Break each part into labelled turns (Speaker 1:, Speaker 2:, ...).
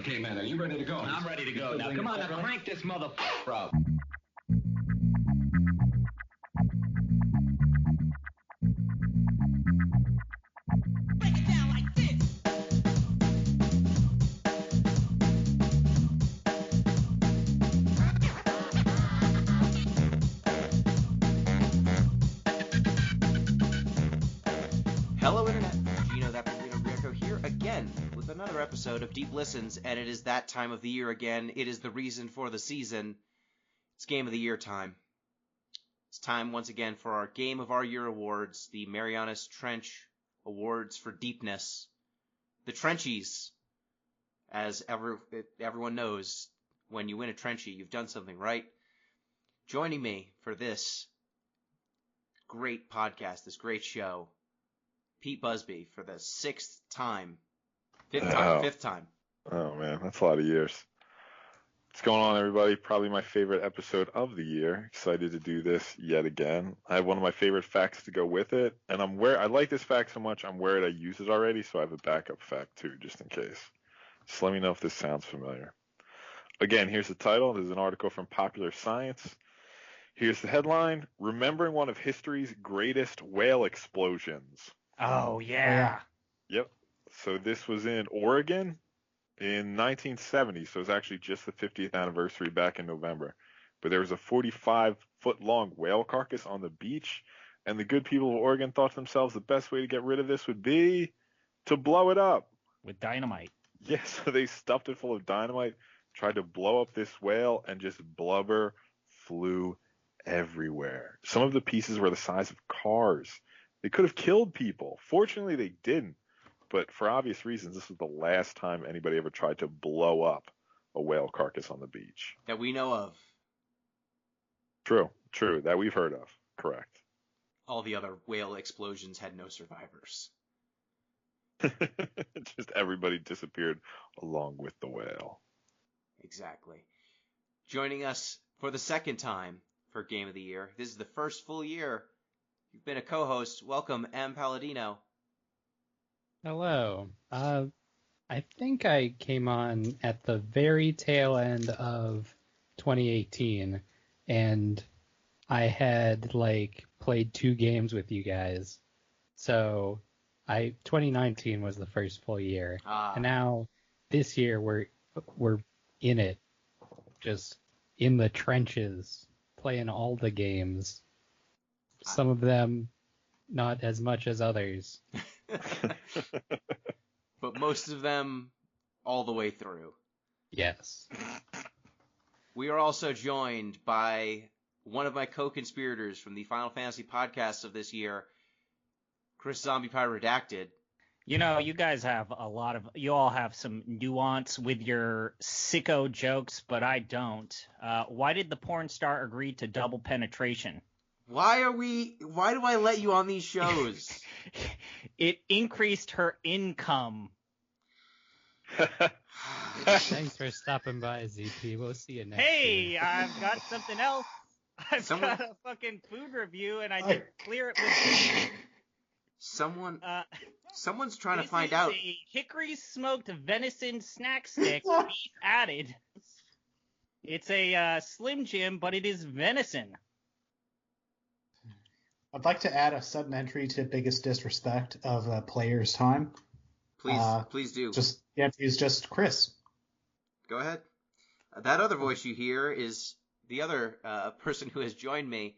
Speaker 1: Okay, man, are you ready to go?
Speaker 2: I'm ready to go. Now, come on, now crank this motherfucker up.
Speaker 3: Break it down like this.
Speaker 4: Hello, Internet. Gino, that Prettiest here again with another episode of Deep Listens, and it is that time of the year again. It is the reason for the season. It's Game of the Year time. It's time once again for our Game of Our Year awards, the Marianas Trench Awards for Deepness. The Trenchies, as everyone knows, when you win a Trenchie, you've done something right. Joining me for this great podcast, this great show, Pete Busby for the fifth time.
Speaker 5: Oh, man, that's a lot of years. What's going on, everybody? Probably my favorite episode of the year. Excited to do this yet again. I have one of my favorite facts to go with it, and I like this fact so much, I'm worried I use it already, so I have a backup fact, too, just in case. Just let me know if this sounds familiar. Again, here's the title. This is an article from Popular Science. Here's the headline: Remembering one of history's greatest whale explosions.
Speaker 2: Oh, yeah.
Speaker 5: Yep. So this was in Oregon in 1970. So it's actually just the 50th anniversary back in November. But there was a 45-foot-long whale carcass on the beach, and the good people of Oregon thought to themselves the best way to get rid of this would be to blow it up.
Speaker 2: With dynamite.
Speaker 5: Yeah, so they stuffed it full of dynamite, tried to blow up this whale, and just blubber flew everywhere. Some of the pieces were the size of cars. They could have killed people. Fortunately, they didn't. But for obvious reasons, this was the last time anybody ever tried to blow up a whale carcass on the beach.
Speaker 4: That we know of.
Speaker 5: True. That we've heard of. Correct.
Speaker 4: All the other whale explosions had no survivors.
Speaker 5: Just everybody disappeared along with the whale.
Speaker 4: Exactly. Joining us for the second time for Game of the Year. This is the first full year you've been a co-host. Welcome, M. Palladino.
Speaker 6: Hello. I think I came on at the very tail end of 2018, and I had played 2 games with you guys. So 2019 was the first full year, and now this year we're in it, just in the trenches, playing all the games. Some of them not as much as others.
Speaker 4: But most of them all the way through.
Speaker 6: Yes.
Speaker 4: We are also joined by one of my co-conspirators from the Final Fantasy podcast of this year, Chris ZombiePie Redacted.
Speaker 2: You know, you guys have you all have some nuance with your sicko jokes, but I don't. Why did the porn star agree to double penetration?
Speaker 4: Why do I let you on these shows?
Speaker 2: It increased her income.
Speaker 6: Thanks for stopping by, ZP. We'll see you next
Speaker 2: Hey,
Speaker 6: year.
Speaker 2: I've got something else. I've got a fucking food review, and I didn't clear it with
Speaker 4: Someone's trying to find out.
Speaker 2: This is a hickory smoked venison snack stick, beef added. It's a Slim Jim, but it is venison.
Speaker 7: I'd like to add a sudden entry to biggest disrespect of a player's time.
Speaker 4: Please do.
Speaker 7: The entry is just Chris.
Speaker 4: Go ahead. That other voice you hear is the other person who has joined me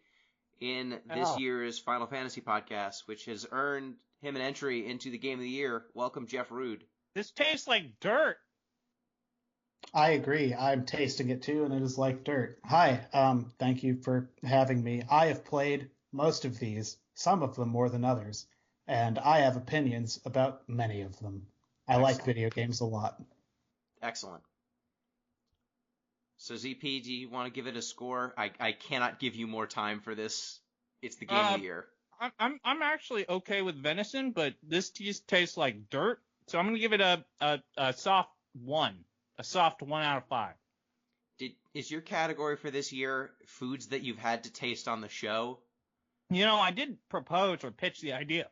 Speaker 4: in this year's Final Fantasy podcast, which has earned him an entry into the Game of the Year. Welcome, Jeff Rude.
Speaker 2: This tastes like dirt.
Speaker 7: I agree. I'm tasting it too, and it is like dirt. Hi. Thank you for having me. I have played most of these, some of them more than others, and I have opinions about many of them. I like video games a lot.
Speaker 4: Excellent. So, ZP, do you want to give it a score? I cannot give you more time for this. It's the Game of the Year.
Speaker 8: I'm actually okay with venison, but this tastes like dirt, so I'm going to give it a soft 1. A soft 1 out of 5.
Speaker 4: Is your category for this year foods that you've had to taste on the show?
Speaker 2: You know, I did propose or pitch the idea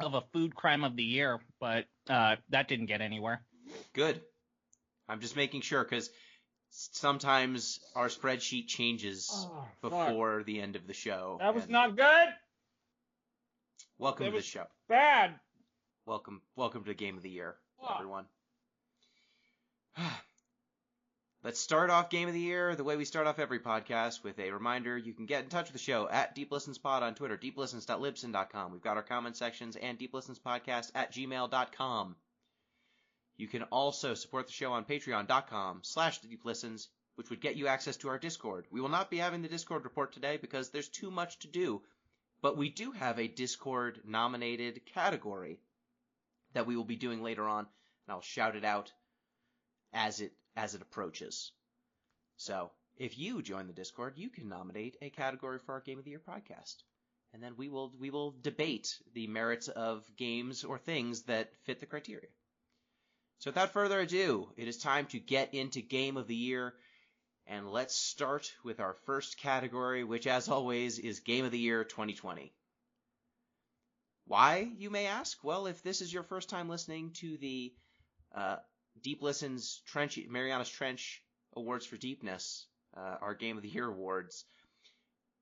Speaker 2: of a food crime of the year, but that didn't get anywhere.
Speaker 4: Good. I'm just making sure because sometimes our spreadsheet changes before the end of the show.
Speaker 8: That was
Speaker 4: and
Speaker 8: not good.
Speaker 4: Welcome
Speaker 8: That
Speaker 4: to the
Speaker 8: was
Speaker 4: show.
Speaker 8: bad.
Speaker 4: Welcome to Game of the Year, everyone. Let's start off Game of the Year the way we start off every podcast with a reminder. You can get in touch with the show at DeepListensPod on Twitter, deeplistens.libsyn.com. We've got our comment sections and deeplistenspodcast@gmail.com. You can also support the show on patreon.com/deeplistens, which would get you access to our Discord. We will not be having the Discord report today because there's too much to do, but we do have a Discord-nominated category that we will be doing later on, and I'll shout it out as it approaches. So, if you join the Discord, you can nominate a category for our Game of the Year podcast. And then we will debate the merits of games or things that fit the criteria. So without further ado, it is time to get into Game of the Year. And let's start with our first category, which as always is Game of the Year 2020. Why, you may ask? Well, if this is your first time listening to the Deep Listens Mariana's Trench Awards for Deepness, our Game of the Year awards,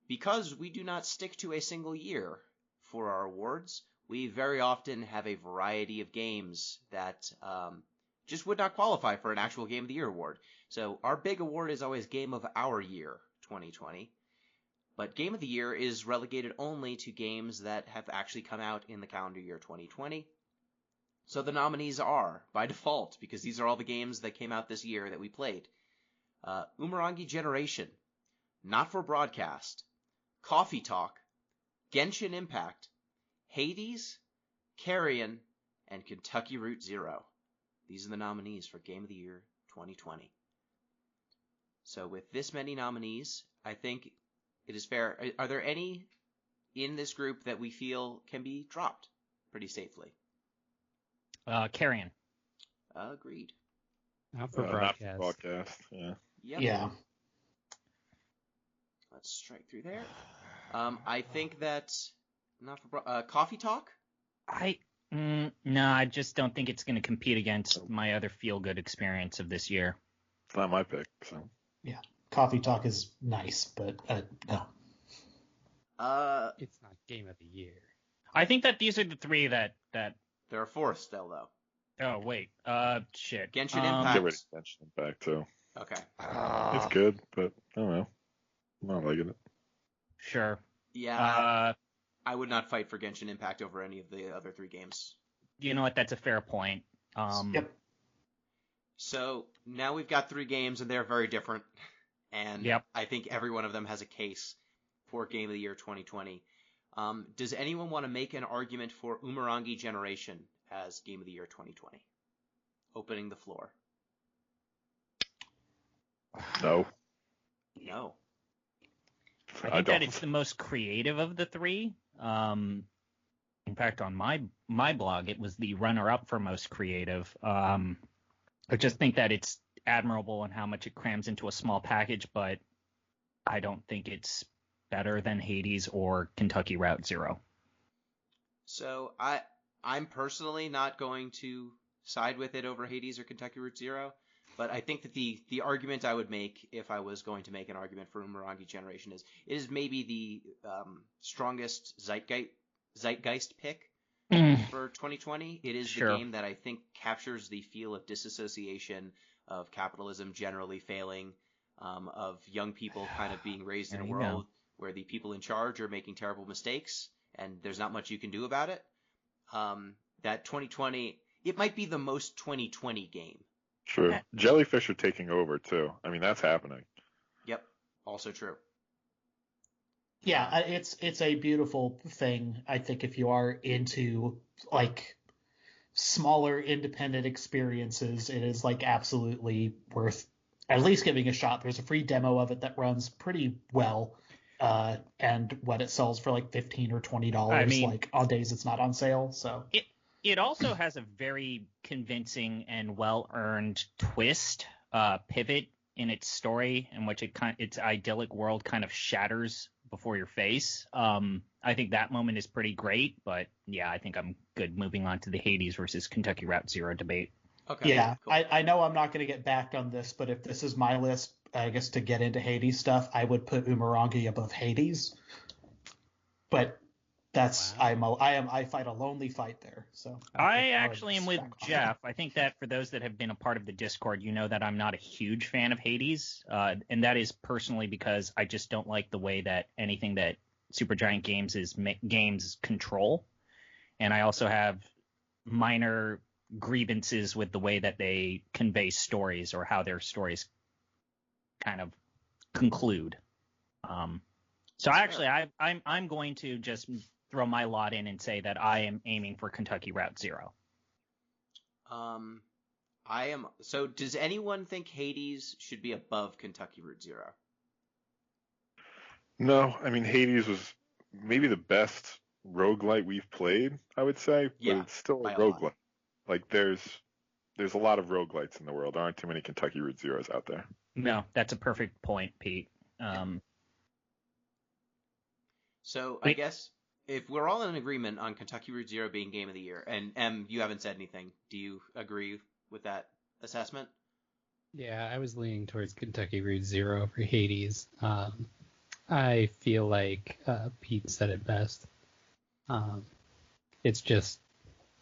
Speaker 4: because we do not stick to a single year for our awards, we very often have a variety of games that just would not qualify for an actual Game of the Year award. So our big award is always Game of Our Year 2020, but Game of the Year is relegated only to games that have actually come out in the calendar year 2020. So the nominees are, by default, because these are all the games that came out this year that we played, Umurangi Generation, Not for Broadcast, Coffee Talk, Genshin Impact, Hades, Carrion, and Kentucky Route Zero. These are the nominees for Game of the Year 2020. So with this many nominees, I think it is fair. Are there any in this group that we feel can be dropped pretty safely?
Speaker 2: Carrion.
Speaker 4: Agreed.
Speaker 6: Not for
Speaker 5: Not
Speaker 6: broadcast.
Speaker 5: for broadcast. Yeah.
Speaker 4: Yep.
Speaker 7: Yeah.
Speaker 4: Let's strike through there. I think that not for Coffee Talk.
Speaker 2: No, I just don't think it's going to compete against my other feel-good experience of this year.
Speaker 5: It's not my pick, so.
Speaker 7: Yeah. Coffee Talk is nice, but no.
Speaker 6: It's not Game of the Year.
Speaker 2: I think that these are the three that.
Speaker 4: There are four still though.
Speaker 2: Oh wait, shit.
Speaker 4: Genshin
Speaker 5: Get
Speaker 4: Impact.
Speaker 5: rid of Genshin Impact too.
Speaker 4: Okay.
Speaker 5: It's good, but I don't know. I'm not liking it.
Speaker 2: Sure.
Speaker 4: Yeah. I would not fight for Genshin Impact over any of the other three games.
Speaker 2: You know what? That's a fair point.
Speaker 7: Yep.
Speaker 4: So now we've got three games, and they're very different. And
Speaker 2: Yep.
Speaker 4: I think every one of them has a case for Game of the Year 2020. Does anyone want to make an argument for Umurangi Generation as Game of the Year 2020? Opening the floor.
Speaker 5: No.
Speaker 4: No.
Speaker 2: I think that it's the most creative of the three. In fact, on my blog, it was the runner-up for most creative. I just think that it's admirable in how much it crams into a small package, but I don't think it's better than Hades or Kentucky Route Zero.
Speaker 4: So I'm personally not going to side with it over Hades or Kentucky Route Zero, but I think that the argument I would make if I was going to make an argument for Umurangi Generation is it is maybe the strongest zeitgeist pick for 2020. It is the game that I think captures the feel of disassociation, of capitalism generally failing, of young people kind of being raised in a world where the people in charge are making terrible mistakes and there's not much you can do about it. That 2020, it might be the most 2020 game.
Speaker 5: True. Jellyfish are taking over too. I mean, that's happening.
Speaker 4: Yep. Also true.
Speaker 7: Yeah, it's a beautiful thing. I think if you are into like smaller independent experiences, it is like absolutely worth at least giving a shot. There's a free demo of it that runs pretty well, and when it sells for like $15 or $20, like on days it's not on sale. So
Speaker 2: it also has a very convincing and well-earned twist, pivot in its story, in which its idyllic world kind of shatters before your face. I think that moment is pretty great, but yeah, I think I'm good moving on to the Hades versus Kentucky Route Zero debate.
Speaker 4: Okay.
Speaker 7: Yeah,
Speaker 4: Cool.
Speaker 7: I know I'm not going to get backed on this, but if this is my list, I guess to get into Hades stuff, I would put Umurangi above Hades. But that's
Speaker 6: Wow.
Speaker 7: I fight a lonely fight there. So
Speaker 2: I actually am with
Speaker 7: back on.
Speaker 2: Jeff. I think that for those that have been a part of the Discord, you know that I'm not a huge fan of Hades, and that is personally because I just don't like the way that anything that Supergiant Games control, and I also have minor grievances with the way that they convey stories or how their stories kind of conclude. So actually, I'm going to just throw my lot in and say that I am aiming for Kentucky Route Zero.
Speaker 4: I am. So does anyone think Hades should be above Kentucky Route Zero?
Speaker 5: No, I mean Hades was maybe the best roguelite we've played, I would say, but
Speaker 4: Yeah,
Speaker 5: it's still a
Speaker 4: by a lot.
Speaker 5: roguelite. Like there's a lot of roguelites in the world. There aren't too many Kentucky Route Zeros out there.
Speaker 2: No, that's a perfect point, Pete.
Speaker 4: So I guess if we're all in agreement on Kentucky Route Zero being Game of the Year, and M, you haven't said anything, do you agree with that assessment?
Speaker 6: Yeah, I was leaning towards Kentucky Route Zero for Hades. I feel like Pete said it best. It's just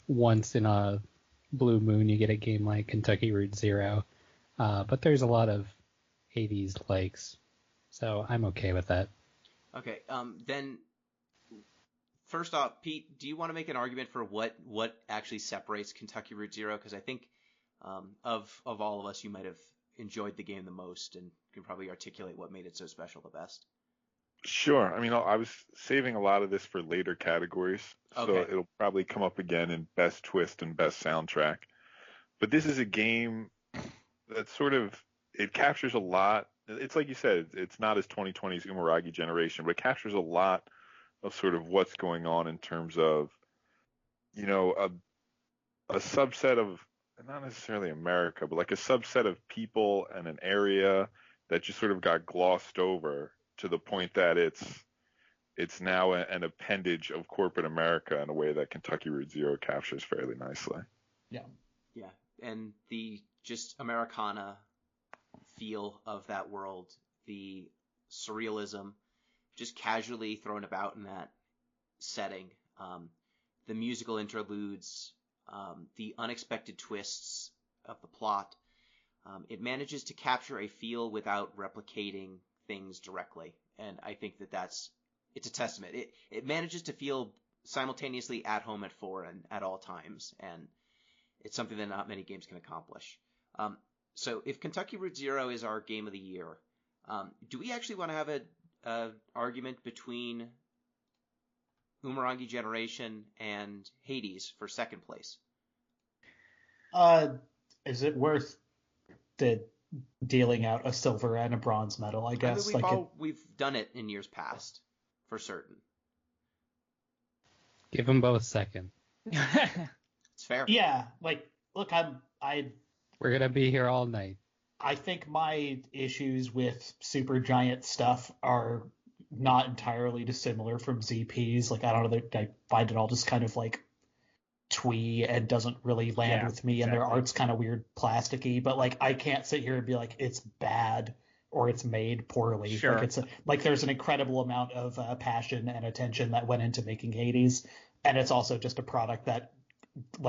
Speaker 6: once in a blue moon you get a game like Kentucky Route Zero, but there's a lot of Hades likes, so I'm okay with that.
Speaker 4: Okay. Then first off, Pete, do you want to make an argument for what actually separates Kentucky Route Zero? Because I think of all of us, you might have enjoyed the game the most and can probably articulate what made it so special the best.
Speaker 5: Sure. I mean, I was saving a lot of this for later categories, so
Speaker 4: Okay.
Speaker 5: it'll probably come up again in best twist and best soundtrack. But this is a game that it captures a lot. It's like you said, it's not as 2020's Umaragi generation, but it captures a lot of sort of what's going on in terms of, a subset of, not necessarily America, but like a subset of people and an area that just sort of got glossed over to the point that it's now an appendage of corporate America in a way that Kentucky Route Zero captures fairly nicely.
Speaker 7: Yeah.
Speaker 4: Yeah. And the just Americana feel of that world, the surrealism, just casually thrown about in that setting, the musical interludes, the unexpected twists of the plot. It manages to capture a feel without replicating things directly, and I think it's a testament. It manages to feel simultaneously at home and foreign at all times, and it's something that not many games can accomplish. So if Kentucky Route Zero is our game of the year, do we actually want to have a argument between Umurangi Generation and Hades for second place?
Speaker 7: Is it worth dealing out a silver and a bronze medal? I guess
Speaker 4: we've done it in years past, for certain.
Speaker 6: Give them both second.
Speaker 4: It's fair.
Speaker 7: Yeah, look,
Speaker 6: We're gonna be here all night.
Speaker 7: I think my issues with Supergiant stuff are not entirely dissimilar from ZP's. I don't know, I find it all just kind of twee and doesn't really land with me, and their art's kind of weird, plasticky. But I can't sit here and be like it's bad or it's made poorly.
Speaker 2: Sure.
Speaker 7: There's an incredible amount of passion and attention that went into making Hades, and it's also just a product that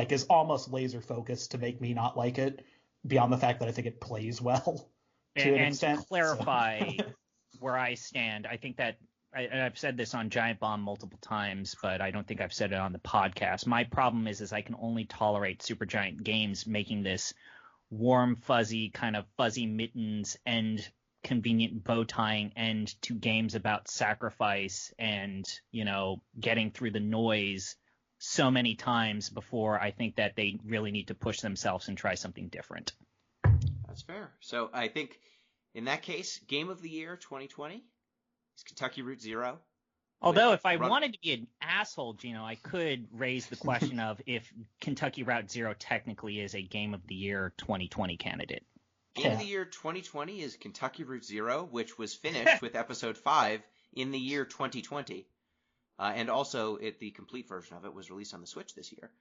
Speaker 7: is almost laser focused to make me not like it, beyond the fact that I think it plays well to an extent.
Speaker 2: To clarify where I stand, I think that I've said this on Giant Bomb multiple times, but I don't think I've said it on the podcast. My problem is I can only tolerate Supergiant Games making this warm, fuzzy, kind of fuzzy mittens and convenient bow tying end to games about sacrifice and, getting through the noise so many times before I think that they really need to push themselves and try something different.
Speaker 4: That's fair. So I think in that case, Game of the Year 2020 is Kentucky Route Zero.
Speaker 2: Although if I wanted to be an asshole, Gino, I could raise the question of if Kentucky Route Zero technically is a Game of the Year 2020 candidate.
Speaker 4: Game of the Year 2020 is Kentucky Route Zero, which was finished with Episode 5 in the year 2020. And also, the complete version of it was released on the Switch this year.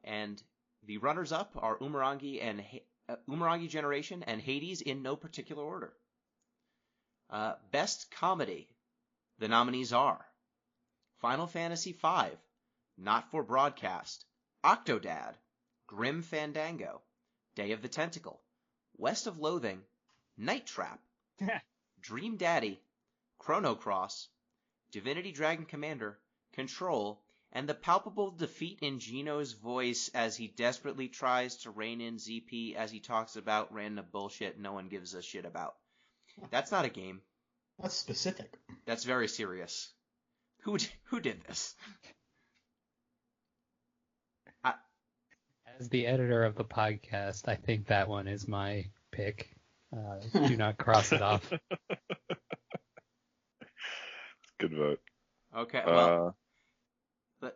Speaker 4: And The runners-up are Umurangi Generation and Hades in no particular order. Best Comedy. The nominees are Final Fantasy V, Not for Broadcast, Octodad, Grim Fandango, Day of the Tentacle, West of Loathing, Night Trap, Dream Daddy, Chrono Cross, Divinity Dragon Commander, Control, and the palpable defeat in Gino's voice as he desperately tries to rein in ZP as he talks about random bullshit no one gives a shit about. That's not a game.
Speaker 7: That's specific.
Speaker 4: That's very serious. Who did this?
Speaker 6: As the editor of the podcast, I think that one is my pick. Do not cross it off.
Speaker 5: Good vote.
Speaker 4: Okay, well,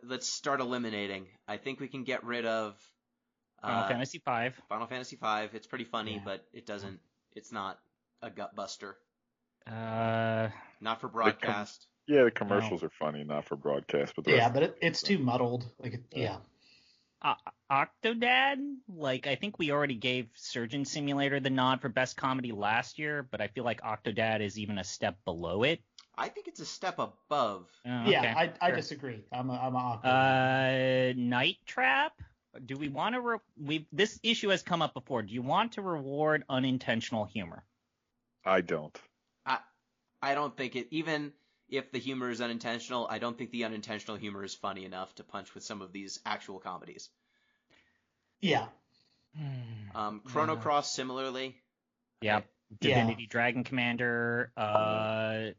Speaker 4: let's start eliminating. I think we can get rid of
Speaker 2: Final Fantasy V.
Speaker 4: Final Fantasy V. It's pretty funny, but it's not a gut buster. Not for broadcast.
Speaker 5: The commercials are funny, not for broadcast, but
Speaker 7: but it's too muddled.
Speaker 2: Octodad, I think we already gave Surgeon Simulator the nod for best comedy last year, but I feel like Octodad is even a step below it.
Speaker 4: I think it's a step above.
Speaker 7: I disagree. I'm Octodad.
Speaker 2: Night Trap. Do we want to? This issue has come up before. Do you want to reward unintentional humor?
Speaker 5: I don't.
Speaker 4: I don't think it. Even if the humor is unintentional, I don't think the unintentional humor is funny enough to punch with some of these actual comedies.
Speaker 7: Yeah.
Speaker 4: Chrono Cross similarly.
Speaker 2: Yeah. Divinity Dragon Commander.
Speaker 4: Divinity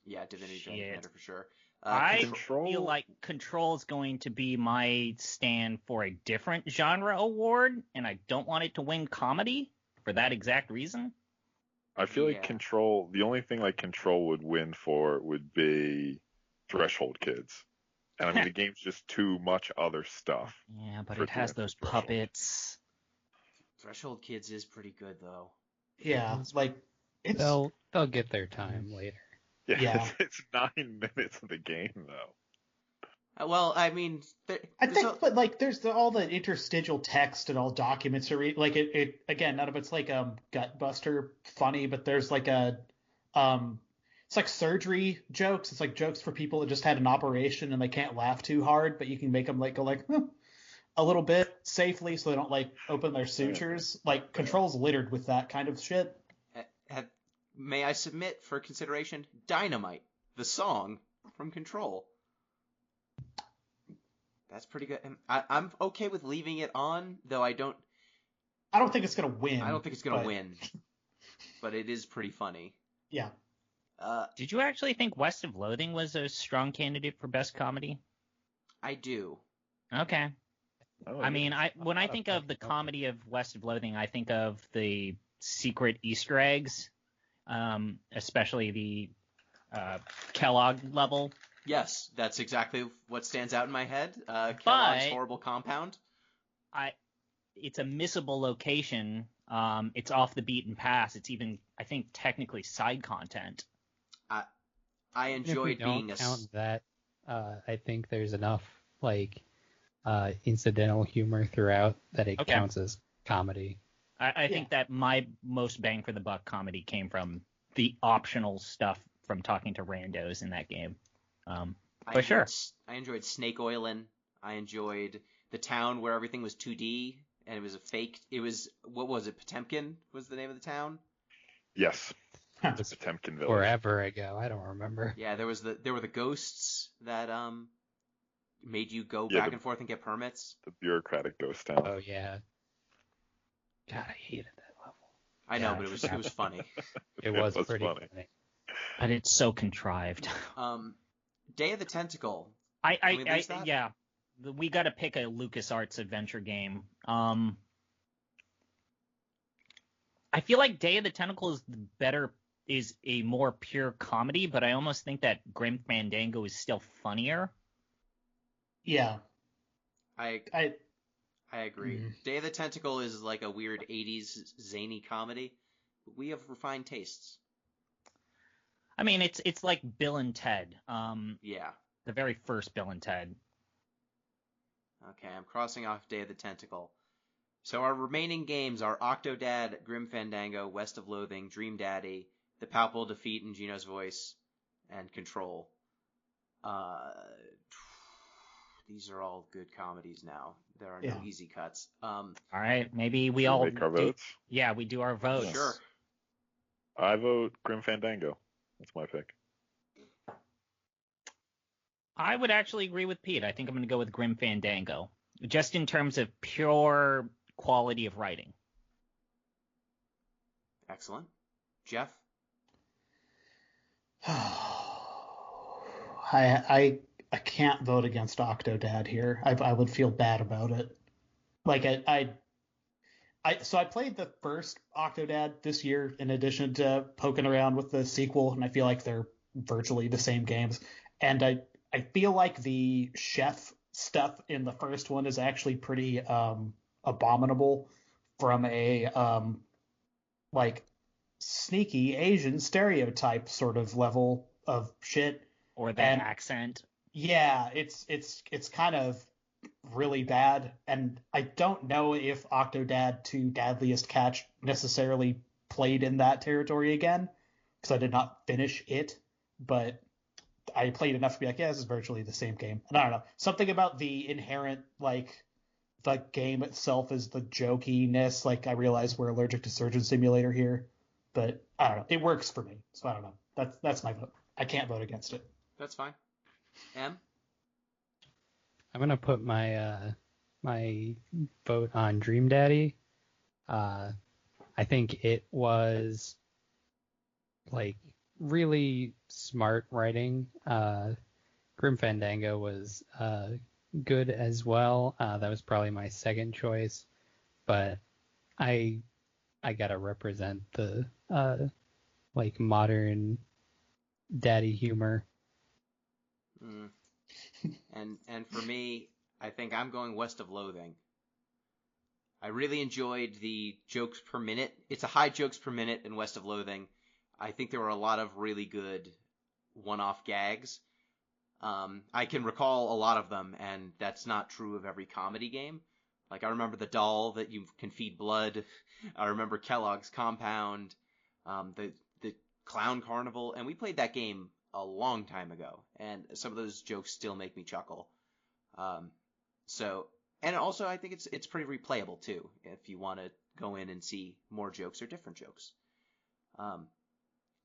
Speaker 4: Dragon Commander for sure.
Speaker 2: I feel like Control is going to be my stand for a different genre award, and I don't want it to win comedy for that exact reason.
Speaker 5: I feel like Control, the only thing Control would win for would be Threshold Kids. And I mean, the game's just too much other stuff.
Speaker 2: Yeah, but it has those puppets.
Speaker 4: Threshold Kids is pretty good, though.
Speaker 7: Yeah,
Speaker 6: they'll get their time later.
Speaker 5: Yeah. It's 9 minutes of the game, though.
Speaker 4: Well, I mean,
Speaker 7: there's all the interstitial text and all documents are it again. None of it's gut buster funny, but there's it's surgery jokes. It's jokes for people that just had an operation and they can't laugh too hard, but you can make them go a little bit safely so they don't open their sutures. Control's littered with that kind of shit.
Speaker 4: May I submit for consideration Dynamite, the song from Control? That's pretty good. I'm okay with leaving it on, though I don't
Speaker 7: think it's gonna win.
Speaker 4: I don't think it's gonna win, but it is pretty funny.
Speaker 7: Yeah.
Speaker 2: Did you actually think West of Loathing was a strong candidate for best comedy?
Speaker 4: I do.
Speaker 2: Okay. I mean, when I think of the comedy of West of Loathing, I think of the secret Easter eggs, especially the Kellogg level.
Speaker 4: Yes, that's exactly what stands out in my head. Kellogg's horrible compound.
Speaker 2: It's a missable location. It's off the beaten path. It's even, I think, technically side content.
Speaker 4: I enjoyed being
Speaker 6: that. I think there's enough incidental humor throughout that it counts as comedy.
Speaker 2: I think that my most bang for the buck comedy came from the optional stuff from talking to randos in that game. For sure.
Speaker 4: I enjoyed Snake Oilin'. I enjoyed the town where everything was 2D and it was a fake. It was, what was it? Potemkin was the name of the town?
Speaker 5: Yes. The Potemkin village.
Speaker 6: Forever ago. I don't remember.
Speaker 4: Yeah, there were the ghosts that made you go back and forth and get permits.
Speaker 5: The bureaucratic ghost town.
Speaker 6: Oh yeah. God, I hated that level.
Speaker 4: I know, but it was funny.
Speaker 6: It was pretty funny.
Speaker 2: But it's so contrived.
Speaker 4: Day of the Tentacle.
Speaker 2: Yeah. We got to pick a LucasArts adventure game. I feel like Day of the Tentacle is a more pure comedy, but I almost think that Grim Fandango is still funnier.
Speaker 7: Yeah.
Speaker 4: I agree. Day of the Tentacle is like a weird 80s zany comedy. But we have refined tastes.
Speaker 2: I mean, it's like Bill and Ted.
Speaker 4: Yeah.
Speaker 2: The very first Bill and Ted.
Speaker 4: Okay, I'm crossing off Day of the Tentacle. So our remaining games are Octodad, Grim Fandango, West of Loathing, Dream Daddy, The Palpable Defeat in Gino's Voice, and Control. These are all good comedies now. There are no easy cuts.
Speaker 2: All right, maybe we
Speaker 5: Should
Speaker 2: all
Speaker 5: make our
Speaker 2: do,
Speaker 5: votes.
Speaker 2: Yeah, we do our votes.
Speaker 4: Sure.
Speaker 5: I vote Grim Fandango. That's my pick.
Speaker 2: I would actually agree with Pete. I think I'm going to go with Grim Fandango, just in terms of pure quality of writing.
Speaker 4: Excellent. Jeff?
Speaker 7: I can't vote against Octodad here. I would feel bad about it. Like so I played the first Octodad this year in addition to poking around with the sequel, and I feel like they're virtually the same games. And I feel like the chef stuff in the first one is actually pretty abominable from a like sneaky Asian stereotype sort of level of shit.
Speaker 2: Or the accent.
Speaker 7: Yeah, it's kind of really bad, and I don't know if Octodad 2 Deadliest Catch necessarily played in that territory again, because I did not finish it, but I played enough to be like, yeah, this is virtually the same game. And I don't know, something about the inherent, like, the game itself is the jokiness. Like, I realize we're allergic to Surgeon Simulator here, but I don't know, it works for me, so I don't know. That's my vote. I can't vote against it.
Speaker 4: That's fine. M?
Speaker 6: I'm gonna put my my vote on Dream Daddy. I think it was like really smart writing. Grim Fandango was good as well. That was probably my second choice, but I gotta represent the like modern daddy humor.
Speaker 4: And for me, I think I'm going West of Loathing. I really enjoyed the jokes per minute. It's a high jokes per minute in West of Loathing. I think there were a lot of really good one-off gags. I can recall a lot of them, and that's not true of every comedy game. Like, I remember the doll that you can feed blood. I remember Kellogg's Compound, the Clown Carnival, and we played that game a long time ago, and some of those jokes still make me chuckle. And also I think it's pretty replayable too, if you want to go in and see more jokes or different jokes.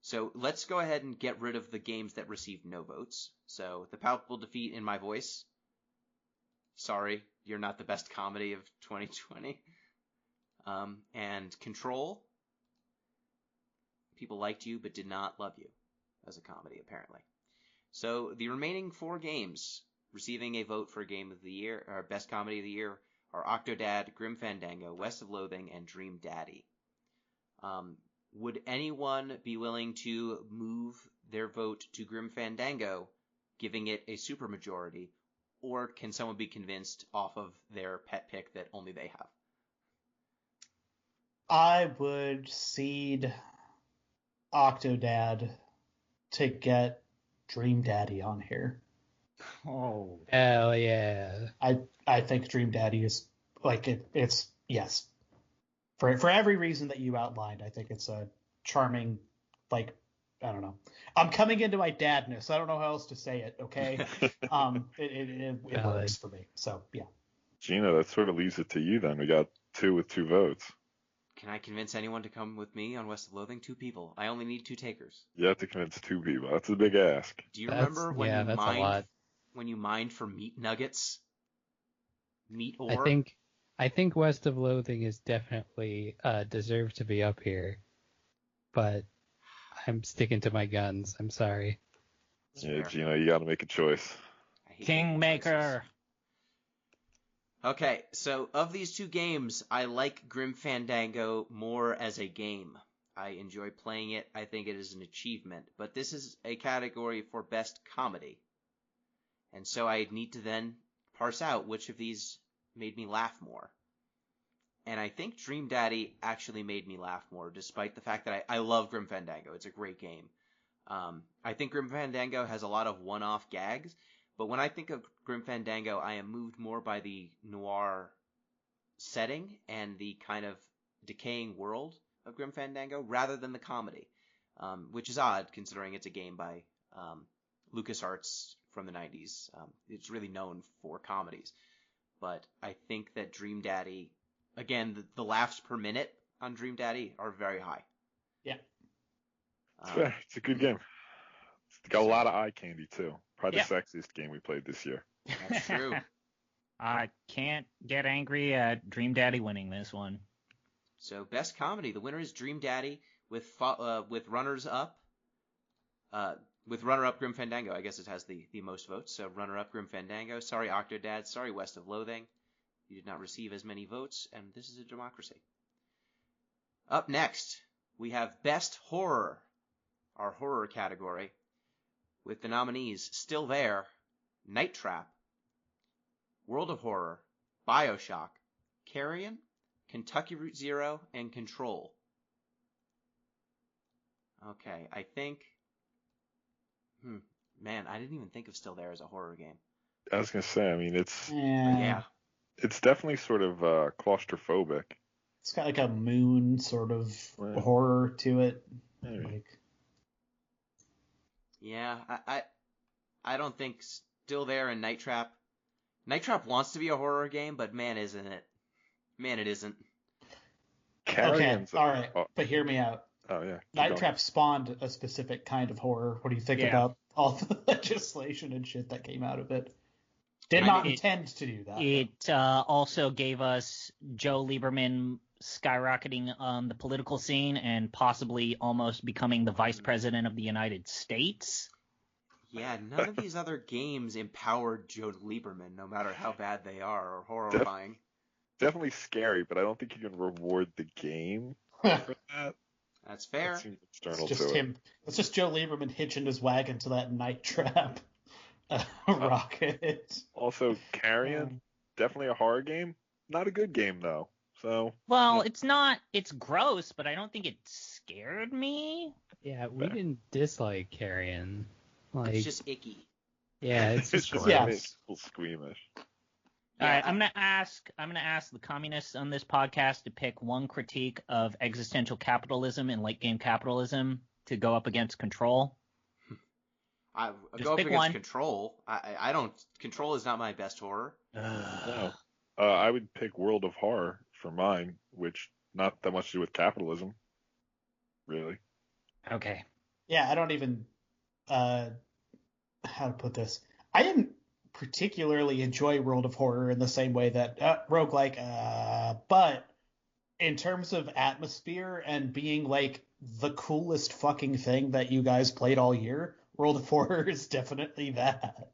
Speaker 4: So let's go ahead and get rid of the games that received no votes. So The Palpable Defeat in My Voice. Sorry, you're not the best comedy of 2020. And Control. People liked you but did not love you as a comedy, apparently. So the remaining 4 games receiving a vote for Game of the Year, or Best Comedy of the Year, are Octodad, Grim Fandango, West of Loathing, and Dream Daddy. Would anyone be willing to move their vote to Grim Fandango, giving it a supermajority, or can someone be convinced off of their pet pick that only they have?
Speaker 7: I would cede Octodad to get Dream Daddy on here.
Speaker 2: Oh.
Speaker 6: Hell yeah.
Speaker 7: I think Dream Daddy is like it's yes. For every reason that you outlined, I think it's a charming, like, I don't know. I'm coming into my dadness. I don't know how else to say it, okay? It works for me. So yeah.
Speaker 5: Gino, that sort of leaves it to you then. We got 2 with 2 votes.
Speaker 4: Can I convince anyone to come with me on West of Loathing? 2 people. I only need 2 takers.
Speaker 5: You have to convince 2 people. That's a big ask.
Speaker 4: Do you remember when you mined for meat nuggets? Meat ore?
Speaker 6: I think West of Loathing is definitely deserved to be up here, but I'm sticking to my guns. I'm sorry.
Speaker 5: Yeah, Gino, you got to make a choice.
Speaker 2: Kingmaker.
Speaker 4: Okay, so of these 2 games, I like Grim Fandango more as a game. I enjoy playing it. I think it is an achievement. But this is a category for best comedy. And so I need to then parse out which of these made me laugh more. And I think Dream Daddy actually made me laugh more, despite the fact that I love Grim Fandango. It's a great game. I think Grim Fandango has a lot of one-off gags, But when I think of Grim Fandango, I am moved more by the noir setting and the kind of decaying world of Grim Fandango rather than the comedy, which is odd considering it's a game by LucasArts from the 90s. It's really known for comedies. But I think that Dream Daddy, again, the laughs per minute on Dream Daddy are very high.
Speaker 7: Yeah.
Speaker 5: It's a good game. It's got a lot of eye candy, too. Probably the sexiest game we played this year.
Speaker 4: That's true.
Speaker 2: I can't get angry at Dream Daddy winning this one.
Speaker 4: So best comedy, the winner is Dream Daddy with runners up. With runner-up Grim Fandango, I guess it has the most votes. So runner-up Grim Fandango. Sorry Octodad. Sorry West of Loathing. You did not receive as many votes, and this is a democracy. Up next, we have Best Horror, our horror category, with the nominees Still There, Night Trap, World of Horror, BioShock, Carrion, Kentucky Route Zero, and Control. Okay, I think... Man, I didn't even think of Still There as a horror game.
Speaker 5: I was going to say, I mean, it's
Speaker 7: It's
Speaker 5: definitely sort of claustrophobic.
Speaker 7: It's got like a moon sort of horror to it.
Speaker 5: Maybe.
Speaker 7: Like,
Speaker 4: yeah, I don't think Still There and Night Trap. Night Trap wants to be a horror game, but man, isn't it? Man, it isn't.
Speaker 5: Carrion's
Speaker 7: all right, but hear me out.
Speaker 5: Oh, yeah.
Speaker 7: Night Trap spawned a specific kind of horror. What do you think about all the legislation and shit that came out of it? Did not intend to do that.
Speaker 2: It also gave us Joe Lieberman skyrocketing on the political scene and possibly almost becoming the vice president of the United States.
Speaker 4: Yeah, none of these other games empowered Joe Lieberman, no matter how bad they are or horrifying.
Speaker 5: Definitely scary, but I don't think you can reward the game for that.
Speaker 4: That's fair.
Speaker 5: That seems external
Speaker 7: It's just
Speaker 5: to
Speaker 7: him. It's just Joe Lieberman hitching his wagon to that Night Trap rocket.
Speaker 5: Also, Carrion, definitely a horror game. Not a good game, though. So.
Speaker 2: Well, it's not. It's gross, but I don't think it scared me.
Speaker 6: Yeah, we didn't dislike Carrion. Like,
Speaker 4: it's just icky.
Speaker 6: Yeah, it's just
Speaker 5: just
Speaker 6: gross.
Speaker 5: it's a little squeamish.
Speaker 2: All right, I'm gonna ask the communists on this podcast to pick one critique of existential capitalism and late game capitalism to go up against Control.
Speaker 4: I
Speaker 2: Just
Speaker 4: go up
Speaker 2: pick
Speaker 4: against
Speaker 2: one.
Speaker 4: Control. I don't. Control is not my best horror.
Speaker 5: No. I would pick World of Horror for mine, which not that much to do with capitalism, really.
Speaker 2: Okay.
Speaker 7: Yeah, I don't even how to put this. I didn't particularly enjoy World of Horror in the same way that roguelike, but in terms of atmosphere and being like the coolest fucking thing that you guys played all year, World of Horror is definitely that.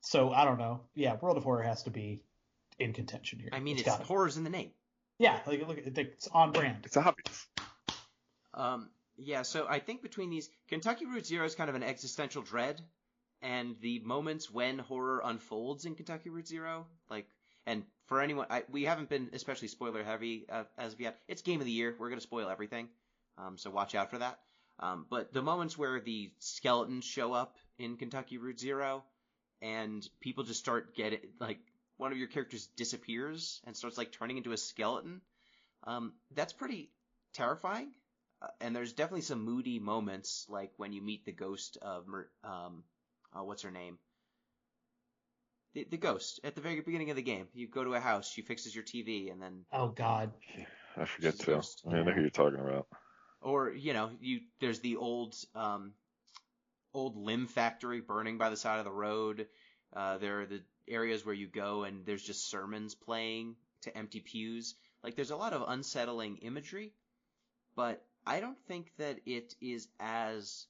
Speaker 7: So I don't know. Yeah, World of Horror has to be in contention here.
Speaker 4: I mean, it's horror's in the name.
Speaker 7: Yeah, like look, it's on brand.
Speaker 5: It's obvious.
Speaker 4: Yeah, so I think between these, Kentucky Route Zero is kind of an existential dread, and the moments when horror unfolds in Kentucky Route Zero, like, and for anyone, we haven't been especially spoiler heavy as of yet. It's game of the year. We're going to spoil everything, so watch out for that. But the moments where the skeletons show up in Kentucky Route Zero, and people just start getting, like, one of your characters disappears and starts, like, turning into a skeleton, that's pretty terrifying. And there's definitely some moody moments, like when you meet the ghost of, what's her name? The ghost at the very beginning of the game. You go to a house, she fixes your TV, and then...
Speaker 7: Oh, God.
Speaker 5: I forget
Speaker 4: She's a
Speaker 5: to.
Speaker 4: ghost.
Speaker 5: I know who you're talking about.
Speaker 4: Or, there's the old limb factory burning by the side of the road. There are the areas where you go and there's just sermons playing to empty pews. Like, there's a lot of unsettling imagery, but I don't think that it is as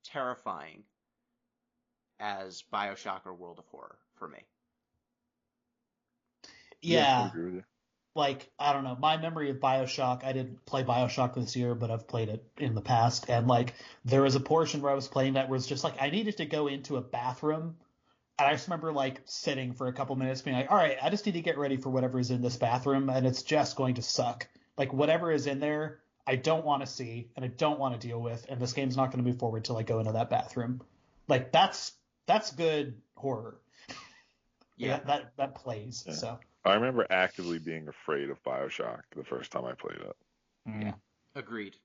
Speaker 4: terrifying as BioShock or World of Horror for me.
Speaker 7: Yeah.
Speaker 5: I agree with you.
Speaker 7: Like, I don't know, my memory of BioShock, I didn't play BioShock this year, but I've played it in the past, and, like, there was a portion where I was playing that was just, like, I needed to go into a bathroom, and I just remember, like, sitting for a couple minutes being like, all right, I just need to get ready for whatever is in this bathroom, and it's just going to suck. Like, whatever is in there, I don't want to see, and I don't want to deal with, and this game's not going to move forward till I go into that bathroom. Like, that's that's good horror.
Speaker 4: Yeah.
Speaker 7: That plays.
Speaker 5: Yeah.
Speaker 7: So
Speaker 5: I remember actively being afraid of BioShock the first time I played it.
Speaker 2: Yeah.
Speaker 4: Agreed.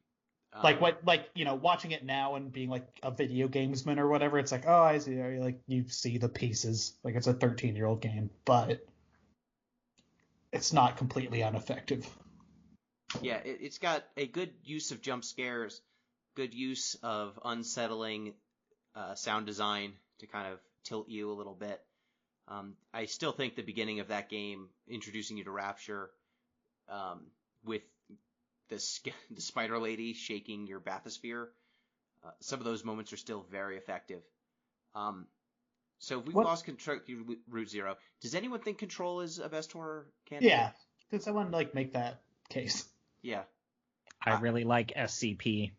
Speaker 7: watching it now and being like a video gamesman or whatever, it's like, oh, I see. Like you see the pieces. Like it's a 13-year-old game, but it's not completely ineffective.
Speaker 4: Yeah, it's got a good use of jump scares, good use of unsettling sound design to kind of tilt you a little bit. I still think the beginning of that game, introducing you to Rapture, with the spider lady shaking your bathysphere, some of those moments are still very effective. So if we've lost control through Route Zero, does anyone think Control is a best horror candidate?
Speaker 7: Yeah. Could someone make that case?
Speaker 4: Yeah.
Speaker 2: I really like SCP.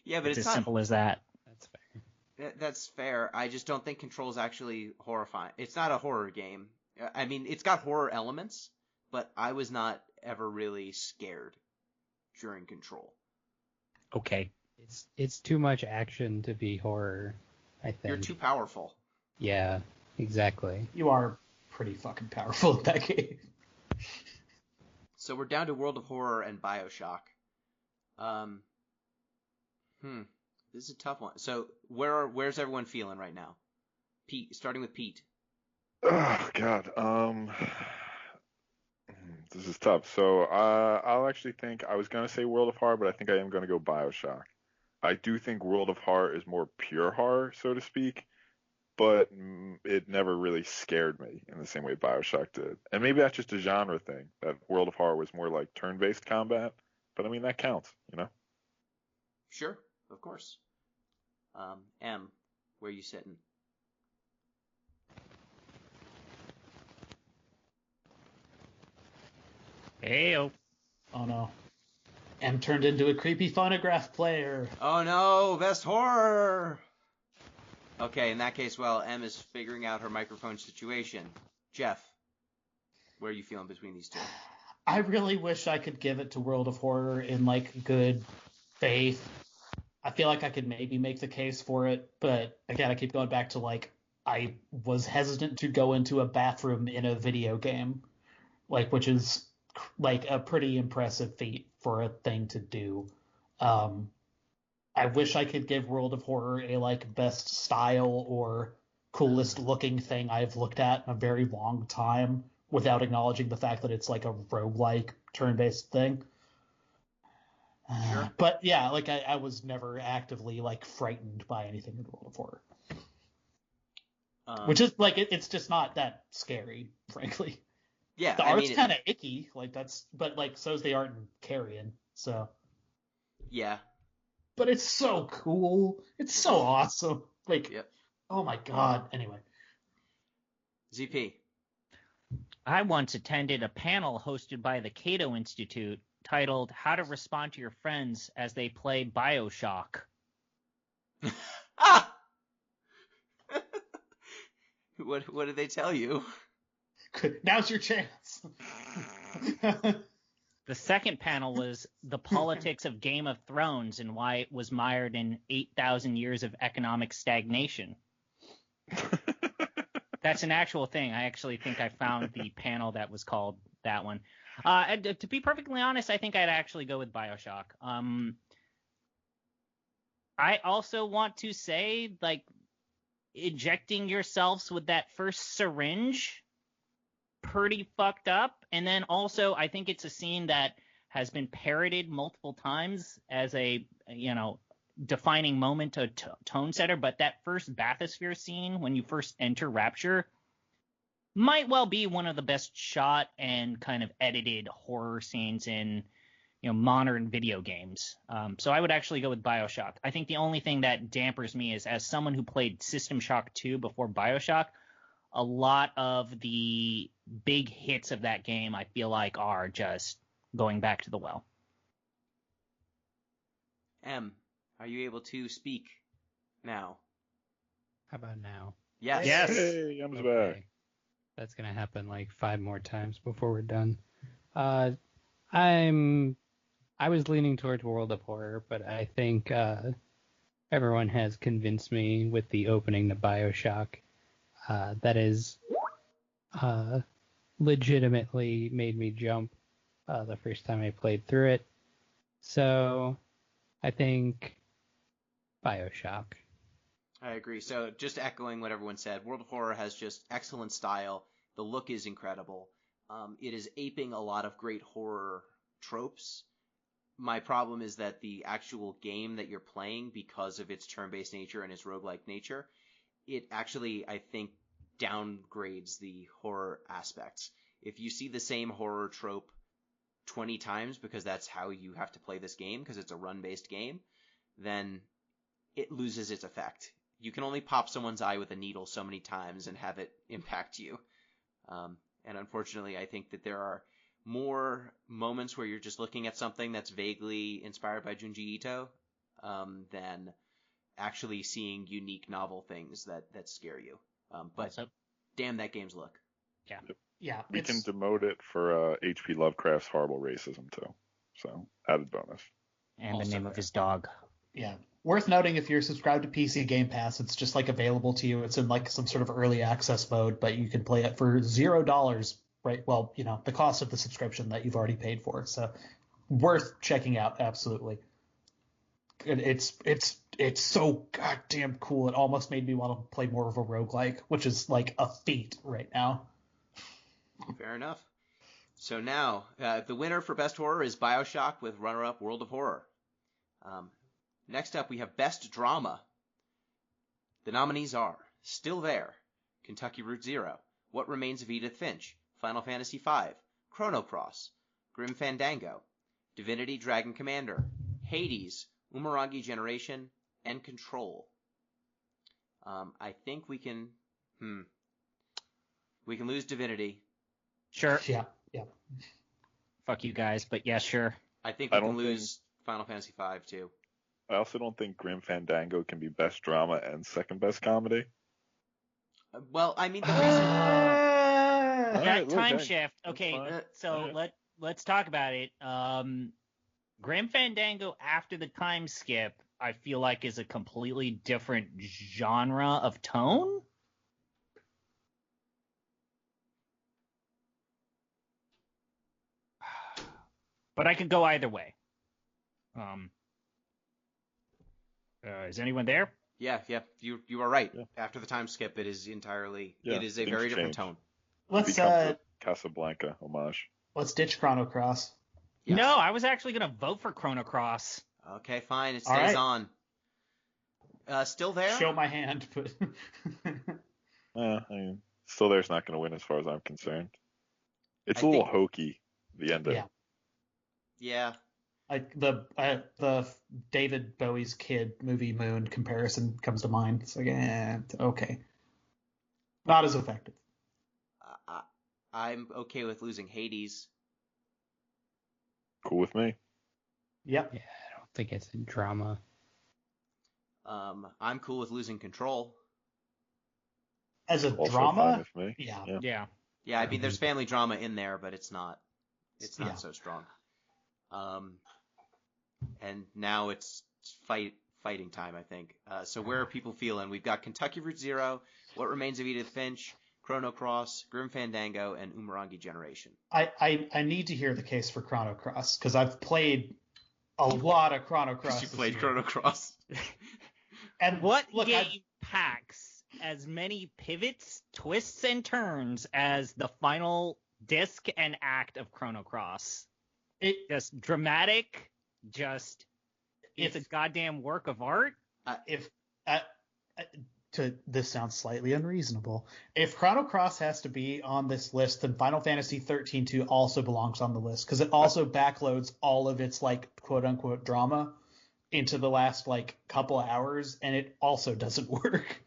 Speaker 4: Yeah, but
Speaker 2: It's as
Speaker 4: not
Speaker 2: simple as that.
Speaker 6: That's fair.
Speaker 4: That's fair. I just don't think Control is actually horrifying. It's not a horror game. I mean, it's got horror elements, but I was not ever really scared during Control.
Speaker 2: Okay.
Speaker 6: It's too much action to be horror, I think.
Speaker 4: You're too powerful.
Speaker 6: Yeah, exactly.
Speaker 7: You are pretty fucking powerful at that game.
Speaker 4: So we're down to World of Horror and BioShock. This is a tough one. So where's everyone feeling right now? Pete, starting with Pete.
Speaker 5: Oh God. This is tough. So I'll actually think I was gonna say World of Horror, but I think I am gonna go BioShock. I do think World of Horror is more pure horror, so to speak, but it never really scared me in the same way BioShock did. And maybe that's just a genre thing. That World of Horror was more like turn-based combat, but I mean that counts, you know?
Speaker 4: Sure, of course. M, where you sitting?
Speaker 2: Heyo.
Speaker 7: Oh no. M turned into a creepy phonograph player.
Speaker 4: Oh no, best horror! Okay, in that case, well, M is figuring out her microphone situation. Jeff, where are you feeling between these two?
Speaker 7: I really wish I could give it to World of Horror in good faith. I feel like I could maybe make the case for it, but again, I keep going back to I was hesitant to go into a bathroom in a video game, which is a pretty impressive feat for a thing to do. I wish I could give World of Horror a best style or coolest looking thing I've looked at in a very long time without acknowledging the fact that it's a roguelike turn-based thing.
Speaker 4: Sure.
Speaker 7: But yeah, I was never actively frightened by anything in World of Horror. Which is it's just not that scary, frankly.
Speaker 4: Yeah,
Speaker 7: the art's kind of icky, but so is the art in Carrion. So
Speaker 4: yeah,
Speaker 7: but it's so cool. It's so awesome.
Speaker 4: Yep.
Speaker 7: Oh my god. Anyway,
Speaker 4: ZP.
Speaker 2: I once attended a panel hosted by the Cato Institute titled "How to Respond to Your Friends as They Play BioShock."
Speaker 4: Ah! What did they tell you?
Speaker 7: Now's your chance.
Speaker 2: The second panel was the politics of Game of Thrones and why it was mired in 8,000 years of economic stagnation. That's an actual thing. I actually think I found the panel that was called that one. And to be perfectly honest, I think I'd actually go with BioShock. I also want to say, ejecting yourselves with that first syringe, pretty fucked up. And then also, I think it's a scene that has been parodied multiple times as a, defining moment, a tone setter. But that first bathysphere scene, when you first enter Rapture, might well be one of the best shot and kind of edited horror scenes in, modern video games. So I would actually go with BioShock. I think the only thing that dampers me is, as someone who played System Shock 2 before BioShock, a lot of the big hits of that game, I feel like, are just going back to the well.
Speaker 4: M, are you able to speak now?
Speaker 6: How about now?
Speaker 4: Yes.
Speaker 2: Yes.
Speaker 5: Hey, I'm back.
Speaker 6: That's gonna happen 5 more times before we're done. I was leaning towards World of Horror, but I think everyone has convinced me with the opening to BioShock. That is legitimately made me jump the first time I played through it. So I think BioShock.
Speaker 4: I agree. So just echoing what everyone said, World of Horror has just excellent style. The look is incredible. It is aping a lot of great horror tropes. My problem is that the actual game that you're playing, because of its turn-based nature and its roguelike nature, it actually, I think, downgrades the horror aspects. If you see the same horror trope 20 times because that's how you have to play this game, because it's a run-based game, then it loses its effect. You can only pop someone's eye with a needle so many times and have it impact you. And unfortunately, I think that there are more moments where you're just looking at something that's vaguely inspired by Junji Ito than actually seeing unique, novel things that scare you. But
Speaker 2: Also,
Speaker 4: damn, that game's look.
Speaker 7: Yeah,
Speaker 5: We can
Speaker 7: it's
Speaker 5: demote it for H.P. Lovecraft's horrible racism too. So added bonus.
Speaker 2: and the
Speaker 4: Also
Speaker 2: name of
Speaker 4: fair.
Speaker 2: his dog.
Speaker 7: yeah. Worth noting, if you're subscribed to PC Game Pass, it's just like available to you. It's in like some sort of early access mode, but you can play it for $0, right? Well, the cost of the subscription that you've already paid for. So worth checking out, absolutely. And it's so goddamn cool. It almost made me want to play more of a roguelike, which is like a feat right now.
Speaker 4: Fair enough. So now, the winner for Best Horror is BioShock with runner-up World of Horror. Next up, we have Best Drama. The nominees are Still There, Kentucky Route Zero, What Remains of Edith Finch, Final Fantasy V, Chrono Cross, Grim Fandango, Divinity Dragon Commander, Hades, Umurangi Generation, and Control. I think we can lose Divinity.
Speaker 2: Sure.
Speaker 7: Yeah.
Speaker 2: Fuck you guys, but yeah, sure.
Speaker 4: I think
Speaker 5: I
Speaker 4: we can
Speaker 5: don't
Speaker 4: lose Final Fantasy V too.
Speaker 5: I also don't think Grim Fandango can be best drama and second best comedy.
Speaker 4: Well, I mean, the reason.
Speaker 5: All
Speaker 2: That
Speaker 5: right, look,
Speaker 2: time
Speaker 5: hey,
Speaker 2: shift.
Speaker 5: that's
Speaker 2: Okay,
Speaker 5: fine.
Speaker 2: so
Speaker 5: Yeah.
Speaker 2: let's talk about it. Grim Fandango after the time skip, I feel like is a completely different genre of tone. But I could go either way. Is anyone there?
Speaker 4: Yeah, you are right.
Speaker 5: Yeah.
Speaker 4: After the time skip, it is entirely.
Speaker 5: Yeah,
Speaker 4: it is a
Speaker 5: things
Speaker 4: very different
Speaker 5: change.
Speaker 4: tone.
Speaker 7: Let's
Speaker 5: Becomes a Casablanca homage.
Speaker 7: ditch Chrono Cross.
Speaker 4: Yes.
Speaker 2: No, I was actually gonna vote for Chrono Cross.
Speaker 4: Okay, fine. It
Speaker 7: All
Speaker 4: stays
Speaker 7: right.
Speaker 4: on. Still there?
Speaker 7: Show my hand, but
Speaker 5: I mean, Still There's not going to win as far as I'm concerned. It's
Speaker 4: I
Speaker 5: a little
Speaker 4: think-
Speaker 5: hokey, the ending.
Speaker 7: Yeah.
Speaker 4: Yeah.
Speaker 7: like the David Bowie's Kid movie Moon comparison comes to mind. It's like, okay, not as effective.
Speaker 4: I'm okay with losing Hades.
Speaker 5: Cool with me.
Speaker 7: Yep.
Speaker 6: Yeah, I don't think it's a drama.
Speaker 4: I'm cool with losing Control.
Speaker 7: As a
Speaker 5: Also
Speaker 7: drama,
Speaker 5: fine with me.
Speaker 7: yeah.
Speaker 2: Yeah.
Speaker 4: Yeah, I mean, there's family drama in there, but it's not
Speaker 7: Yeah.
Speaker 4: so strong. And now it's fighting time, I think. So where are people feeling? We've got Kentucky Route Zero, What Remains of Edith Finch, Chrono Cross, Grim Fandango, and Umurangi Generation.
Speaker 7: I need to hear the case for Chrono Cross because I've played a lot of Chrono Cross.
Speaker 4: You
Speaker 7: this
Speaker 4: played
Speaker 7: year.
Speaker 4: Chrono Cross.
Speaker 7: And
Speaker 2: What
Speaker 7: look,
Speaker 2: game packs as many pivots, twists, and turns as the final disc and act of Chrono Cross? Just dramatic, it's a goddamn work of art.
Speaker 7: This sounds slightly unreasonable. If Chrono Cross has to be on this list, then Final Fantasy 13-2 also belongs on the list because it also backloads all of its like quote unquote drama into the last like couple hours, and it also doesn't work.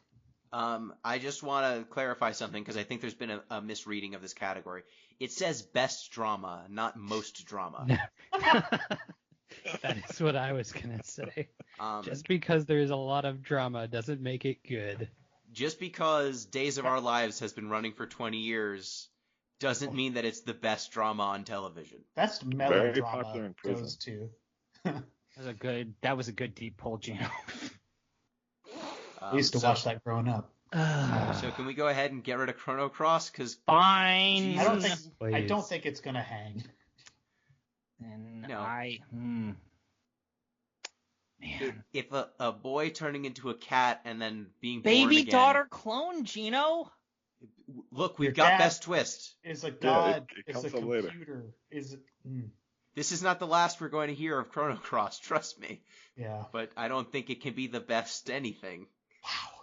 Speaker 4: I just want to clarify something because I think there's been a misreading of this category. It says best drama, not most drama.
Speaker 6: That is what I was gonna say. Just because there's a lot of drama doesn't make it good.
Speaker 4: Just because Days of Our Lives has been running for 20 years doesn't mean that it's the best drama on television.
Speaker 7: Best
Speaker 5: Very popular
Speaker 7: melodrama
Speaker 5: in prison.
Speaker 7: goes to.
Speaker 2: That was a good deep pull, Gino.
Speaker 7: I used to watch that growing up.
Speaker 4: So can we go ahead and get rid of Chrono Cross? Because
Speaker 2: Fine.
Speaker 7: I don't
Speaker 6: Please.
Speaker 7: think it's gonna hang.
Speaker 2: And
Speaker 4: No.
Speaker 2: Man.
Speaker 4: if a boy turning into a cat and then being born
Speaker 2: Baby
Speaker 4: again,
Speaker 2: daughter clone, Gino.
Speaker 4: look, we've
Speaker 7: Your
Speaker 4: got
Speaker 7: dad-
Speaker 4: best twist.
Speaker 7: Is a god?
Speaker 5: it
Speaker 7: is
Speaker 5: comes
Speaker 7: a
Speaker 5: up later.
Speaker 7: computer? Is it?
Speaker 4: This is not the last we're going to hear of Chrono Cross, trust me.
Speaker 7: Yeah.
Speaker 4: But I don't think it can be the best anything.
Speaker 7: Wow.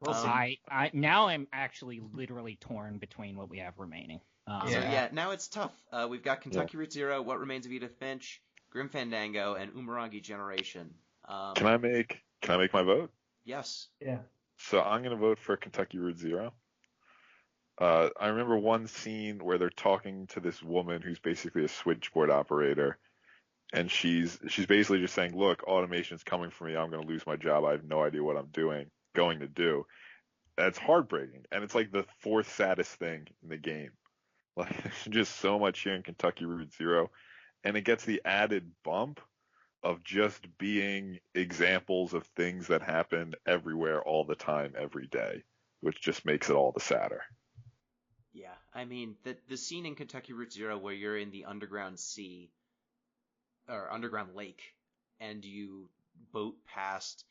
Speaker 7: We'll see.
Speaker 2: I now I'm actually literally torn between what we have remaining.
Speaker 4: So
Speaker 7: Yeah.
Speaker 4: yeah, now it's tough. We've got Kentucky Route Zero, What Remains of Edith Finch, Grim Fandango, and Umurangi Generation.
Speaker 5: Can I make my vote?
Speaker 4: Yes.
Speaker 7: Yeah.
Speaker 5: So I'm gonna vote for Kentucky Route Zero. I remember one scene where they're talking to this woman who's basically a switchboard operator, and she's basically just saying, "Look, automation's coming for me. I'm gonna lose my job. I have no idea what I'm going to do." That's heartbreaking, and it's like the fourth saddest thing in the game. Like, there's just so much here in Kentucky Route Zero, and it gets the added bump of just being examples of things that happen everywhere all the time, every day, which just makes it all the sadder.
Speaker 4: Yeah, I mean, the scene in Kentucky Route Zero where you're in the underground sea, or underground lake, and you boat past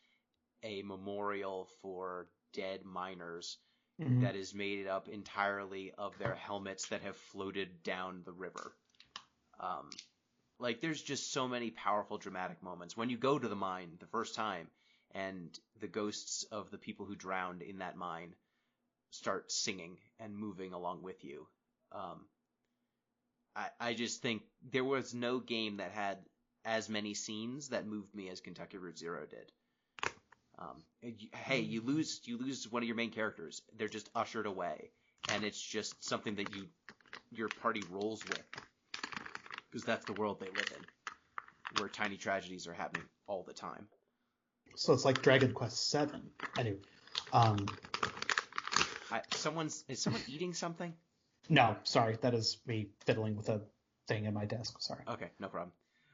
Speaker 4: a memorial for dead miners
Speaker 7: Mhm.
Speaker 4: that is made up entirely of their helmets that have floated down the river. Like, there's just so many powerful dramatic moments. When you go to the mine the first time, and the ghosts of the people who drowned in that mine start singing and moving along with you. I just think there was no game that had as many scenes that moved me as Kentucky Route Zero did. Hey, you lose one of your main characters. They're just ushered away, and it's just something that your party rolls with, because that's the world they live in, where tiny tragedies are happening all the time.
Speaker 7: So it's like Dragon Quest VII. Anyway,
Speaker 4: Is someone eating something?
Speaker 7: no, sorry, that is me fiddling with a thing in my desk. Sorry.
Speaker 4: Okay, no problem.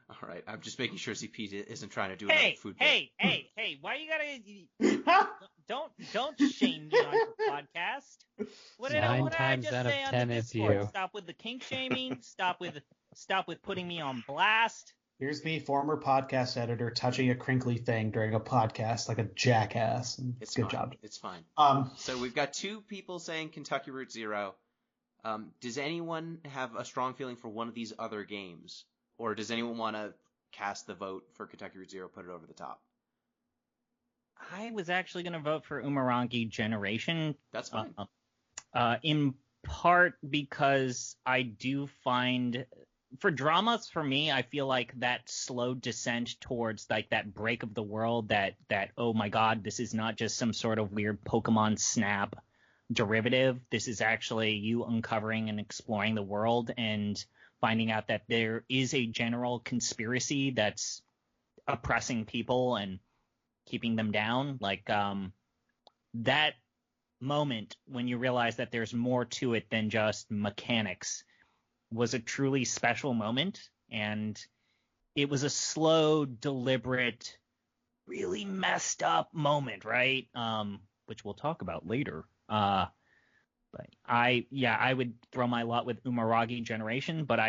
Speaker 4: All right, I'm just making sure ZP isn't trying to do another food bit.
Speaker 2: Hey, why you gotta don't shame me on your podcast? What did I
Speaker 6: 9 times
Speaker 2: just
Speaker 6: out of
Speaker 2: say on
Speaker 6: 10
Speaker 2: the
Speaker 6: it's
Speaker 2: Discord?
Speaker 6: you.
Speaker 2: Stop with the kink shaming. Stop with putting me on blast.
Speaker 7: Here's me, former podcast editor, touching a crinkly thing during a podcast like a jackass.
Speaker 4: It's
Speaker 7: Good
Speaker 4: fine.
Speaker 7: job.
Speaker 4: It's fine.
Speaker 7: Um,
Speaker 4: So we've got two people saying Kentucky Route Zero. Does anyone have a strong feeling for one of these other games? Or does anyone want to cast the vote for Kentucky Route Zero, put it over the top?
Speaker 2: I was actually gonna vote for Umurangi Generation.
Speaker 4: That's fine.
Speaker 2: In part because I do find, for dramas, for me, I feel like that slow descent towards like that break of the world, that oh my god, this is not just some sort of weird Pokemon Snap derivative. This is actually you uncovering and exploring the world and finding out that there is a general conspiracy that's oppressing people and keeping them down. Like that moment when you realize that there's more to it than just mechanics was a truly special moment, and it was a slow, deliberate, really messed up moment, right? Which we'll talk about later. But I would throw my lot with Umurangi Generation, but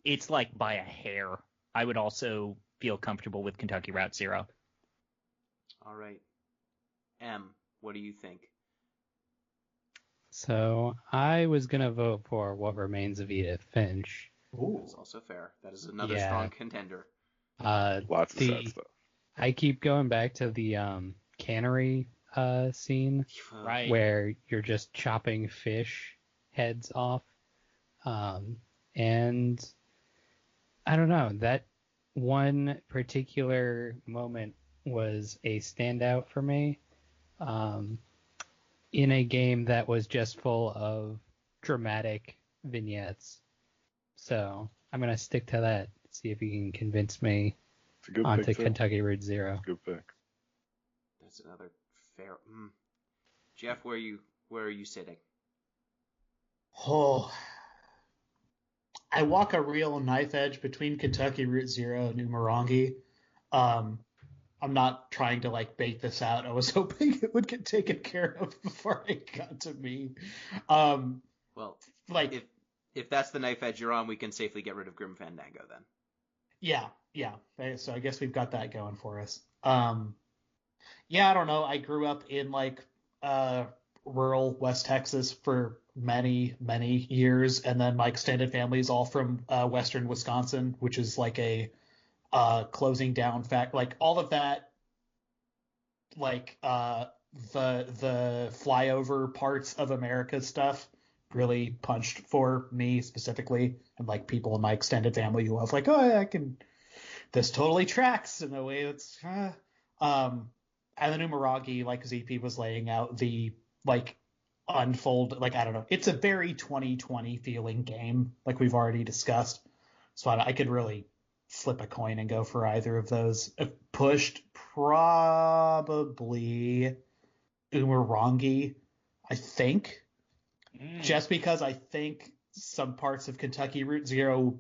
Speaker 2: it's like by a hair. I would also feel comfortable with Kentucky Route Zero.
Speaker 4: All right. M, what do you think?
Speaker 6: So I was gonna vote for What Remains of Edith Finch.
Speaker 4: That's also fair. That is another
Speaker 6: Yeah.
Speaker 4: strong contender.
Speaker 5: Lots of sad stuff.
Speaker 6: I keep going back to the cannery scene
Speaker 2: Right.
Speaker 6: where you're just chopping fish heads off, and I don't know, that one particular moment was a standout for me. In a game that was just full of dramatic vignettes. So I'm going to stick to that, see if you can convince me
Speaker 5: It's a good
Speaker 6: onto
Speaker 5: pick, too.
Speaker 6: Kentucky Route Zero.
Speaker 5: Good pick.
Speaker 4: That's another fair. Jeff, where are you sitting?
Speaker 7: Oh, I walk a real knife edge between Kentucky Route Zero and Umurangi. I'm not trying to like bait this out. I was hoping it would get taken care of before it got to me.
Speaker 4: Well,
Speaker 7: Like,
Speaker 4: if that's the knife edge you're on, we can safely get rid of Grim Fandango then.
Speaker 7: yeah. So I guess we've got that going for us. Yeah, I don't know. I grew up in like rural West Texas for many, many years, and then my extended family is all from Western Wisconsin, which is like a closing down fact. Like all of that, like the flyover parts of America stuff really punched for me specifically, and like people in my extended family who was like, oh, yeah, I can. This totally tracks in a way that's. And then Umaragi, like ZP was laying out, the like unfold, like I don't know, it's a very 2020 feeling game, like we've already discussed. So I could really flip a coin and go for either of those. If pushed, probably Umarangi, I think, just because I think some parts of Kentucky Route Zero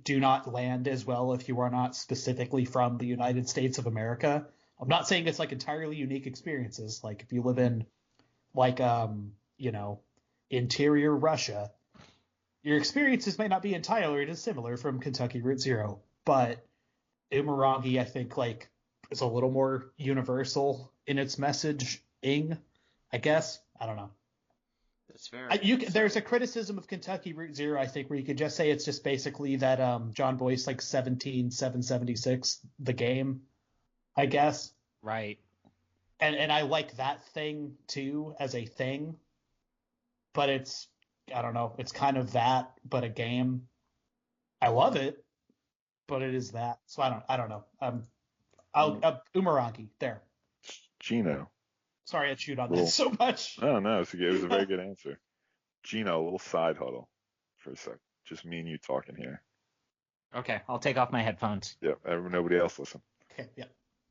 Speaker 7: do not land as well if you are not specifically from the United States of America. I'm not saying it's like entirely unique experiences. Like if you live in like interior Russia, your experiences may not be entirely dissimilar from Kentucky Route Zero. But Umarangi, I think, like is a little more universal in its messaging, I guess. I don't know.
Speaker 4: That's fair.
Speaker 7: There's a criticism of Kentucky Route Zero, I think, where you could just say it's just basically that John Boyce like 17776 the game, I guess.
Speaker 2: Right.
Speaker 7: And I like that thing too as a thing, but it's I don't know, it's kind of that but a game. I love it, but it is that. So I don't know. I'll Umarangi there.
Speaker 5: Gino.
Speaker 7: Sorry I chewed on that so much.
Speaker 5: No, it was a very good answer. Gino, a little side huddle for a sec. Just me and you talking here.
Speaker 2: Okay, I'll take off my headphones.
Speaker 5: Yep, nobody else listen.
Speaker 7: Okay, yeah.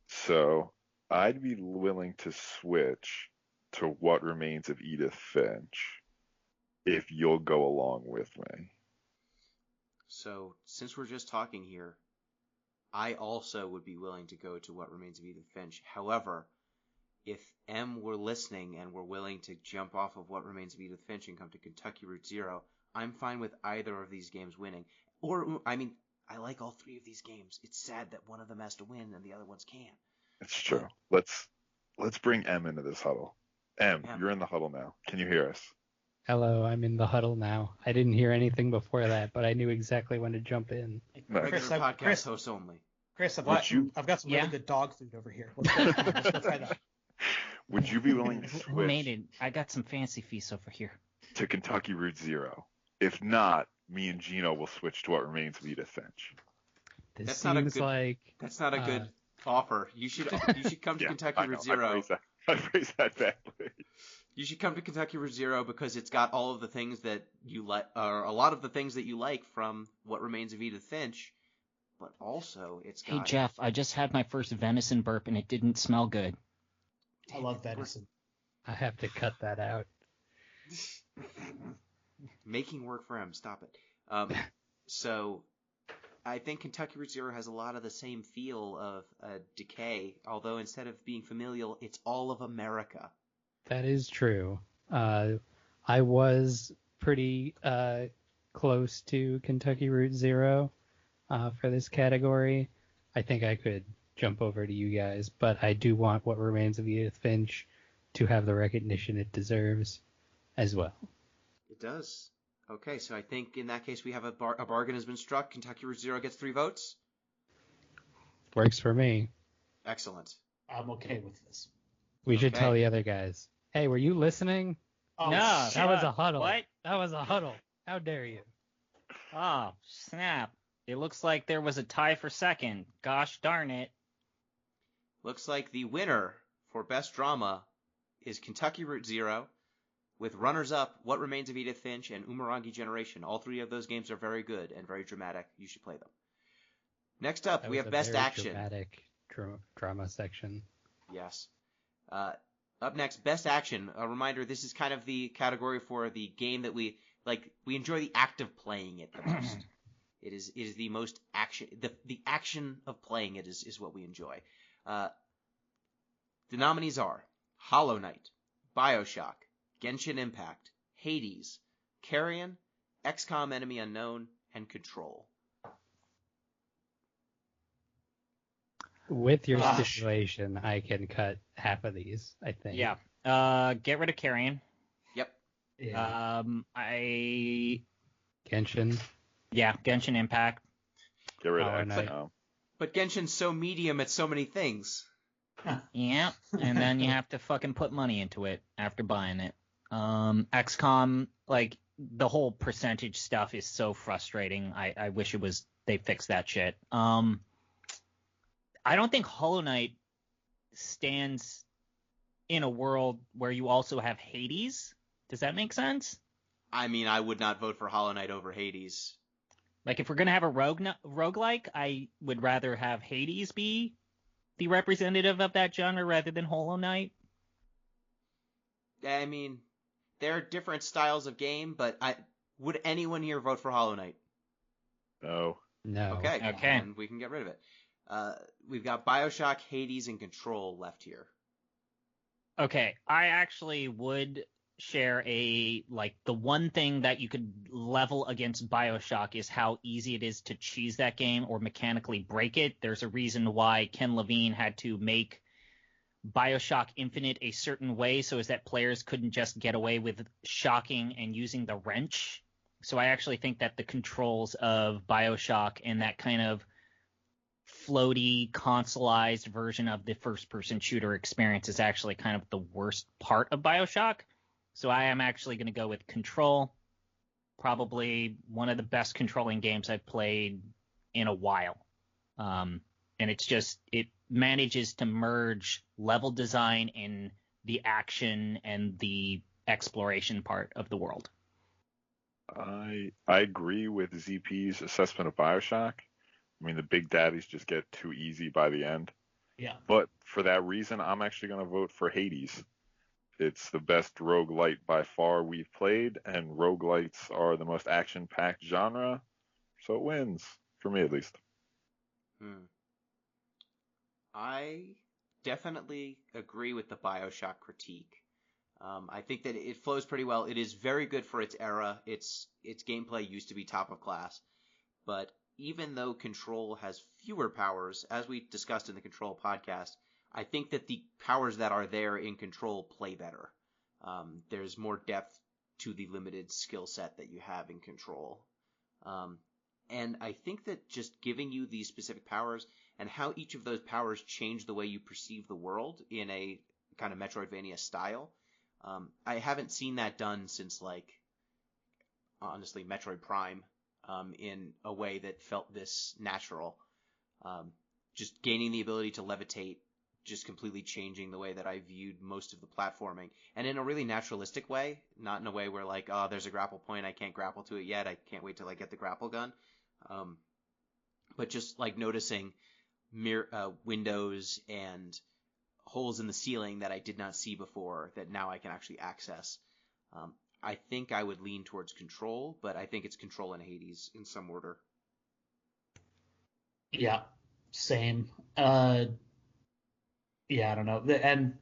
Speaker 5: So I'd be willing to switch to What Remains of Edith Finch if you'll go along with me.
Speaker 4: So since we're just talking here, I also would be willing to go to What Remains of Edith Finch. However, if M were listening and were willing to jump off of What Remains of Edith Finch and come to Kentucky Route Zero, I'm fine with either of these games winning. Or, I mean, I like all three of these games. It's sad that one of them has to win and the other ones can't.
Speaker 5: It's true. Let's bring M into this huddle. M, you're in the huddle now. Can you hear us?
Speaker 6: Hello, I'm in the huddle now. I didn't hear anything before that, but I knew exactly when to jump in.
Speaker 5: Nice.
Speaker 4: Regular podcast hosts only.
Speaker 7: Chris, I've got some really good dog food over here. Let's go try that.
Speaker 5: Would you be willing to switch?
Speaker 2: Who made it? I got some fancy feasts over here.
Speaker 5: To Kentucky Route Zero. If not, me and Gino will switch to What Remains of Edith Finch.
Speaker 6: That's not a
Speaker 4: good offer. You should come to Kentucky Route Zero.
Speaker 5: I phrased that badly.
Speaker 4: You should come to Kentucky Route Zero because it's got all of the things that you like, or a lot of the things that you like from What Remains of Edith Finch, but also it's got...
Speaker 2: Hey, Jeff, I just had my first venison burp and it didn't smell good.
Speaker 7: I love venison.
Speaker 6: I have to cut that out.
Speaker 4: Making work for him. Stop it. So I think Kentucky Route Zero has a lot of the same feel of decay, although instead of being familial, it's all of America.
Speaker 6: That is true. I was pretty close to Kentucky Route Zero for this category. I think I could jump over to you guys, but I do want What Remains of Edith Finch to have the recognition it deserves as well.
Speaker 4: It does. Okay, so I think in that case we have a bargain has been struck. Kentucky Route Zero gets 3 votes.
Speaker 6: Works for me.
Speaker 4: Excellent.
Speaker 7: I'm okay with this.
Speaker 6: We should tell the other guys. Hey, were you listening?
Speaker 2: Oh, no,
Speaker 6: that was a huddle.
Speaker 2: What?
Speaker 6: That was a huddle. How dare you?
Speaker 2: Oh, snap. It looks like there was a tie for second. Gosh darn it.
Speaker 4: Looks like the winner for Best Drama is Kentucky Route Zero, with runners-up What Remains of Edith Finch and Umarangi Generation. All 3 of those games are very good and very dramatic. You should play them. Next up, we have Best Action.
Speaker 6: Dramatic drama section.
Speaker 4: Yes. Up next, Best Action. A reminder, this is kind of the category for the game that we enjoy the act of playing it the most. It is the most action. The action of playing it is what we enjoy. The nominees are Hollow Knight, Bioshock, Genshin Impact, Hades, Carrion, XCOM Enemy Unknown, and Control.
Speaker 6: With your stipulation, I can cut half of these, I think.
Speaker 2: Yeah. Get rid of Carrion.
Speaker 4: Yep.
Speaker 7: Yeah.
Speaker 6: Genshin.
Speaker 2: Yeah, Genshin Impact.
Speaker 5: Get rid
Speaker 6: Hollow
Speaker 5: of
Speaker 6: Knight.
Speaker 5: XCOM.
Speaker 4: But Genshin's so medium at so many things.
Speaker 2: Yeah, and then you have to fucking put money into it after buying it. XCOM, like, the whole percentage stuff is so frustrating. I wish they fixed that shit. I don't think Hollow Knight stands in a world where you also have Hades. Does that make sense?
Speaker 4: I mean, I would not vote for Hollow Knight over Hades.
Speaker 2: Like, if we're going to have a roguelike, I would rather have Hades be the representative of that genre rather than Hollow Knight.
Speaker 4: I mean, there are different styles of game, but would anyone here vote for Hollow Knight?
Speaker 5: No.
Speaker 6: No.
Speaker 4: Okay.
Speaker 2: Okay.
Speaker 4: And we can get rid of it. We've got Bioshock, Hades, and Control left here.
Speaker 2: Okay, I actually would share the one thing that you could level against BioShock is how easy it is to cheese that game or mechanically break it. There's a reason why Ken Levine had to make BioShock Infinite a certain way so as that players couldn't just get away with shocking and using the wrench. So I actually think that the controls of BioShock and that kind of floaty, consoleized version of the first-person shooter experience is actually kind of the worst part of BioShock. So I am actually going to go with Control, probably one of the best controlling games I've played in a while. And it manages to merge level design in the action and the exploration part of the world.
Speaker 5: I agree with ZP's assessment of BioShock. I mean, the big daddies just get too easy by the end.
Speaker 7: Yeah.
Speaker 5: But for that reason, I'm actually going to vote for Hades. It's the best roguelite by far we've played, and roguelites are the most action-packed genre, so it wins, for me at least.
Speaker 4: I definitely agree with the BioShock critique. I think that it flows pretty well. It is very good for its era. Its gameplay used to be top of class. But even though Control has fewer powers, as we discussed in the Control podcast, I think that the powers that are there in Control play better. There's more depth to the limited skill set that you have in Control. And I think that just giving you these specific powers and how each of those powers change the way you perceive the world in a kind of Metroidvania style, I haven't seen that done since, honestly, Metroid Prime, in a way that felt this natural. Just gaining the ability to levitate, just completely changing the way that I viewed most of the platforming, and in a really naturalistic way, not in a way where there's a grapple point, I can't grapple to it yet, I can't wait to get the grapple gun, but just noticing windows and holes in the ceiling that I did not see before that now I can actually access. I think I would lean towards Control, but I think it's Control and Hades in some order.
Speaker 7: Yeah, same. Yeah, I don't know. And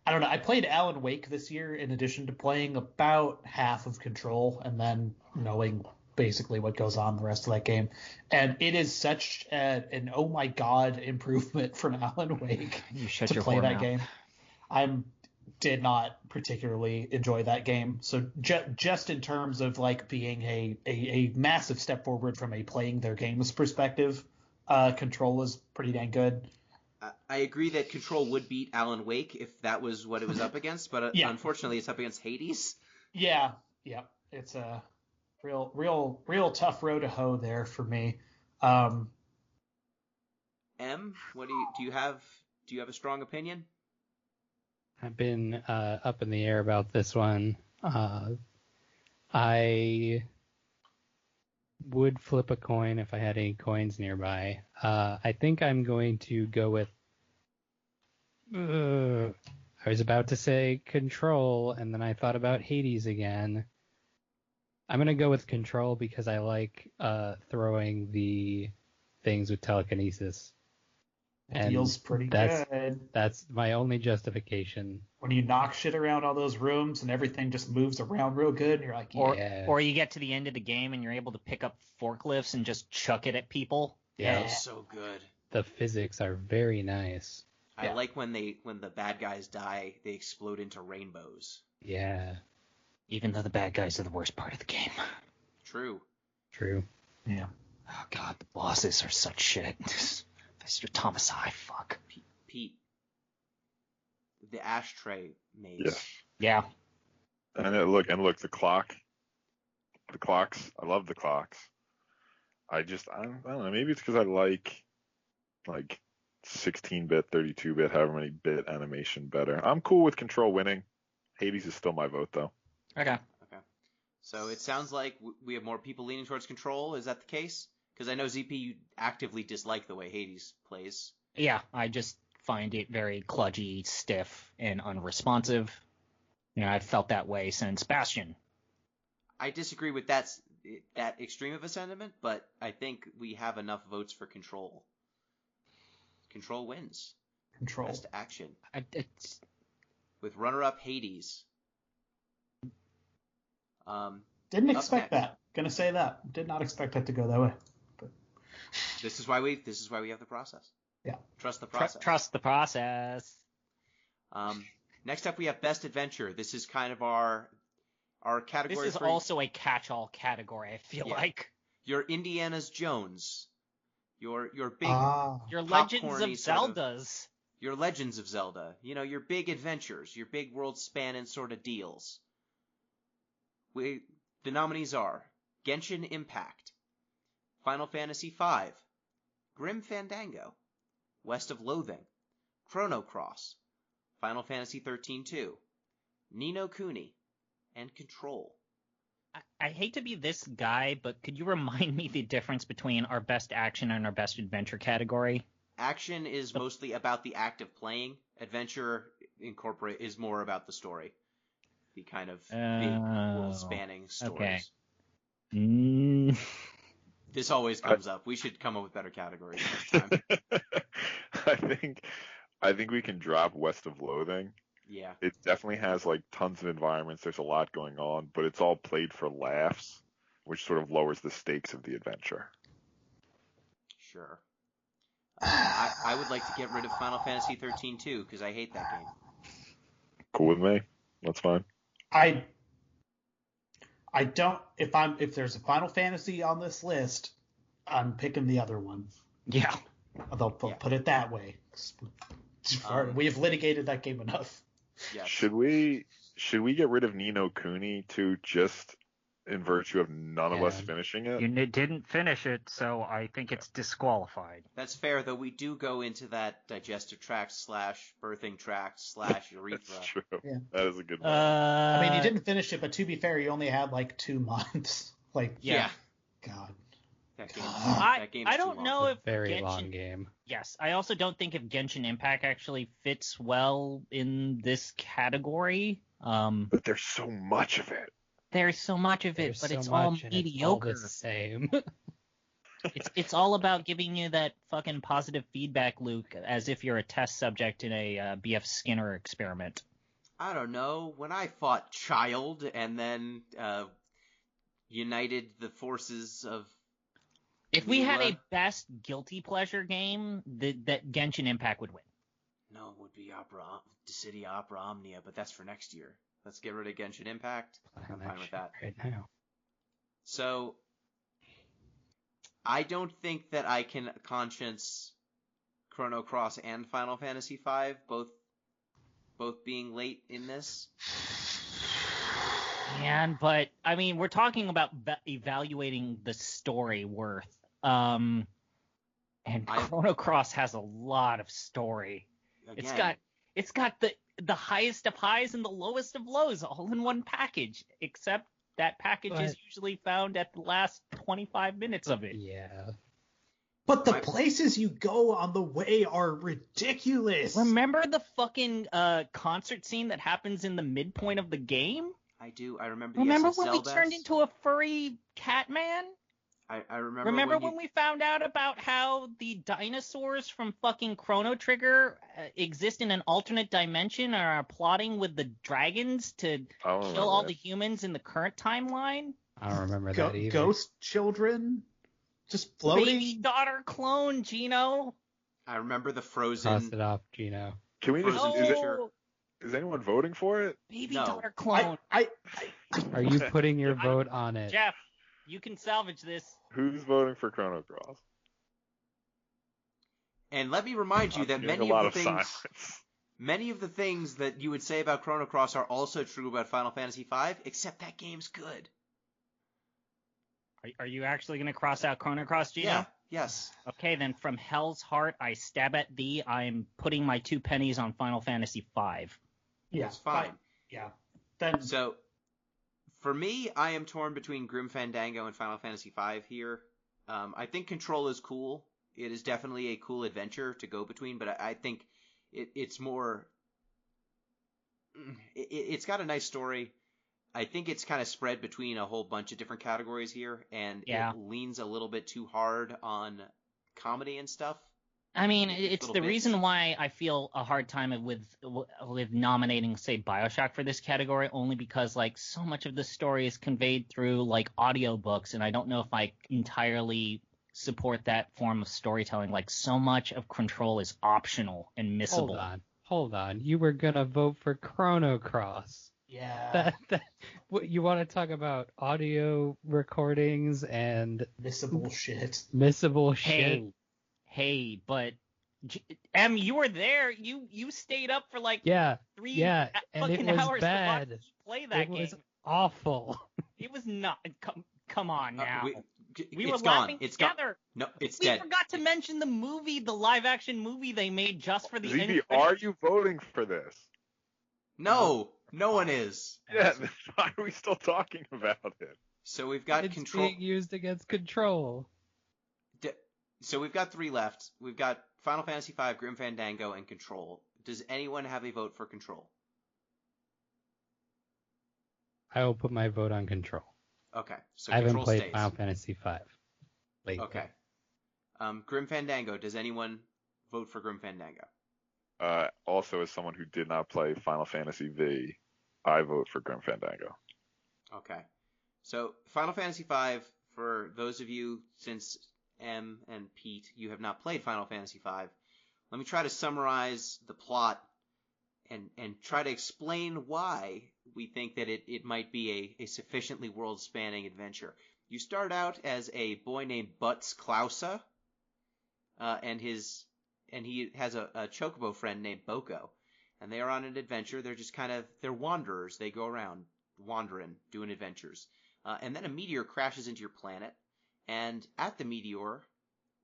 Speaker 7: I don't know. I played Alan Wake this year in addition to playing about half of Control and then knowing basically what goes on the rest of that game. And it is such an oh my god improvement from Alan Wake to play that game. I did not particularly enjoy that game. So just in terms of being a massive step forward from a playing their games perspective, Control is pretty dang good.
Speaker 4: I agree that Control would beat Alan Wake if that was what it was up against, but
Speaker 7: Yeah.
Speaker 4: Unfortunately it's up against Hades.
Speaker 7: Yeah, it's a real tough row to hoe there for me.
Speaker 4: What do you have a strong opinion?
Speaker 6: I've been up in the air about this one. I would flip a coin if I had any coins nearby. I think I'm going to go with I was about to say Control, and then I thought about Hades again. I'm going to go with Control because I like throwing the things with telekinesis. And
Speaker 7: Feels pretty good.
Speaker 6: That's my only justification.
Speaker 7: When you knock shit around all those rooms and everything just moves around real good, and you're like, yeah.
Speaker 2: Or you get to the end of the game and you're able to pick up forklifts and just chuck it at people.
Speaker 6: Yeah.
Speaker 4: It's so good.
Speaker 6: The physics are very nice.
Speaker 4: I like when the bad guys die, they explode into rainbows.
Speaker 6: Yeah.
Speaker 2: Even though the bad guys are the worst part of the game.
Speaker 4: True.
Speaker 2: Yeah. Oh god, the bosses are such shit. Mr. Thomas I, fuck.
Speaker 4: Pete. The ashtray maze.
Speaker 5: Yes.
Speaker 2: Yeah.
Speaker 5: And look, the clock. The clocks. I love the clocks. I don't know. Maybe it's because I like 16-bit, 32-bit, however many bit animation better. I'm cool with Control winning. Hades is still my vote, though.
Speaker 2: Okay.
Speaker 4: So it sounds like we have more people leaning towards Control. Is that the case? Because I know ZP, you actively dislike the way Hades plays.
Speaker 2: Yeah, I just find it very kludgy, stiff, and unresponsive. You know, I've felt that way since Bastion.
Speaker 4: I disagree with that extreme of a sentiment, but I think we have enough votes for Control. Control wins.
Speaker 7: Control.
Speaker 4: Best action.
Speaker 2: It's
Speaker 4: With runner-up Hades.
Speaker 7: Didn't
Speaker 4: up
Speaker 7: expect
Speaker 4: next.
Speaker 7: that. Gonna say that. Did not expect that to go that way. But
Speaker 4: This is why we have the process.
Speaker 7: Yeah.
Speaker 4: Trust the process.
Speaker 2: trust the process.
Speaker 4: Next up we have Best Adventure. This is kind of our category.
Speaker 2: This is also a catch-all category, I feel like.
Speaker 4: Your Indiana's Jones. Your big
Speaker 2: Your Legends
Speaker 4: popcorny
Speaker 2: of
Speaker 4: sort of-
Speaker 2: Zeldas.
Speaker 4: Your Legends of Zelda. You know, your big adventures, your big world-spanning sort of deals. The nominees are Genshin Impact, Final Fantasy V, Grim Fandango, West of Loathing, Chrono Cross, Final Fantasy 13-2, Ni no Kuni, and Control.
Speaker 2: I hate to be this guy, but could you remind me the difference between our best action and our best adventure category?
Speaker 4: Action is mostly about the act of playing. Adventure is more about the story. The kind of big world-spanning stories.
Speaker 2: Okay.
Speaker 4: This always comes up. We should come up with better categories next time.
Speaker 5: I think we can drop West of Loathing.
Speaker 4: Yeah.
Speaker 5: It definitely has tons of environments. There's a lot going on, but it's all played for laughs, which sort of lowers the stakes of the adventure.
Speaker 4: Sure. I would like to get rid of Final Fantasy 13 too, because I hate that game.
Speaker 5: Cool with me. That's fine.
Speaker 7: I don't. If there's a Final Fantasy on this list, I'm picking the other one.
Speaker 2: Yeah.
Speaker 7: They'll put it that way. We have litigated that game enough.
Speaker 4: Yes.
Speaker 5: Should we get rid of Ni no Kuni too, just in virtue of none of us finishing it?
Speaker 2: You didn't finish it, so I think it's disqualified.
Speaker 4: That's fair, though we do go into that digestive tract / birthing tract / urethra.
Speaker 5: That's true.
Speaker 7: Yeah.
Speaker 5: That is a good one.
Speaker 7: I mean, you didn't finish it, but to be fair, you only had 2 months.
Speaker 4: Yeah.
Speaker 7: God.
Speaker 4: That game's
Speaker 2: I don't
Speaker 4: too
Speaker 2: know
Speaker 4: long.
Speaker 2: if
Speaker 6: Very
Speaker 2: Genshin,
Speaker 6: long game.
Speaker 2: Yes, I also don't think if Genshin Impact actually fits well in this category.
Speaker 5: But there's so much of it.
Speaker 2: There's so much of it,
Speaker 6: There's
Speaker 2: but
Speaker 6: so
Speaker 2: it's all
Speaker 6: much and it's
Speaker 2: mediocre.
Speaker 6: all the same.
Speaker 2: It's all about giving you that fucking positive feedback loop, as if you're a test subject in a B.F. Skinner experiment.
Speaker 4: I don't know. When I fought Child and then united the forces of
Speaker 2: If we had
Speaker 4: Mila.
Speaker 2: a best guilty pleasure game, that Genshin Impact would win.
Speaker 4: No, it would be City Opera Omnia, but that's for next year. Let's get rid of Genshin Impact. I'm fine with that.
Speaker 6: Right now.
Speaker 4: So, I don't think that I can conscience Chrono Cross and Final Fantasy V, both being late in this.
Speaker 2: But I mean, we're talking about evaluating the story worth. And Chrono Cross has a lot of story.
Speaker 4: Again,
Speaker 2: It's got the highest of highs and the lowest of lows all in one package, except that package is usually found at the last 25 minutes of it.
Speaker 6: Yeah.
Speaker 7: But the places you go on the way are ridiculous.
Speaker 2: Remember the fucking concert scene that happens in the midpoint of the game?
Speaker 4: I do. I remember.
Speaker 2: Remember
Speaker 4: the
Speaker 2: when we
Speaker 4: SSL
Speaker 2: turned
Speaker 4: best?
Speaker 2: into a furry cat man?
Speaker 4: I remember.
Speaker 2: Remember when we found out about how the dinosaurs from fucking Chrono Trigger exist in an alternate dimension and are plotting with the dragons to kill all the humans in the current timeline?
Speaker 6: I don't remember that either.
Speaker 7: Ghost children just floating.
Speaker 2: Baby daughter clone, Gino.
Speaker 4: I remember the Frozen.
Speaker 6: Cross it off, Gino.
Speaker 5: Can we just?
Speaker 2: Oh,
Speaker 5: Is anyone voting for it?
Speaker 2: baby
Speaker 4: No.
Speaker 2: daughter clone.
Speaker 6: Are you putting your vote on it?
Speaker 2: Jeff, you can salvage this.
Speaker 5: Who's voting for Chrono Cross?
Speaker 4: And let me remind you that
Speaker 5: I'm
Speaker 4: many
Speaker 5: getting a lot
Speaker 4: of the
Speaker 5: of
Speaker 4: things,
Speaker 5: silence.
Speaker 4: many of the things that you would say about Chrono Cross are also true about Final Fantasy V, except that game's good.
Speaker 2: Are you actually going to cross out Chrono Cross, Gino?
Speaker 4: Yeah. Yes.
Speaker 2: Okay, then from hell's heart, I stab at thee. I'm putting my 2 pennies on Final Fantasy V.
Speaker 7: Yeah,
Speaker 4: It's fine.
Speaker 7: Yeah. Then
Speaker 4: So, for me, I am torn between Grim Fandango and Final Fantasy V here. I think Control is cool. It is definitely a cool adventure to go between, but I think it's more... It's got a nice story. I think it's kind of spread between a whole bunch of different categories here, and
Speaker 2: Yeah.
Speaker 4: it leans a little bit too hard on comedy and stuff.
Speaker 2: I mean, it's
Speaker 4: Little
Speaker 2: the
Speaker 4: bits.
Speaker 2: reason why I feel a hard time with nominating, say, BioShock for this category, only because, like, so much of the story is conveyed through, like, audiobooks, and I don't know if I entirely support that form of storytelling. Like, so much of Control is optional and missable.
Speaker 6: Hold on. You were gonna vote for Chrono Cross.
Speaker 7: yeah,
Speaker 6: What you want to talk about audio recordings and
Speaker 7: missable shit.
Speaker 6: missable shit?
Speaker 2: Hey, but Em, you were there. You stayed up for like
Speaker 6: Yeah,
Speaker 2: 3
Speaker 6: yeah, and it
Speaker 2: fucking
Speaker 6: was
Speaker 2: hours
Speaker 6: bad.
Speaker 2: to watch you play that
Speaker 6: It was
Speaker 2: game.
Speaker 6: awful.
Speaker 2: It was not. Come on now. We were
Speaker 4: it's
Speaker 2: laughing
Speaker 4: gone. It's
Speaker 2: together.
Speaker 4: No, it's
Speaker 2: We
Speaker 4: dead.
Speaker 2: forgot to mention the movie, the live-action movie they made just for the.
Speaker 5: ZB, are you voting for this?
Speaker 4: No, no one is.
Speaker 5: Yeah, then why are we still talking about it?
Speaker 4: So we've got
Speaker 6: It's
Speaker 4: Control.
Speaker 6: being used against Control.
Speaker 4: So we've got 3 left. We've got Final Fantasy V, Grim Fandango, and Control. Does anyone have a vote for Control?
Speaker 6: I will put my vote on Control.
Speaker 4: Okay, so
Speaker 6: I haven't
Speaker 4: Control
Speaker 6: played
Speaker 4: stays.
Speaker 6: Final Fantasy V lately.
Speaker 4: Okay. Grim Fandango. Does anyone vote for Grim Fandango?
Speaker 5: Also, as someone who did not play Final Fantasy V, I vote for Grim Fandango.
Speaker 4: Okay. So Final Fantasy V, for those of you, since M and Pete, you have not played Final Fantasy V, let me try to summarize the plot and try to explain why we think that it might be a sufficiently world-spanning adventure. You start out as a boy named Butts Klausa, and he has a chocobo friend named Boko, and they are on an adventure. They're just they're wanderers. They go around wandering, doing adventures. And then a meteor crashes into your planet, and at the meteor,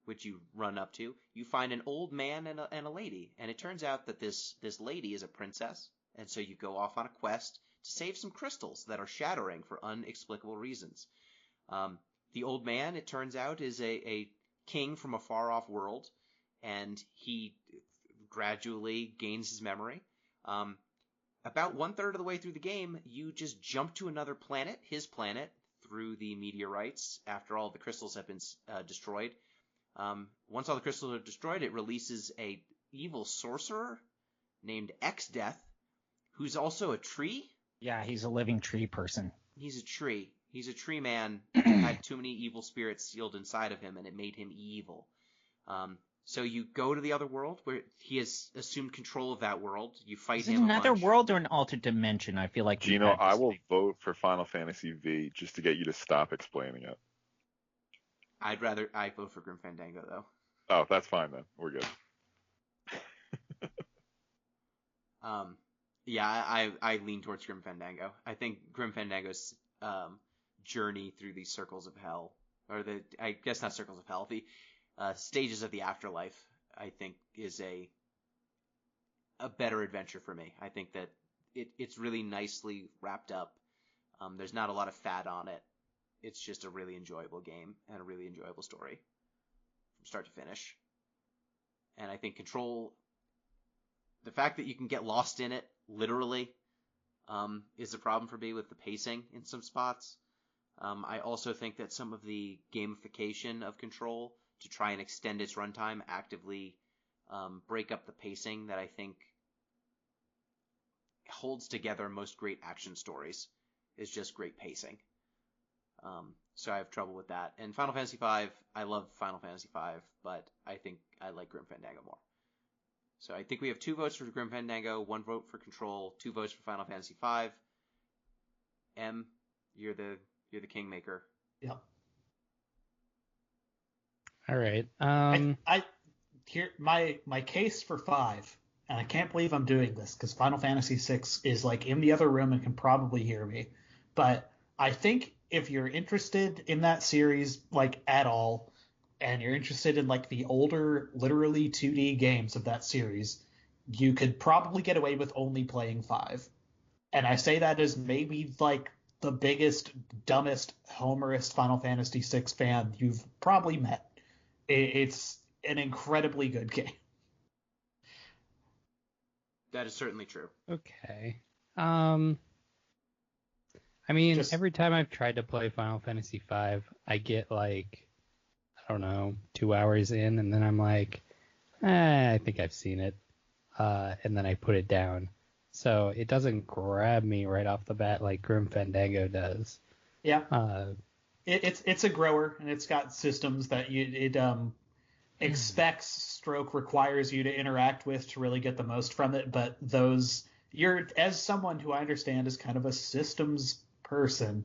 Speaker 4: which you run up to, you find an old man and a lady. And it turns out that this lady is a princess, and so you go off on a quest to save some crystals that are shattering for inexplicable reasons. The old man, it turns out, is a king from a far-off world, and he gradually gains his memory. About 1/3 of the way through the game, you just jump to another planet, his planet, through the meteorites after all the crystals have been destroyed. Once all the crystals are destroyed, it releases a evil sorcerer named X-Death, who's also a tree.
Speaker 2: Yeah, he's a living tree person.
Speaker 4: He's a tree. He's a tree man who had too many evil spirits sealed inside of him, and it made him evil. So you go to the other world where he has assumed control of that world. You fight
Speaker 2: Is it
Speaker 4: him.
Speaker 2: another world or an altered dimension? I feel like
Speaker 5: Gino, I will vote for Final Fantasy V just to get you to stop explaining it.
Speaker 4: I'd vote for Grim Fandango though.
Speaker 5: Oh, that's fine then. We're good.
Speaker 4: Yeah, I lean towards Grim Fandango. I think Grim Fandango's journey through these circles of hell, or I guess not circles of hell, the stages of the afterlife, I think is a better adventure for me. I think that it's really nicely wrapped up. There's not a lot of fat on it. It's just a really enjoyable game and a really enjoyable story from start to finish. And I think Control, the fact that you can get lost in it, literally, is a problem for me with the pacing in some spots. I also think that some of the gamification of Control to try and extend its runtime actively break up the pacing that I think holds together most great action stories is just great pacing. So I have trouble with that. And Final Fantasy V, I love Final Fantasy V, but I think I like Grim Fandango more. So I think we have 2 votes for Grim Fandango, 1 vote for Control, 2 votes for Final Fantasy V. M, you're the kingmaker.
Speaker 7: Yep.
Speaker 6: All right.
Speaker 7: I here my case for 5, and I can't believe I'm doing this because Final Fantasy VI is like in the other room and can probably hear me, but I think if you're interested in that series like at all, and you're interested in like the older, literally 2D games of that series, you could probably get away with only playing 5. And I say that as maybe like the biggest, dumbest, homerist Final Fantasy VI fan you've probably met. It's an incredibly good game.
Speaker 4: That is certainly true.
Speaker 6: Okay. I mean, every time I've tried to play Final Fantasy V, I get like, I don't know, 2 hours in, and then I'm like, I think I've seen it. And then I put it down. So it doesn't grab me right off the bat like Grim Fandango does.
Speaker 7: Yeah. It's a grower, and it's got systems that it expects stroke requires you to interact with to really get the most from it. But those, as someone who I understand is kind of a systems person,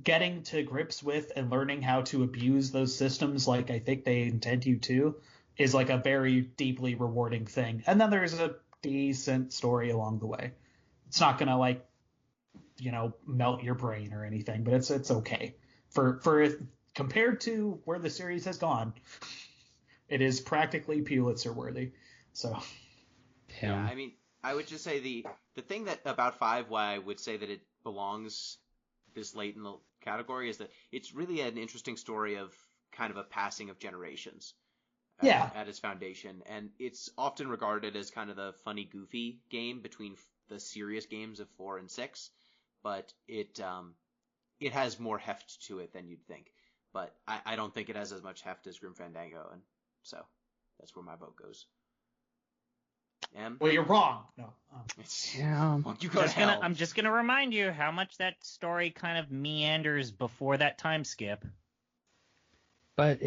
Speaker 7: getting to grips with and learning how to abuse those systems like I think they intend you to is like a very deeply rewarding thing. And then there's a decent story along the way. It's not gonna like, melt your brain or anything, but it's okay. For compared to where the series has gone, it is practically Pulitzer worthy. So
Speaker 4: yeah, I mean, I would just say the thing that about 5 why I would say that it belongs this late in the category is that it's really an interesting story of kind of a passing of generations. At its foundation, and it's often regarded as kind of the funny, goofy game between the serious games of 4 and 6, but it has more heft to it than you'd think. But I don't think it has as much heft as Grim Fandango, and so that's where my vote goes. M?
Speaker 7: Well, you're wrong. No.
Speaker 4: Well, you go to hell.
Speaker 2: I'm just gonna remind you how much that story kind of meanders before that time skip.
Speaker 6: But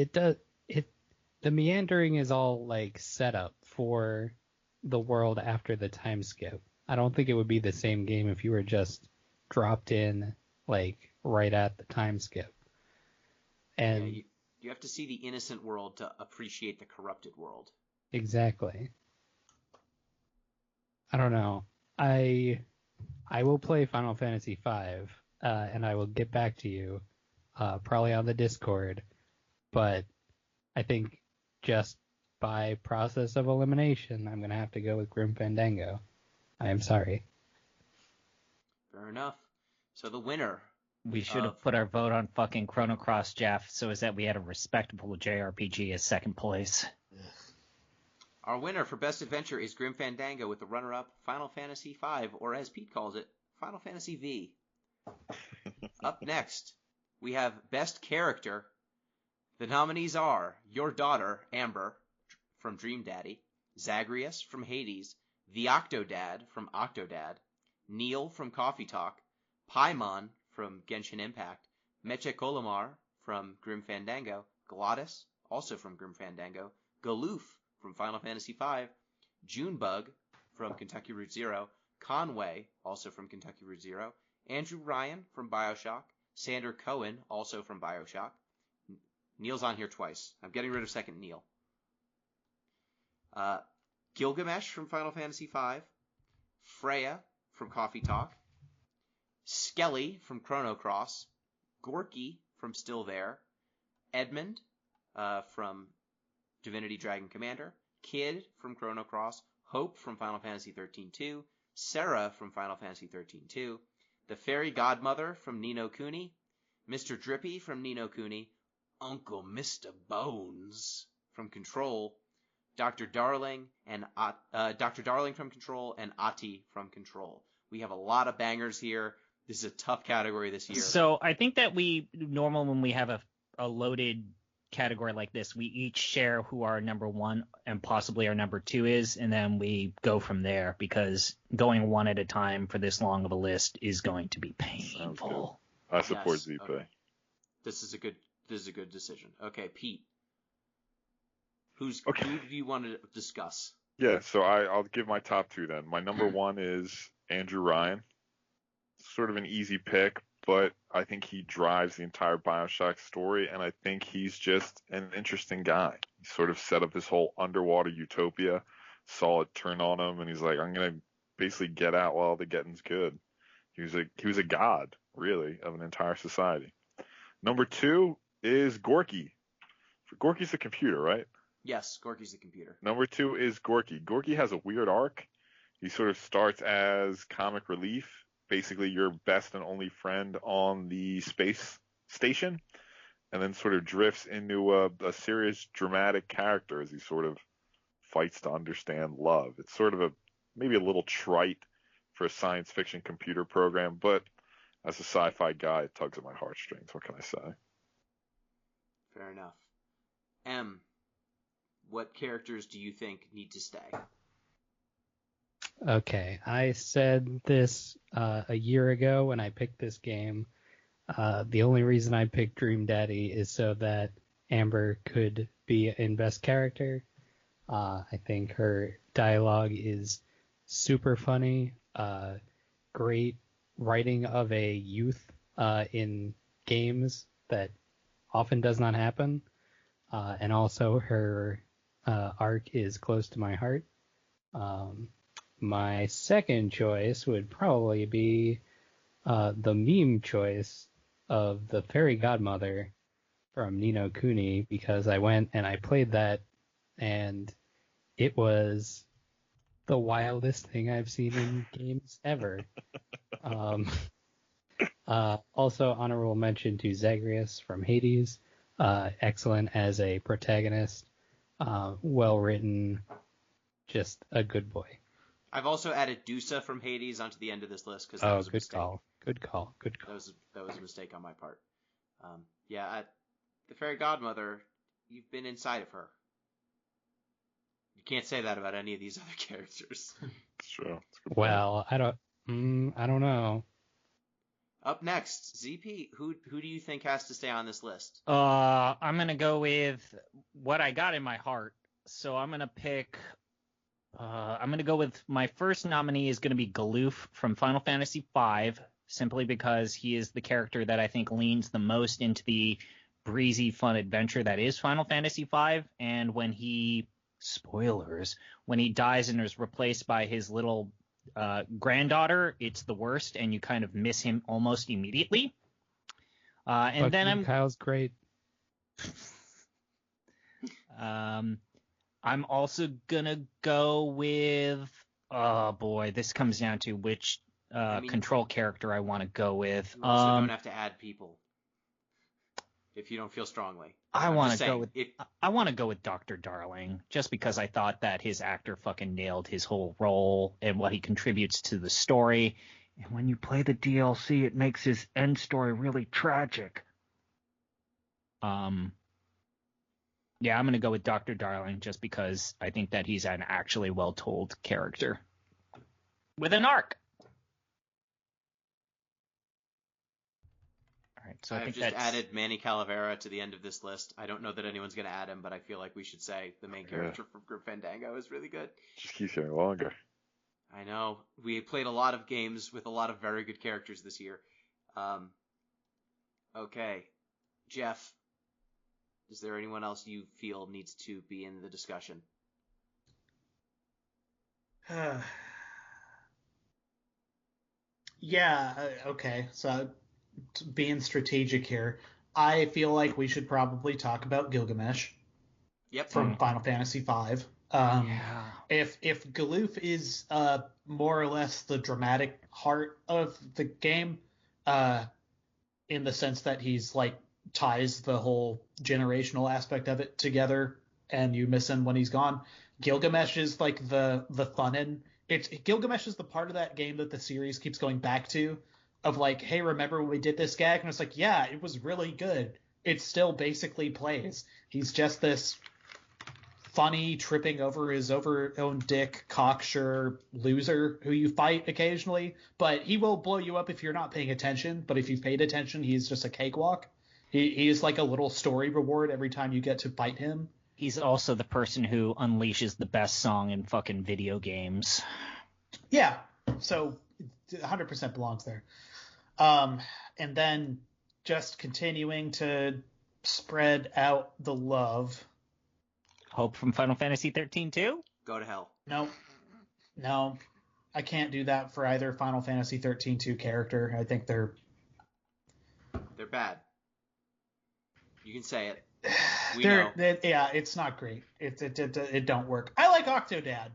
Speaker 6: the meandering is all like set up for the world after the time skip. I don't think it would be the same game if you were just dropped in like right at the time skip. And
Speaker 4: you have to see the innocent world to appreciate the corrupted world.
Speaker 6: Exactly. I don't know. I will play Final Fantasy V, and I will get back to you, probably on the Discord. But I think just by process of elimination, I'm going to have to go with Grim Fandango. I am sorry.
Speaker 4: Fair enough. So the winner.
Speaker 2: We should have put our vote on fucking Chrono Cross, Jeff, so as that we had a respectable JRPG as second place.
Speaker 4: Our winner for Best Adventure is Grim Fandango with the runner-up Final Fantasy V, or as Pete calls it, Final Fantasy V. Up next, we have Best Character. The nominees are Your Daughter, Amber, from Dream Daddy, Zagreus from Hades, The Octodad from Octodad, Neil from Coffee Talk, Paimon from Genshin Impact, Meche Kolomar from Grim Fandango, Glottis, also from Grim Fandango, Galoof from Final Fantasy V, Junebug from Kentucky Route Zero, Conway, also from Kentucky Route Zero, Andrew Ryan from Bioshock, Sander Cohen, also from Bioshock. Neil's on here twice. I'm getting rid of second Neil. Gilgamesh from Final Fantasy V, Freya from Coffee Talk, Skelly from Chrono Cross, Gorky from Still There, Edmund from Divinity Dragon Commander, Kid from Chrono Cross, Hope from Final Fantasy XIII-2, Sarah from Final Fantasy XIII-2, the Fairy Godmother from Ni no Kuni, Mr. Drippy from Ni no Kuni, Uncle Mr. Bones from Control, Dr. Darling from Control, and Ati from Control. We have a lot of bangers here. This is a tough category this year.
Speaker 2: So I think that when we have a loaded category like this, we each share who our number one and possibly our number two is, and then we go from there, because going one at a time for this long of a list is going to be painful.
Speaker 5: I support
Speaker 4: Yes,
Speaker 5: ZP.
Speaker 4: okay. This is a good decision. Okay, Pete. Who do you want to discuss?
Speaker 5: Yeah, so I'll give my top two then. My number one is Andrew Ryan. Sort of an easy pick, but I think he drives the entire BioShock story, and I think he's just an interesting guy. He sort of set up this whole underwater utopia, saw it turn on him, and he's like, I'm gonna basically get out while the getting's good. He was a god, really, of an entire society. Number two is Gorky. Gorky's the computer, right?
Speaker 4: Yes, Gorky's the computer.
Speaker 5: Number two is Gorky. Gorky has a weird arc. He sort of starts as comic relief, basically your best and only friend on the space station, and then sort of drifts into a serious, dramatic character as he sort of fights to understand love. It's sort of maybe a little trite for a science fiction computer program, but as a sci-fi guy, it tugs at my heartstrings. What can I say?
Speaker 4: Fair enough. M, what characters do you think need to stay?
Speaker 6: Okay, I said this a year ago when I picked this game. The only reason I picked Dream Daddy is so that Amber could be in best character. I think her dialogue is super funny. Great writing of a youth in games that often does not happen. And also her arc is close to my heart. My second choice would probably be the meme choice of the fairy godmother from Ni no Kuni, because I went and I played that, and it was the wildest thing I've seen in games ever. Also, honorable mention to Zagreus from Hades. Excellent as a protagonist. Well written. Just a good boy.
Speaker 4: I've also added Dusa from Hades onto the end of this list because that was a mistake.
Speaker 6: Good call.
Speaker 4: That was a mistake on my part. The fairy godmother, you've been inside of her. You can't say that about any of these other characters.
Speaker 5: It's true.
Speaker 6: Well, I don't know.
Speaker 4: Up next, ZP. Who do you think has to stay on this list?
Speaker 2: I'm gonna go with what I got in my heart. So I'm gonna pick. I'm gonna go with my first nominee is gonna be Galoof from Final Fantasy V, simply because he is the character that I think leans the most into the breezy, fun adventure that is Final Fantasy V. And when he, spoilers, when he dies and is replaced by his little granddaughter, it's the worst, and you kind of miss him almost immediately. And then
Speaker 6: Kyle's great.
Speaker 2: I'm also gonna go with, oh boy, this comes down to which control character I want to go with.
Speaker 4: You also don't have to add people if you don't feel strongly.
Speaker 2: I want to go with Dr. Darling, just because I thought that his actor fucking nailed his whole role and what he contributes to the story. And when you play the DLC, it makes his end story really tragic. Yeah, I'm going to go with Dr. Darling just because I think that he's an actually well-told character with an arc. All right, so I think
Speaker 4: just added Manny Calavera to the end of this list. I don't know that anyone's going to add him, but I feel like we should say the main character from Group Fandango is really good.
Speaker 5: Just keeps getting longer.
Speaker 4: I know. We played a lot of games with a lot of very good characters this year. Okay. Jeff, is there anyone else you feel needs to be in the discussion?
Speaker 7: Okay. So, being strategic here, I feel like we should probably talk about Gilgamesh.
Speaker 4: Yep.
Speaker 7: From Final Fantasy V. If Galoof is more or less the dramatic heart of the game, in the sense that he's like ties the whole generational aspect of it together, and you miss him when he's gone. Gilgamesh is like the fun-in. Gilgamesh is the part of that game that the series keeps going back to, of like, hey, remember when we did this gag? And it's like, yeah, it was really good. It still basically plays. He's just this funny, tripping over his own dick, cocksure loser who you fight occasionally, but he will blow you up if you're not paying attention. But if you've paid attention, he's just a cakewalk. He is like a little story reward every time you get to fight him.
Speaker 2: He's also the person who unleashes the best song in fucking video games.
Speaker 7: Yeah, so 100% belongs there. And then just continuing to spread out the love.
Speaker 2: Hope from Final Fantasy 13 too?
Speaker 4: Go to hell.
Speaker 7: No, I can't do that for either Final Fantasy 13-2 character. I think they're
Speaker 4: bad. You can say it. We know.
Speaker 7: Yeah, it's not great. It don't work. I like Octodad.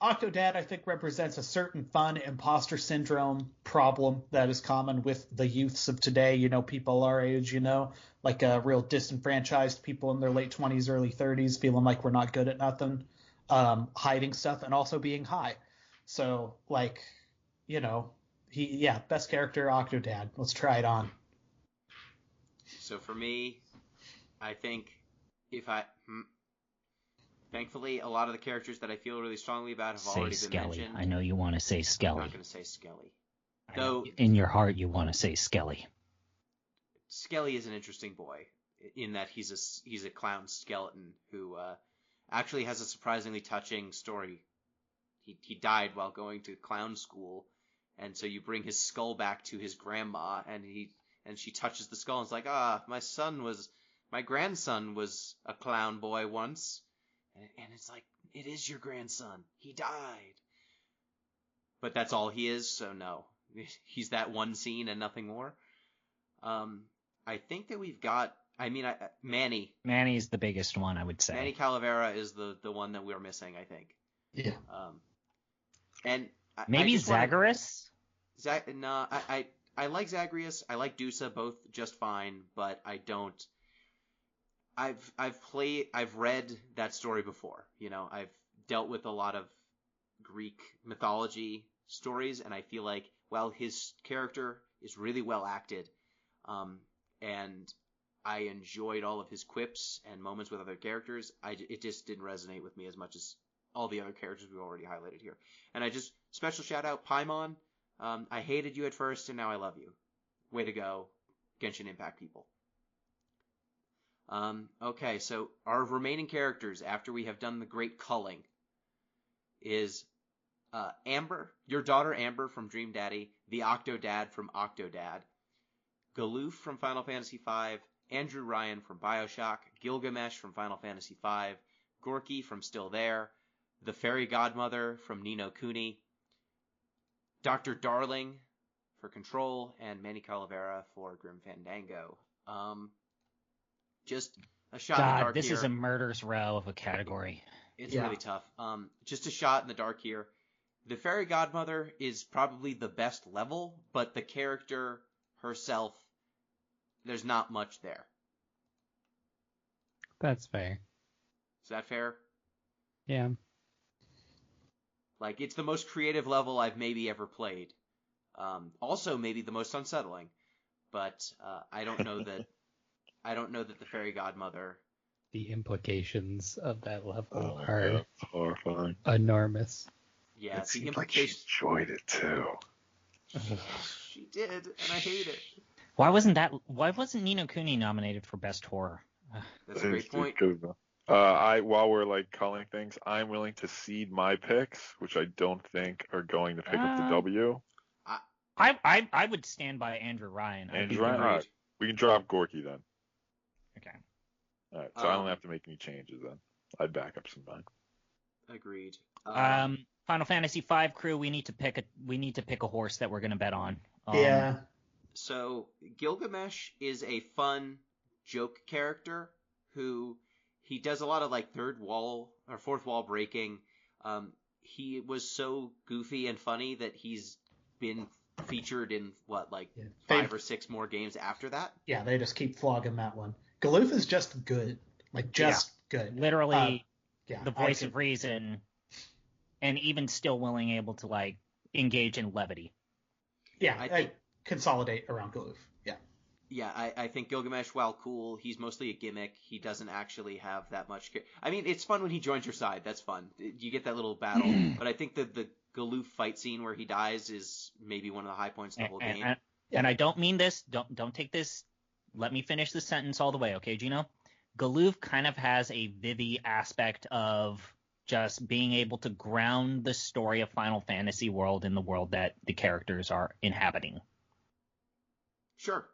Speaker 7: Octodad, I think, represents a certain fun imposter syndrome problem that is common with the youths of today, people our age, like real disenfranchised people in their late 20s, early 30s, feeling like we're not good at nothing, hiding stuff, and also being high. So, like, best character, Octodad. Let's try it on.
Speaker 4: So for me, I think thankfully, a lot of the characters that I feel really strongly about have already been mentioned.
Speaker 2: I know you want to say Skelly.
Speaker 4: I'm not going to say Skelly. Though
Speaker 2: in your heart you want to say Skelly.
Speaker 4: Skelly is an interesting boy in that he's a clown skeleton who actually has a surprisingly touching story. He died while going to clown school, and so you bring his skull back to his grandma, and she touches the skull and is like, my grandson was a clown boy once. And it's like, it is your grandson. He died. But that's all he is, so no. He's that one scene and nothing more. I think that we've got, Manny.
Speaker 2: Manny's the biggest one, I would say.
Speaker 4: Manny Calavera is the one that we're missing, I think.
Speaker 7: Yeah.
Speaker 4: And
Speaker 2: maybe Zagreus?
Speaker 4: No, I like Zagreus. I like Dusa both just fine, but I don't. I've read that story before. I've dealt with a lot of Greek mythology stories, and I feel like, his character is really well acted, and I enjoyed all of his quips and moments with other characters. It just didn't resonate with me as much as all the other characters we've already highlighted here. And special shout out, Paimon. I hated you at first, and now I love you. Way to go, Genshin Impact people. Okay, so our remaining characters, after we have done the great culling, is Amber, your daughter Amber from Dream Daddy, the Octodad from Octodad, Galoof from Final Fantasy V, Andrew Ryan from Bioshock, Gilgamesh from Final Fantasy V, Gorky from Still There, the Fairy Godmother from Ni no Kuni, Dr. Darling for Control, and Manny Calavera for Grim Fandango. Just a shot in the dark
Speaker 2: this
Speaker 4: here.
Speaker 2: is a murder's row of a category.
Speaker 4: It's really tough. Just a shot in the dark here. The Fairy Godmother is probably the best level, but the character herself, there's not much there.
Speaker 6: That's fair.
Speaker 4: Is that fair?
Speaker 6: Yeah.
Speaker 4: Like, it's the most creative level I've maybe ever played. Also, maybe the most unsettling. But I don't know that. I don't know that the Fairy Godmother.
Speaker 6: The implications of that level are
Speaker 5: horrifying,
Speaker 6: enormous.
Speaker 4: Yeah,
Speaker 5: the implications. Like she enjoyed it too.
Speaker 4: She did, and I hate it.
Speaker 2: Why wasn't Ni no Kuni nominated for best horror?
Speaker 4: That's a great point.
Speaker 5: While we're like culling things, I'm willing to cede my picks, which I don't think are going to pick up the W.
Speaker 2: I would stand by Andrew Ryan.
Speaker 5: Andrew Ryan. All right. We can drop Gorky then.
Speaker 2: Okay.
Speaker 5: All right. So I don't have to make any changes then. I'd back up some time.
Speaker 4: Agreed.
Speaker 2: Final Fantasy V crew. We need to pick a horse that we're gonna bet on.
Speaker 7: Yeah.
Speaker 4: So Gilgamesh is a fun joke character who he does a lot of like third wall or fourth wall breaking. He was so goofy and funny that he's been featured in 5 or 6 more games after that.
Speaker 7: Yeah, they just keep flogging that one. Galoof is just good, good.
Speaker 2: Literally, the voice of reason, and even still able to like engage in levity.
Speaker 7: Yeah, consolidate around Galoof. Yeah.
Speaker 4: Yeah, I think Gilgamesh, while cool, he's mostly a gimmick. He doesn't actually have that much. I mean, it's fun when he joins your side. That's fun. You get that little battle. But I think that the Galoof fight scene where he dies is maybe one of the high points of the whole game.
Speaker 2: And I don't mean this. Don't take this. Let me finish the sentence all the way, okay, Gino? Galoof kind of has a Vivi aspect of just being able to ground the story of Final Fantasy world in the world that the characters are inhabiting.
Speaker 4: Sure.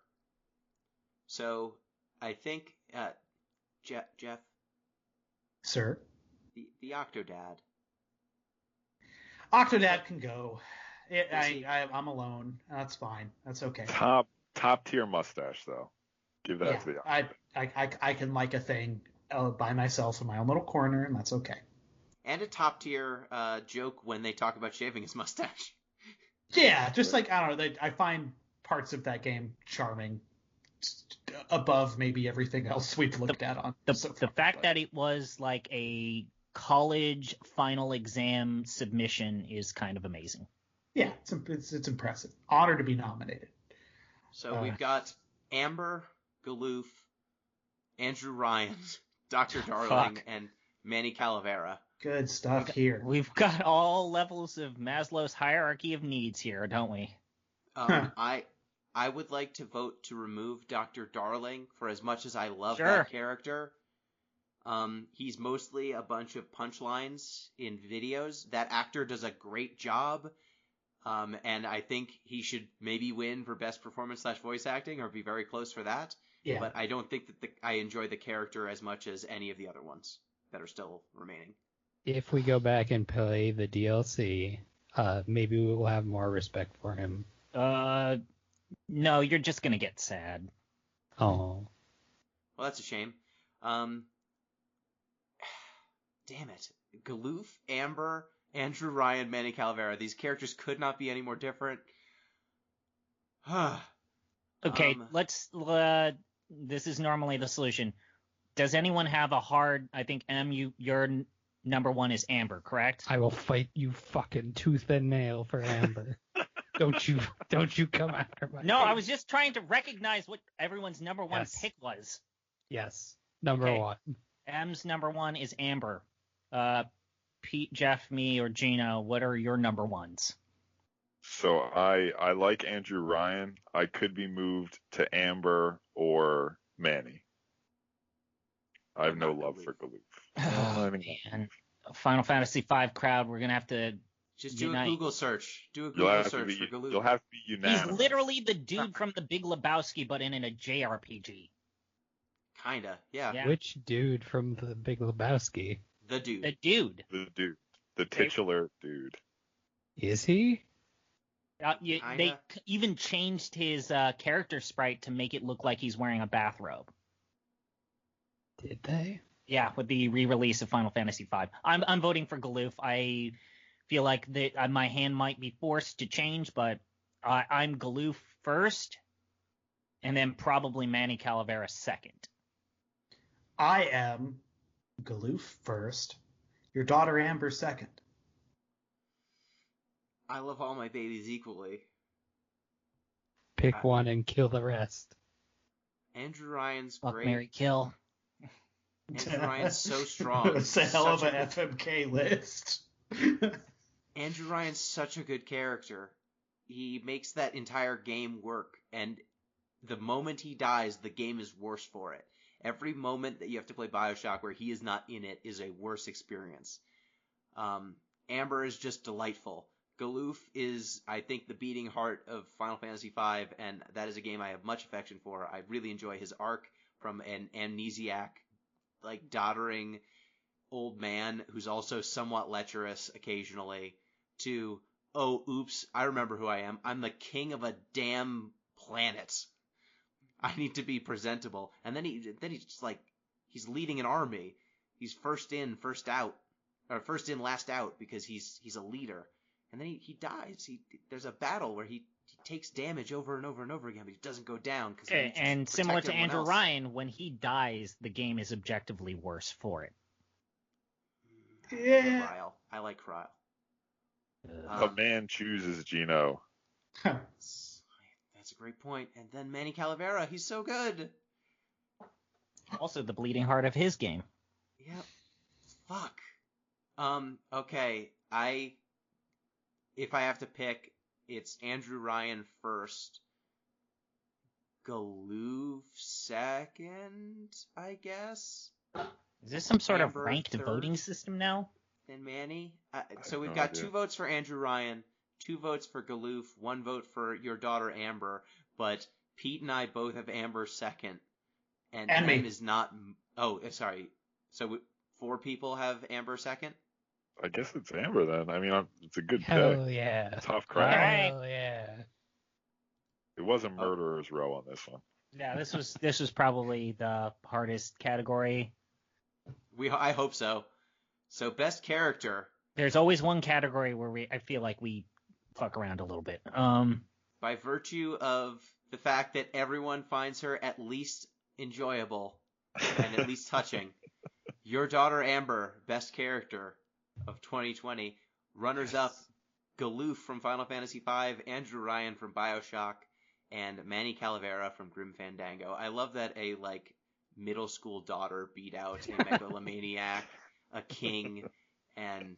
Speaker 4: So, I think, Jeff?
Speaker 7: Sir?
Speaker 4: The Octodad.
Speaker 7: Octodad can go. I'm alone. That's fine. That's okay.
Speaker 5: Top tier mustache, though. Give that to the Octodad.
Speaker 7: I can like a thing by myself in my own little corner, and that's okay.
Speaker 4: And a top tier joke when they talk about shaving his mustache.
Speaker 7: Yeah, just like, I don't know, I find parts of that game charming above maybe everything else we've looked at on
Speaker 2: the fact that it was like a college final exam submission is kind of amazing.
Speaker 7: Yeah, it's impressive. Honor to be nominated.
Speaker 4: So we've got Amber, Galoof, Andrew Ryan, Dr. Darling, and Manny Calavera.
Speaker 7: Good stuff here.
Speaker 2: We've got all levels of Maslow's hierarchy of needs here, don't we?
Speaker 4: I would like to vote to remove Dr. Darling for as much as I love
Speaker 2: Sure.
Speaker 4: that character. He's mostly a bunch of punchlines in videos. That actor does a great job. And I think he should maybe win for best performance / voice acting or be very close for that.
Speaker 7: Yeah.
Speaker 4: But I don't think that I enjoy the character as much as any of the other ones that are still remaining.
Speaker 6: If we go back and play the DLC, maybe we will have more respect for him.
Speaker 2: No, you're just gonna get sad.
Speaker 6: Oh.
Speaker 4: Well, that's a shame. Damn it. Galoof, Amber, Andrew Ryan, Manny Calavera. These characters could not be any more different.
Speaker 2: Okay, let's. This is normally the solution. Does anyone have a hard? I think your number one is Amber, correct?
Speaker 6: I will fight you fucking tooth and nail for Amber. Don't you come after my
Speaker 2: No, I was just trying to recognize what everyone's number one pick was.
Speaker 6: Yes, number one.
Speaker 2: M's number one is Amber. Pete, Jeff, me, or Gino, what are your number ones?
Speaker 5: So I like Andrew Ryan. I could be moved to Amber or Manny. I have no love for Galoof.
Speaker 2: Oh, man. Final Fantasy V crowd, we're going to have to
Speaker 4: just do a Google search. Do a
Speaker 5: You'll
Speaker 4: Google
Speaker 5: have
Speaker 4: search
Speaker 5: to be,
Speaker 4: for Galoof.
Speaker 5: You'll have to be unanimous.
Speaker 2: He's literally the dude from The Big Lebowski, but in a JRPG.
Speaker 4: Kinda, yeah.
Speaker 6: Which dude from The Big Lebowski?
Speaker 4: The dude.
Speaker 2: The dude.
Speaker 5: The dude. The titular dude.
Speaker 6: Is he?
Speaker 2: They even changed his character sprite to make it look like he's wearing a bathrobe.
Speaker 6: Did they?
Speaker 2: Yeah, with the re-release of Final Fantasy V. I'm voting for Galoof. I feel like my hand might be forced to change, but I'm Galoof first, and then probably Manny Calavera second.
Speaker 7: I am Galoof first, your daughter Amber second.
Speaker 4: I love all my babies equally.
Speaker 6: Pick one and kill the rest.
Speaker 4: Andrew Ryan's
Speaker 2: Fuck,
Speaker 4: great.
Speaker 2: Mary, kill.
Speaker 4: Andrew Ryan's so strong.
Speaker 7: It's a hell of an FMK list.
Speaker 4: Andrew Ryan's such a good character. He makes that entire game work, and the moment he dies, the game is worse for it. Every moment that you have to play BioShock where he is not in it is a worse experience. Amber is just delightful. Galoof is, I think, the beating heart of Final Fantasy V, and that is a game I have much affection for. I really enjoy his arc from an amnesiac, like, doddering old man who's also somewhat lecherous occasionally to, oh, oops, I remember who I am. I'm the king of a damn planet. I need to be presentable. And then he's just like, he's leading an army. He's first in, first out, or first in, last out, because he's a leader. And then he dies. There's a battle where he takes damage over and over and over again, but he doesn't go down.
Speaker 2: And similar to Andrew Ryan, when he dies, the game is objectively worse for it.
Speaker 7: Yeah.
Speaker 4: I like Cryle.
Speaker 5: A man chooses Gino.
Speaker 4: That's That's a great point. And then Manny Calavera, he's so good.
Speaker 2: Also the bleeding heart of his game.
Speaker 4: Yep. Fuck. Okay. If I have to pick, it's Andrew Ryan first, Galoof second, I guess.
Speaker 2: Is this some sort
Speaker 4: Amber
Speaker 2: of ranked
Speaker 4: third.
Speaker 2: voting system now?
Speaker 4: Then Manny. So
Speaker 5: have
Speaker 4: we've
Speaker 5: no
Speaker 4: got
Speaker 5: idea.
Speaker 4: 2 votes for Andrew Ryan, 2 votes for Galoof, 1 vote for your daughter Amber, but Pete and I both have Amber second. And
Speaker 7: And
Speaker 4: M
Speaker 7: me.
Speaker 4: is not. Oh, sorry. So 4 people have Amber second?
Speaker 5: I guess it's Amber then. I mean, it's a good pick.
Speaker 6: Hell yeah.
Speaker 5: Tough crowd.
Speaker 2: Alright.
Speaker 6: Hell yeah.
Speaker 5: It wasn't Murderer's Row on this one.
Speaker 2: Yeah, this was probably the hardest category.
Speaker 4: I hope so. So best character.
Speaker 2: There's always one category where I feel like we fuck around a little bit.
Speaker 4: By virtue of the fact that everyone finds her at least enjoyable and at least touching. Your daughter Amber, best character of 2020. Runners up, Galoof from Final Fantasy V, Andrew Ryan from BioShock, and Manny Calavera from Grim Fandango. I love that a middle school daughter beat out a megalomaniac, a king, and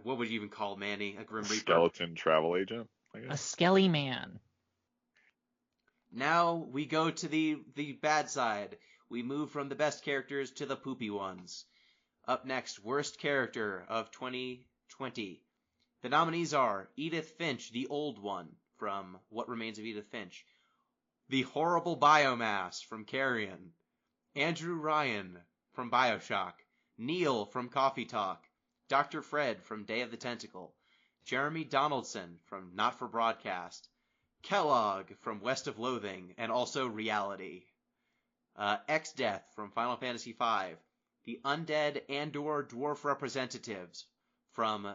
Speaker 4: what would you even call Manny? A Grim Reaper?
Speaker 5: Skeleton travel agent, I
Speaker 2: a
Speaker 5: guess.
Speaker 2: skelly man.
Speaker 4: Now we go to the bad side. We move from the best characters to the poopy ones. Up next, worst character of 2020. The nominees are Edith Finch, the old one, from What Remains of Edith Finch. The horrible biomass from Carrion. Andrew Ryan from BioShock. Neil from Coffee Talk. Dr. Fred from Day of the Tentacle. Jeremy Donaldson from Not for Broadcast. Kellogg from West of Loathing, and also Reality. X-Death from Final Fantasy V. The Undead Andor Dwarf Representatives from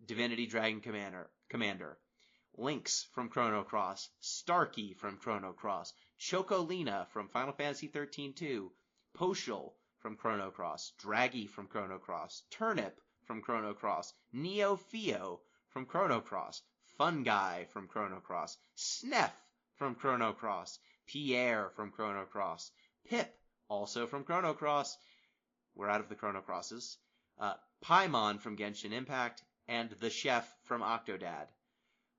Speaker 4: Divinity Dragon Commander. Lynx from Chrono Cross. Starkey from Chrono Cross. Chocolina from Final Fantasy XIII 2. Poshel from Chrono Cross. Draggy from Chrono Cross. Turnip from Chrono Cross. Neo Fio from Chrono Cross. Fun Guy from Chrono Cross. Sneff from Chrono Cross. Pierre from Chrono Cross. Pip, also from Chrono Cross. We're out of the Chrono Crosses. Paimon from Genshin Impact. And the Chef from Octodad.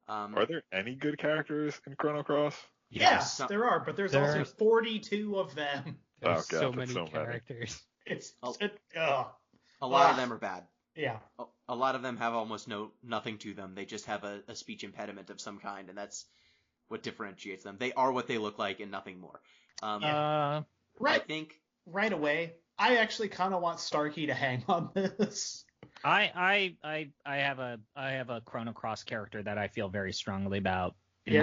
Speaker 5: Are there any good characters in Chrono Cross?
Speaker 7: Yes, there are, but there's also
Speaker 6: There's-
Speaker 7: 42 of them.
Speaker 6: There's
Speaker 5: Oh, God,
Speaker 6: so
Speaker 5: that's
Speaker 6: many
Speaker 5: so many.
Speaker 6: characters.
Speaker 7: It's
Speaker 4: Oh.
Speaker 7: ugh.
Speaker 4: A lot of them are bad.
Speaker 7: Yeah.
Speaker 4: A lot of them have almost nothing to them. They just have a speech impediment of some kind, and that's what differentiates them. They are what they look like and nothing more. I
Speaker 7: Right
Speaker 4: think
Speaker 7: right away. I actually kind of want Starkey to hang on this.
Speaker 2: I have a Chrono Cross character that I feel very strongly about in
Speaker 7: Yeah.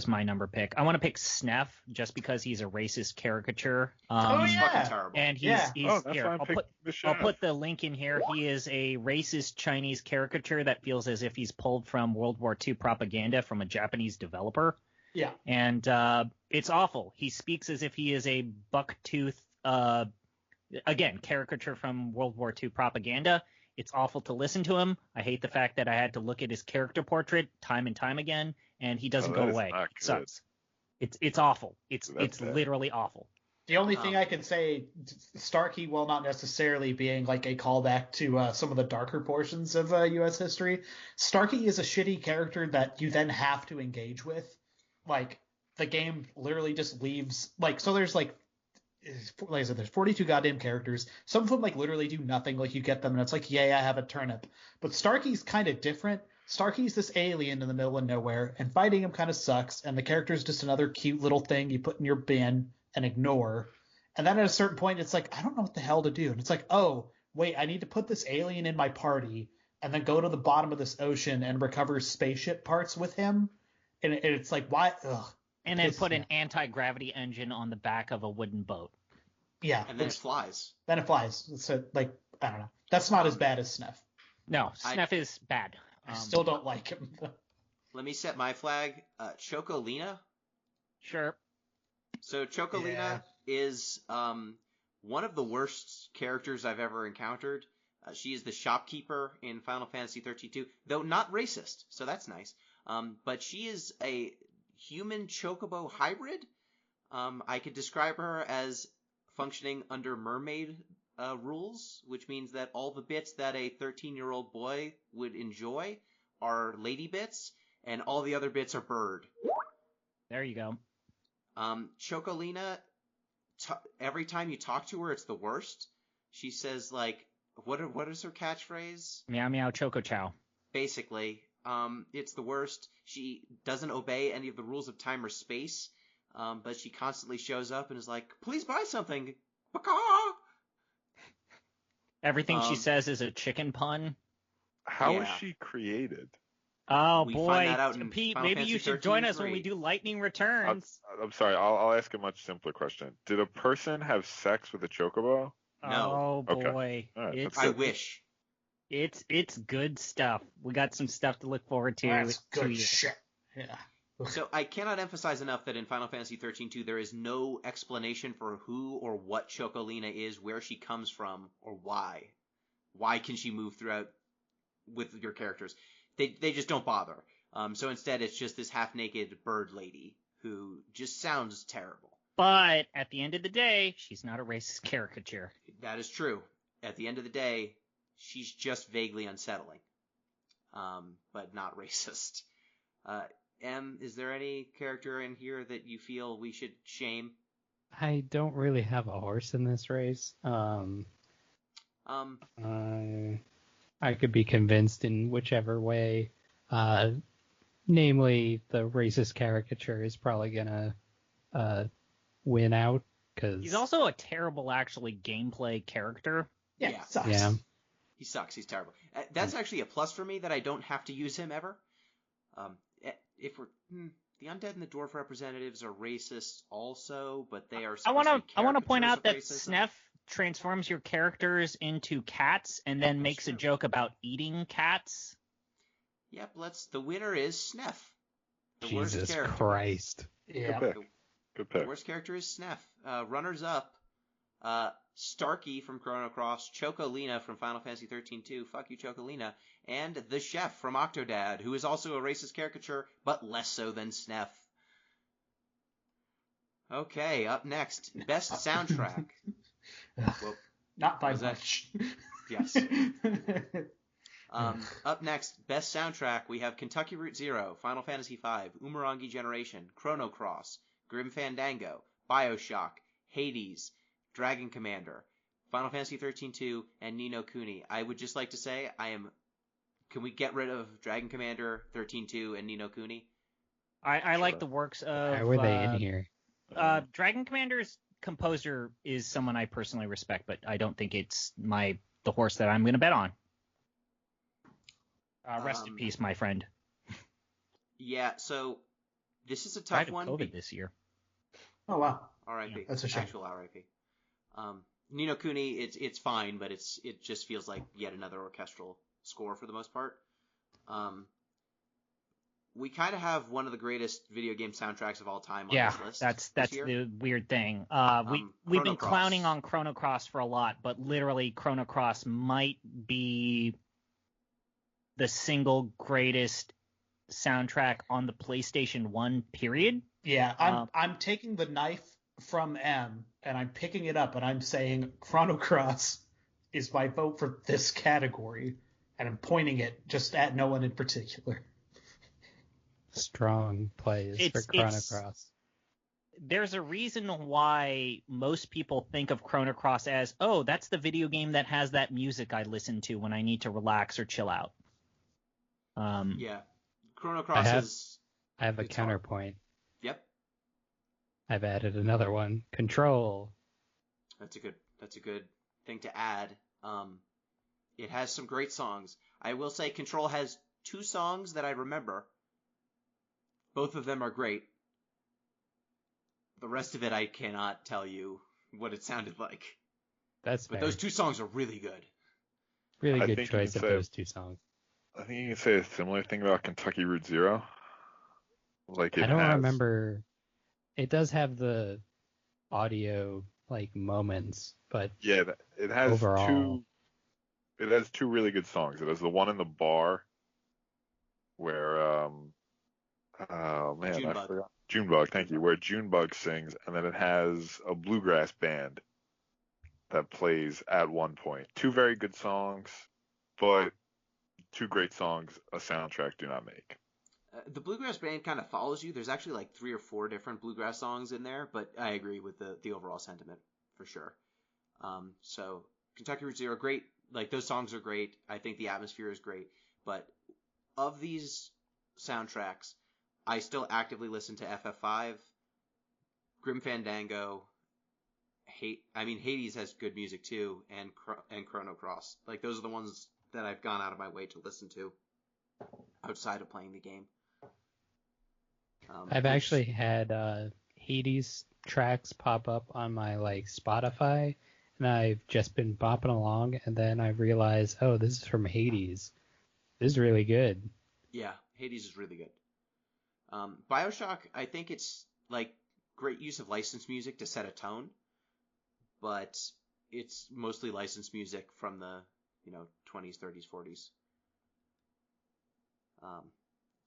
Speaker 2: my number pick. I want to pick Sneff just because he's a racist caricature.
Speaker 7: Oh,
Speaker 4: he's
Speaker 7: yeah.
Speaker 4: fucking terrible.
Speaker 2: And he's
Speaker 7: Yeah.
Speaker 2: he's
Speaker 5: That's
Speaker 2: here.
Speaker 5: why I'm
Speaker 2: I'll
Speaker 5: picking the
Speaker 2: I'll
Speaker 5: chef.
Speaker 2: put the link in here. He is a racist Chinese caricature that feels as if he's pulled from World War II propaganda from a Japanese developer.
Speaker 7: Yeah.
Speaker 2: And it's awful. He speaks as if he is a bucktooth, again, caricature from World War II propaganda. It's awful to listen to him. I hate the fact that I had to look at his character portrait time and time again, and he doesn't
Speaker 5: Oh,
Speaker 2: go
Speaker 5: that is
Speaker 2: away.
Speaker 5: not
Speaker 2: It
Speaker 5: good.
Speaker 2: sucks. It's awful.
Speaker 5: That's
Speaker 2: It's
Speaker 5: bad.
Speaker 2: literally awful.
Speaker 7: The only thing I can say, Starkey, while not necessarily being like a callback to some of the darker portions of U.S. history, Starkey is a shitty character that you then have to engage with. Like, the game literally just leaves, like, so there's like I said, there's 42 goddamn characters. Some of them like literally do nothing. Like you get them and it's like, yay, I have a turnip. But Starkey's kind of different. Starkey's this alien in the middle of nowhere, and fighting him kind of sucks. And the character's just another cute little thing you put in your bin and ignore. And then at a certain point, it's like, I don't know what the hell to do. And it's like, oh, wait, I need to put this alien in my party and then go to the bottom of this ocean and recover spaceship parts with him. And it's like, why? Ugh.
Speaker 2: And then put an anti-gravity engine on the back of a wooden boat.
Speaker 7: Yeah.
Speaker 4: And then it flies.
Speaker 7: Then it flies. So, like, I don't know. That's not as bad as Sneff.
Speaker 2: No, Sneff is bad.
Speaker 7: I still don't like him.
Speaker 4: Let me set my flag. Chocolina.
Speaker 2: Sure.
Speaker 4: So Chocolina is one of the worst characters I've ever encountered. She is the shopkeeper in Final Fantasy XIII 2, though not racist, so that's nice. But she is a human chocobo hybrid. I could describe her as functioning under mermaid rules, which means that all the bits that a 13-year-old boy would enjoy are lady bits, and all the other bits are bird.
Speaker 2: There you go.
Speaker 4: Chocolina, every time you talk to her, it's the worst. She says, like, what is her catchphrase?
Speaker 2: Meow meow choco chow.
Speaker 4: Basically, it's the worst. She doesn't obey any of the rules of time or space, but she constantly shows up and is like, please buy something. Baka!
Speaker 2: Everything she says is a chicken pun.
Speaker 5: How is she created?
Speaker 2: Oh
Speaker 4: We
Speaker 2: boy,
Speaker 4: find that out in
Speaker 2: Pete,
Speaker 4: Final
Speaker 2: maybe
Speaker 4: Fantasy
Speaker 2: you should join us when
Speaker 4: 13-3.
Speaker 2: we do Lightning Returns.
Speaker 5: I'm sorry. I'll ask a much simpler question. Did a person have sex with a chocobo?
Speaker 4: No.
Speaker 2: Oh
Speaker 5: Okay.
Speaker 2: boy,
Speaker 5: All right,
Speaker 2: it's
Speaker 4: I wish.
Speaker 2: it's good stuff. We got some stuff to look forward to.
Speaker 7: That's good
Speaker 2: 2 years.
Speaker 7: shit. Yeah.
Speaker 4: So I cannot emphasize enough that in Final Fantasy 13-2 there is no explanation for who or what Chocolina is, where she comes from, or why. Why can she move throughout with your characters? They just don't bother. So instead it's just this half-naked bird lady who just sounds terrible.
Speaker 2: But at the end of the day, she's not a racist caricature.
Speaker 4: That is true. At the end of the day, she's just vaguely unsettling, but not racist. Em, is there any character in here that you feel we should shame?
Speaker 6: I don't really have a horse in this race. I could be convinced in whichever way. Namely, the racist caricature is probably gonna win out because
Speaker 2: He's also a terrible, actually, gameplay character.
Speaker 4: Yeah.
Speaker 7: Sucks.
Speaker 6: Yeah.
Speaker 4: He sucks. He's terrible. That's actually a plus for me that I don't have to use him ever. If we're the undead and the dwarf representatives are racist also, but they are.
Speaker 2: I want to point out that
Speaker 4: racism.
Speaker 2: Snef transforms your characters into cats and then makes a joke about eating cats.
Speaker 4: Yep. The winner is Snef. The worst
Speaker 6: Jesus
Speaker 4: character.
Speaker 6: Christ.
Speaker 7: Yeah.
Speaker 5: Good pick.
Speaker 4: The worst character is Snef. Runners up, Starkey from Chrono Cross, Chocolina from Final Fantasy 13-2, fuck you Chocolina, and the chef from Octodad, who is also a racist caricature, but less so than Snef. Okay, up next, best soundtrack. Well,
Speaker 7: Not by
Speaker 4: was that-
Speaker 7: much.
Speaker 4: yes. Up next, best soundtrack, we have Kentucky Route Zero, Final Fantasy V, Umurangi Generation, Chrono Cross, Grim Fandango, Bioshock, Hades, Dragon Commander, Final Fantasy 13-2, and Ni no Kuni. I would just like to say, can we get rid of Dragon Commander, 13-2, and Ni no Kuni?
Speaker 2: I like the works of.
Speaker 6: How were they in here?
Speaker 2: Dragon Commander's composer is someone I personally respect, but I don't think it's the horse that I'm going to bet on. Rest in peace, my friend.
Speaker 4: Yeah, so this is a
Speaker 2: Died
Speaker 4: tough
Speaker 2: of
Speaker 4: one.
Speaker 2: COVID this year.
Speaker 7: Oh, wow.
Speaker 4: R.I.P.
Speaker 2: Yeah,
Speaker 7: that's a shame.
Speaker 4: Actual R.I.P. Ni no Kuni, it's fine, but it just feels like yet another orchestral score for the most part. We kind of have one of the greatest video game soundtracks of all time on
Speaker 2: Yeah,
Speaker 4: this list.
Speaker 2: that's
Speaker 4: this year.
Speaker 2: the weird thing. We've been
Speaker 4: Chrono Cross.
Speaker 2: clowning on Chrono Cross for a lot, but literally Chrono Cross might be the single greatest soundtrack on the PlayStation 1, period.
Speaker 7: Yeah, I'm taking the knife from M and I'm picking it up and I'm saying Chrono Cross is my vote for this category, and I'm pointing it just at no one in particular.
Speaker 6: Strong plays for Chrono Cross.
Speaker 2: There's a reason why most people think of Chrono Cross as, oh, that's the video game that has that music I listen to when I need to relax or chill out.
Speaker 4: Yeah. Chrono Cross
Speaker 6: I have a
Speaker 4: it's hard.
Speaker 6: counterpoint.
Speaker 4: Yep.
Speaker 6: I've added another one. Control.
Speaker 4: That's a good thing to add. It has some great songs. I will say Control has 2 songs that I remember. Both of them are great. The rest of it I cannot tell you what it sounded like.
Speaker 6: But
Speaker 4: But those 2 songs are really good.
Speaker 6: Really
Speaker 5: I
Speaker 6: good
Speaker 5: think you
Speaker 6: choice
Speaker 5: can
Speaker 6: of
Speaker 5: say-
Speaker 6: those 2 songs.
Speaker 5: I think you can say a similar thing about Kentucky Route Zero. Like
Speaker 6: I don't remember. It does have the audio moments, but
Speaker 5: Yeah, it has
Speaker 6: overall,
Speaker 5: two. It has 2 really good songs. It has the one in the bar, where Oh man, I
Speaker 4: Junebug.
Speaker 5: forgot. Junebug, thank you. Where Junebug sings, and then it has a bluegrass band that plays at one point. Two very good songs, but two great songs a soundtrack do not make.
Speaker 4: The bluegrass band kind of follows you. There's actually like 3 or 4 different bluegrass songs in there, but I agree with the overall sentiment for sure. So Kentucky Route Zero, great. Like those songs are great. I think the atmosphere is great. But of these soundtracks, I still actively listen to FF5, Grim Fandango. Hades has good music too, and Chrono Cross. Like those are the ones that I've gone out of my way to listen to outside of playing the game.
Speaker 6: I've actually had Hades tracks pop up on my like Spotify, and I've just been bopping along, and then I realized, oh, this is from Hades. This is really good.
Speaker 4: Yeah, Hades is really good. BioShock, I think it's like great use of licensed music to set a tone, but it's mostly licensed music from the 20s, 30s, 40s.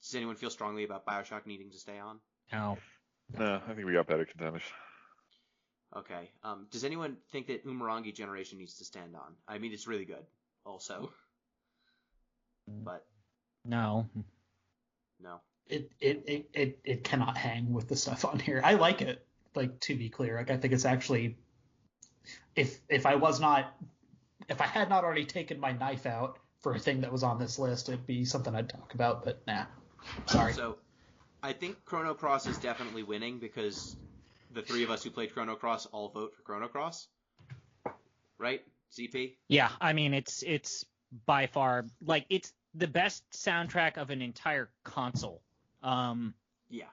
Speaker 4: Does anyone feel strongly about BioShock needing to stay on?
Speaker 2: No.
Speaker 5: No, I think we got better contenders.
Speaker 4: Okay. Does anyone think that Umurangi Generation needs to stand on? I mean, it's really good, also. But
Speaker 2: No.
Speaker 4: no.
Speaker 7: It cannot hang with the stuff on here. I like it, like, to be clear. Like, I think it's actually, if I had not already taken my knife out for a thing that was on this list, it'd be something I'd talk about, but nah. Sorry.
Speaker 4: So, I think Chrono Cross is definitely winning because the 3 of us who played Chrono Cross all vote for Chrono Cross. Right? ZP?
Speaker 2: Yeah, I mean, it's by far, like, it's the best soundtrack of an entire console.
Speaker 4: Yeah.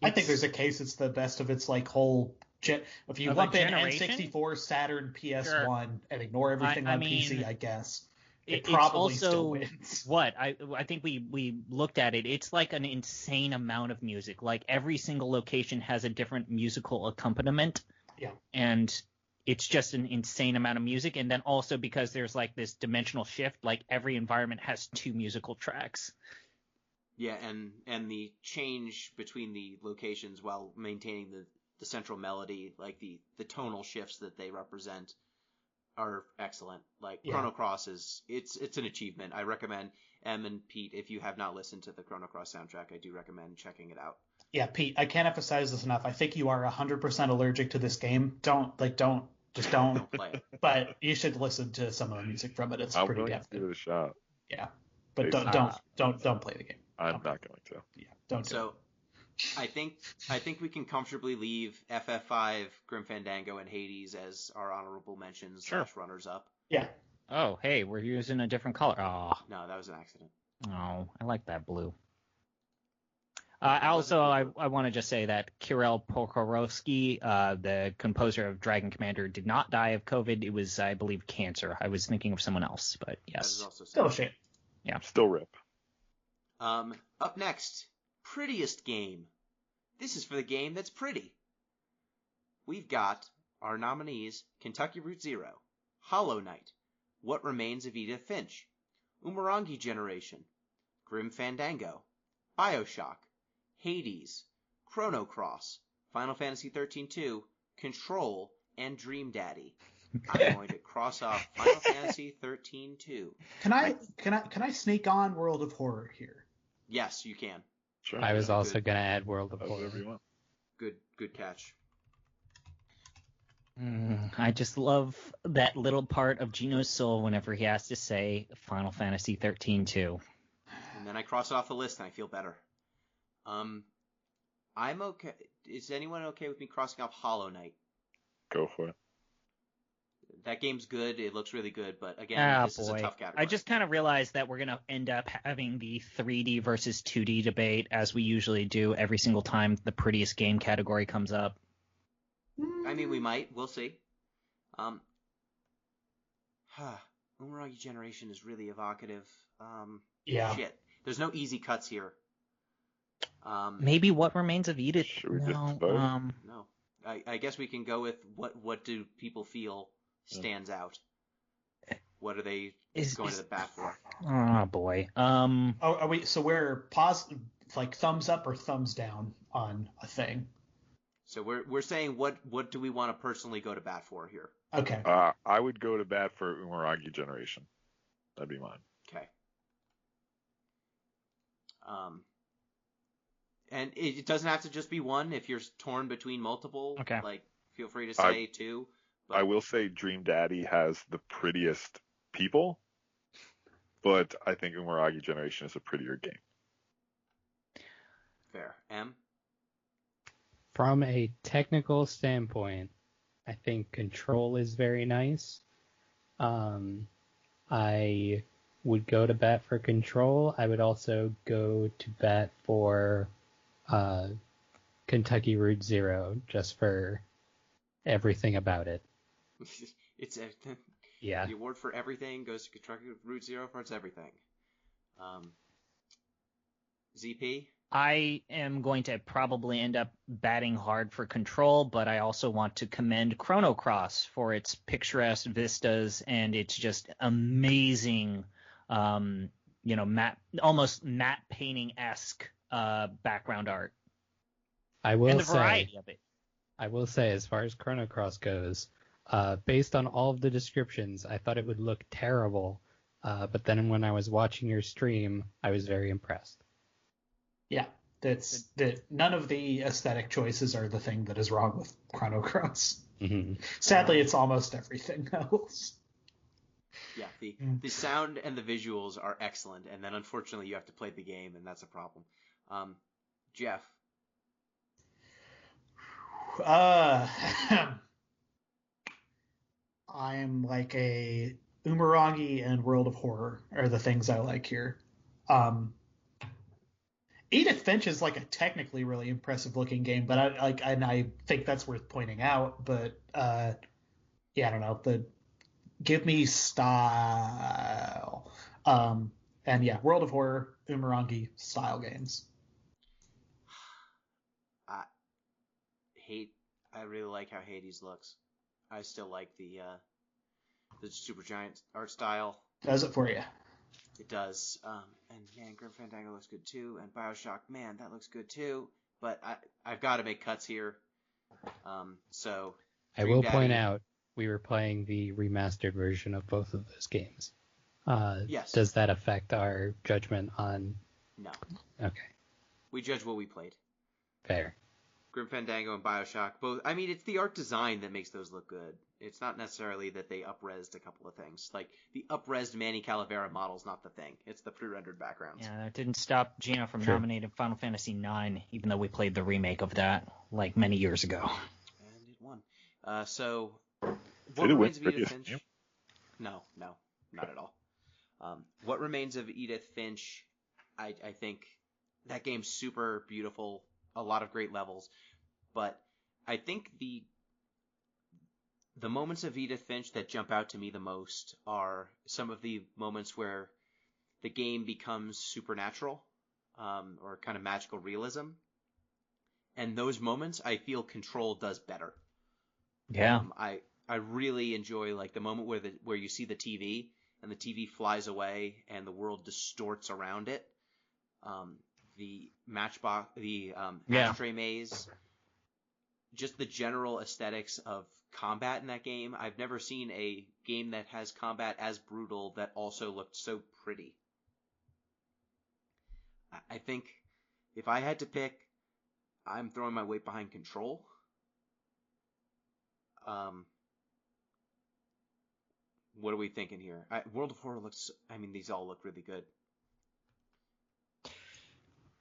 Speaker 7: I think there's a case it's the best of its, like, whole... If you lump in N64, Saturn, PS1,
Speaker 2: sure,
Speaker 7: and ignore everything on PC, I guess... It probably
Speaker 2: also,
Speaker 7: still wins.
Speaker 2: What? I think we looked at it. It's like an insane amount of music. Like every single location has a different musical accompaniment.
Speaker 7: Yeah. And
Speaker 2: it's just an insane amount of music. And then also because there's like this dimensional shift, like every environment has 2 musical tracks.
Speaker 4: Yeah, and the change between the locations while maintaining the central melody, like the tonal shifts that they represent, are excellent. Like Chrono Cross it's an achievement. I recommend Em and Pete, if you have not listened to the Chrono Cross soundtrack, I do recommend checking it out.
Speaker 7: Yeah, Pete, I can't emphasize this enough. I think you are 100% allergic to this game. Don't play it. But you should listen to some of the music from it. It's pretty damn good.
Speaker 5: Give it a shot.
Speaker 7: Yeah, but don't play the game.
Speaker 5: I'm not going to.
Speaker 7: Yeah, don't do it.
Speaker 4: I think we can comfortably leave FF5, Grim Fandango, and Hades as our honorable mentions / runners up.
Speaker 7: Yeah.
Speaker 2: Oh, hey, we're using a different color. Oh.
Speaker 4: No, that was an accident.
Speaker 2: Oh, I like that blue. I want to just say that Kirill Pokorowski, the composer of Dragon Commander, did not die of COVID. It was, I believe, cancer. I was thinking of someone else, but yes.
Speaker 4: That is also
Speaker 7: still a shame.
Speaker 2: Yeah.
Speaker 5: Still rip.
Speaker 4: Up next, Prettiest game. This is for the game that's pretty. We've got our nominees: Kentucky Route Zero, Hollow Knight, What Remains of Edith Finch, Umurangi Generation, Grim Fandango, BioShock, Hades, Chrono Cross, Final Fantasy 13-2, Control, and Dream Daddy. I'm going to cross off Final Fantasy 13-2.
Speaker 7: Can I sneak on World of Horror here?
Speaker 4: Yes, you can.
Speaker 5: Sure.
Speaker 6: I was also going to add World of Horror.
Speaker 5: Whatever you want.
Speaker 4: Good catch.
Speaker 2: I just love that little part of Gino's soul whenever he has to say Final Fantasy 13-2.
Speaker 4: And then I cross off the list and I feel better. I'm okay. Is anyone okay with me crossing off Hollow Knight?
Speaker 5: Go for it.
Speaker 4: That game's good. It looks really good, but again, this is a tough category.
Speaker 2: I just kind of realized that we're going to end up having the 3D versus 2D debate, as we usually do every single time the prettiest game category comes up.
Speaker 4: I mean, we might. We'll see. Umurangi Generation is really evocative.
Speaker 7: Yeah.
Speaker 4: Shit. There's no easy cuts here.
Speaker 2: Maybe What Remains of Edith?
Speaker 5: No.
Speaker 4: No. I guess we can go with what do people feel stands out. What are they going to the bat for?
Speaker 2: Oh boy.
Speaker 7: Are we? So we're like thumbs up or thumbs down on a thing.
Speaker 4: So we're saying what do we want to personally go to bat for here?
Speaker 7: Okay.
Speaker 5: I would go to bat for Umaragi Generation. That'd be mine.
Speaker 4: Okay. And it doesn't have to just be one. If you're torn between multiple,
Speaker 2: Okay.
Speaker 4: like feel free to say two. But
Speaker 5: I will say Dream Daddy has the prettiest people, but I think Umaragi Generation is a prettier game.
Speaker 4: fair. M.
Speaker 6: From a technical standpoint, I think Control is very nice. I would go to bat for Control. I would also go to bat for Kentucky Route Zero, just for everything about it.
Speaker 4: It's
Speaker 6: Yeah.
Speaker 4: the award for everything goes to Kentucky Route Zero for its everything. ZP.
Speaker 2: I am going to probably end up batting hard for Control, but I also want to commend Chrono Cross for its picturesque vistas and its just amazing, almost matte painting-esque background art.
Speaker 6: I will
Speaker 2: And the
Speaker 6: say,
Speaker 2: variety of it.
Speaker 6: I will say, as far as Chrono Cross goes, based on all of the descriptions, I thought it would look terrible. But then when I was watching your stream, I was very impressed.
Speaker 7: Yeah, none of the aesthetic choices are the thing that is wrong with Chrono Cross.
Speaker 6: Mm-hmm.
Speaker 7: Sadly, it's almost everything else.
Speaker 4: Yeah, the sound and the visuals are excellent, and then unfortunately you have to play the game, and that's a problem. Jeff.
Speaker 7: I'm like a Umarangi and World of Horror are the things I like here. Edith Finch is like a technically really impressive looking game, but I think that's worth pointing out. But I don't know. Give me style. And yeah, World of Horror, Umarangi style games.
Speaker 4: I really like how Hades looks. I still like the Supergiant art style.
Speaker 7: Does it for you?
Speaker 4: It does. And man, Grim Fandango looks good too. And Bioshock, man, that looks good too. But I've got to make cuts here. So
Speaker 6: I will point out we were playing the remastered version of both of those games.
Speaker 4: Yes.
Speaker 6: Does that affect our judgment on?
Speaker 4: No.
Speaker 6: Okay.
Speaker 4: We judge what we played.
Speaker 6: Fair.
Speaker 4: Grim Fandango and Bioshock, both. I mean, it's the art design that makes those look good. It's not necessarily that they up-resed a couple of things. Like, the up-resed Manny Calavera model's not the thing. It's the pre-rendered backgrounds.
Speaker 2: Yeah, that didn't stop Gino from nominating Final Fantasy IX, even though we played the remake of that, like, many years ago.
Speaker 4: And it won. So,
Speaker 5: Did it win Prettiest?
Speaker 4: Finch? No, not at all. What remains of Edith Finch, I think that game's super beautiful, a lot of great levels, but I think the moments of Edith Finch that jump out to me the most are some of the moments where the game becomes supernatural, or kind of magical realism. And those moments, I feel Control does better.
Speaker 2: Yeah.
Speaker 4: I really enjoy like the moment where you see the TV and the TV flies away and the world distorts around it. The matchbox, the ashtray maze, just the general aesthetics of combat in that game. I've never seen a game that has combat as brutal that also looked so pretty. I think if I had to pick, I'm throwing my weight behind Control. What are we thinking here? World of Horror looks, these all look really good.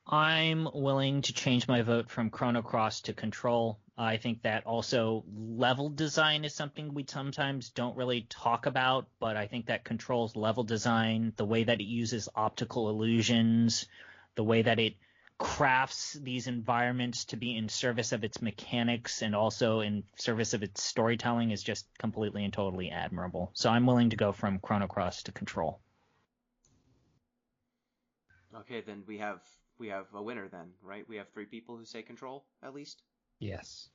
Speaker 2: I'm willing to change my vote from Chrono Cross to Control. I think that also level design is something we sometimes don't really talk about, but I think that Control's level design, the way that it uses optical illusions, the way that it crafts these environments to be in service of its mechanics and also in service of its storytelling is just completely and totally admirable. So I'm willing to go from Chrono Cross to Control.
Speaker 4: Okay, then we have a winner then, right? We have 3 people who say Control, at least?
Speaker 6: Yes.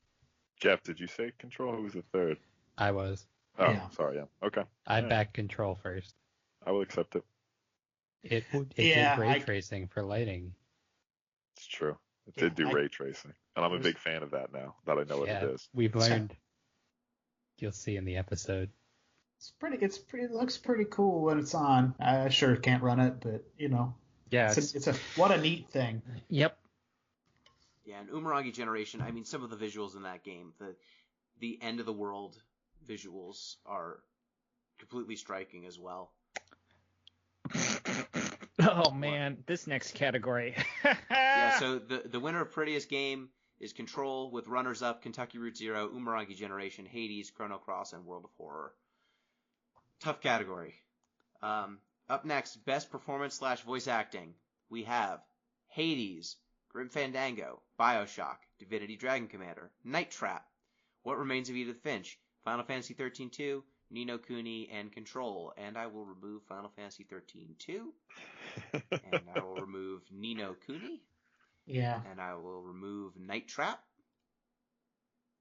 Speaker 5: Jeff, did you say Control? Who was the third?
Speaker 6: I was.
Speaker 5: Oh,
Speaker 7: Yeah.
Speaker 5: sorry. Yeah. Okay.
Speaker 6: I backed Control first.
Speaker 5: I will accept it.
Speaker 6: It did ray tracing for lighting.
Speaker 5: It's true. It
Speaker 7: Yeah,
Speaker 5: did do ray tracing, and I'm a big fan of that now that I know what it is.
Speaker 6: We've learned. You'll see in the episode.
Speaker 7: It looks pretty cool when it's on. I sure can't run it, but
Speaker 2: Yeah,
Speaker 7: what a neat thing.
Speaker 2: Yep.
Speaker 4: Yeah, and Umurangi Generation, I mean, some of the visuals in that game, the end of the world visuals are completely striking as well.
Speaker 2: Oh man, this next category.
Speaker 4: Yeah, so the winner of Prettiest game is Control, with runners-up Kentucky Route Zero, Umurangi Generation, Hades, Chrono Cross, and World of Horror. Tough category. Up next, Best Performance / Voice Acting. We have Hades, Grim Fandango, Bioshock, Divinity Dragon Commander, Night Trap, What Remains of Edith Finch, Final Fantasy XIII 2, Ni no Kuni, and Control. And I will remove Final Fantasy XIII 2. And I will remove Ni no Kuni.
Speaker 7: Yeah.
Speaker 4: And I will remove Night Trap.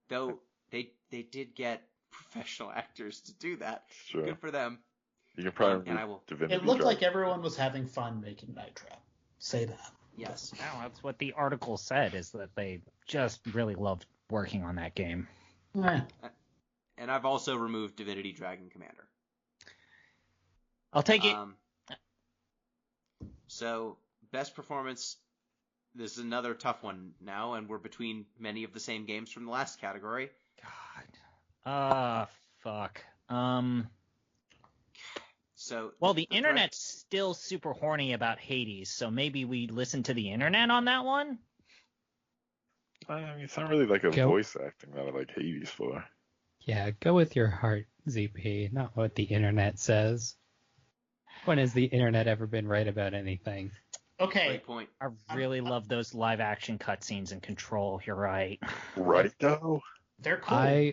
Speaker 4: Though they did get professional actors to do that.
Speaker 5: Sure.
Speaker 4: Good for them.
Speaker 5: You can probably
Speaker 4: and I will.
Speaker 5: Divinity
Speaker 7: It looked like
Speaker 5: Dragon.
Speaker 7: everyone was having fun making Night Trap. Say that.
Speaker 4: Yes.
Speaker 2: Wow, that's what the article said, is that they just really loved working on that game.
Speaker 7: Eh.
Speaker 4: And I've also removed Divinity Dragon Commander.
Speaker 2: I'll take it.
Speaker 4: So, best performance. This is another tough one now, and we're between many of the same games from the last category.
Speaker 2: God. Fuck.
Speaker 4: So.
Speaker 2: Well, the internet's still super horny about Hades, so maybe we listen to the internet on that one?
Speaker 5: I mean, it's not really like a voice acting that I like Hades for.
Speaker 6: Yeah, go with your heart, ZP, not what the internet says. When has the internet ever been right about anything?
Speaker 7: Okay.
Speaker 4: Great point.
Speaker 2: I really love those live action cutscenes in Control. You're right.
Speaker 5: Right, though?
Speaker 7: They're cool.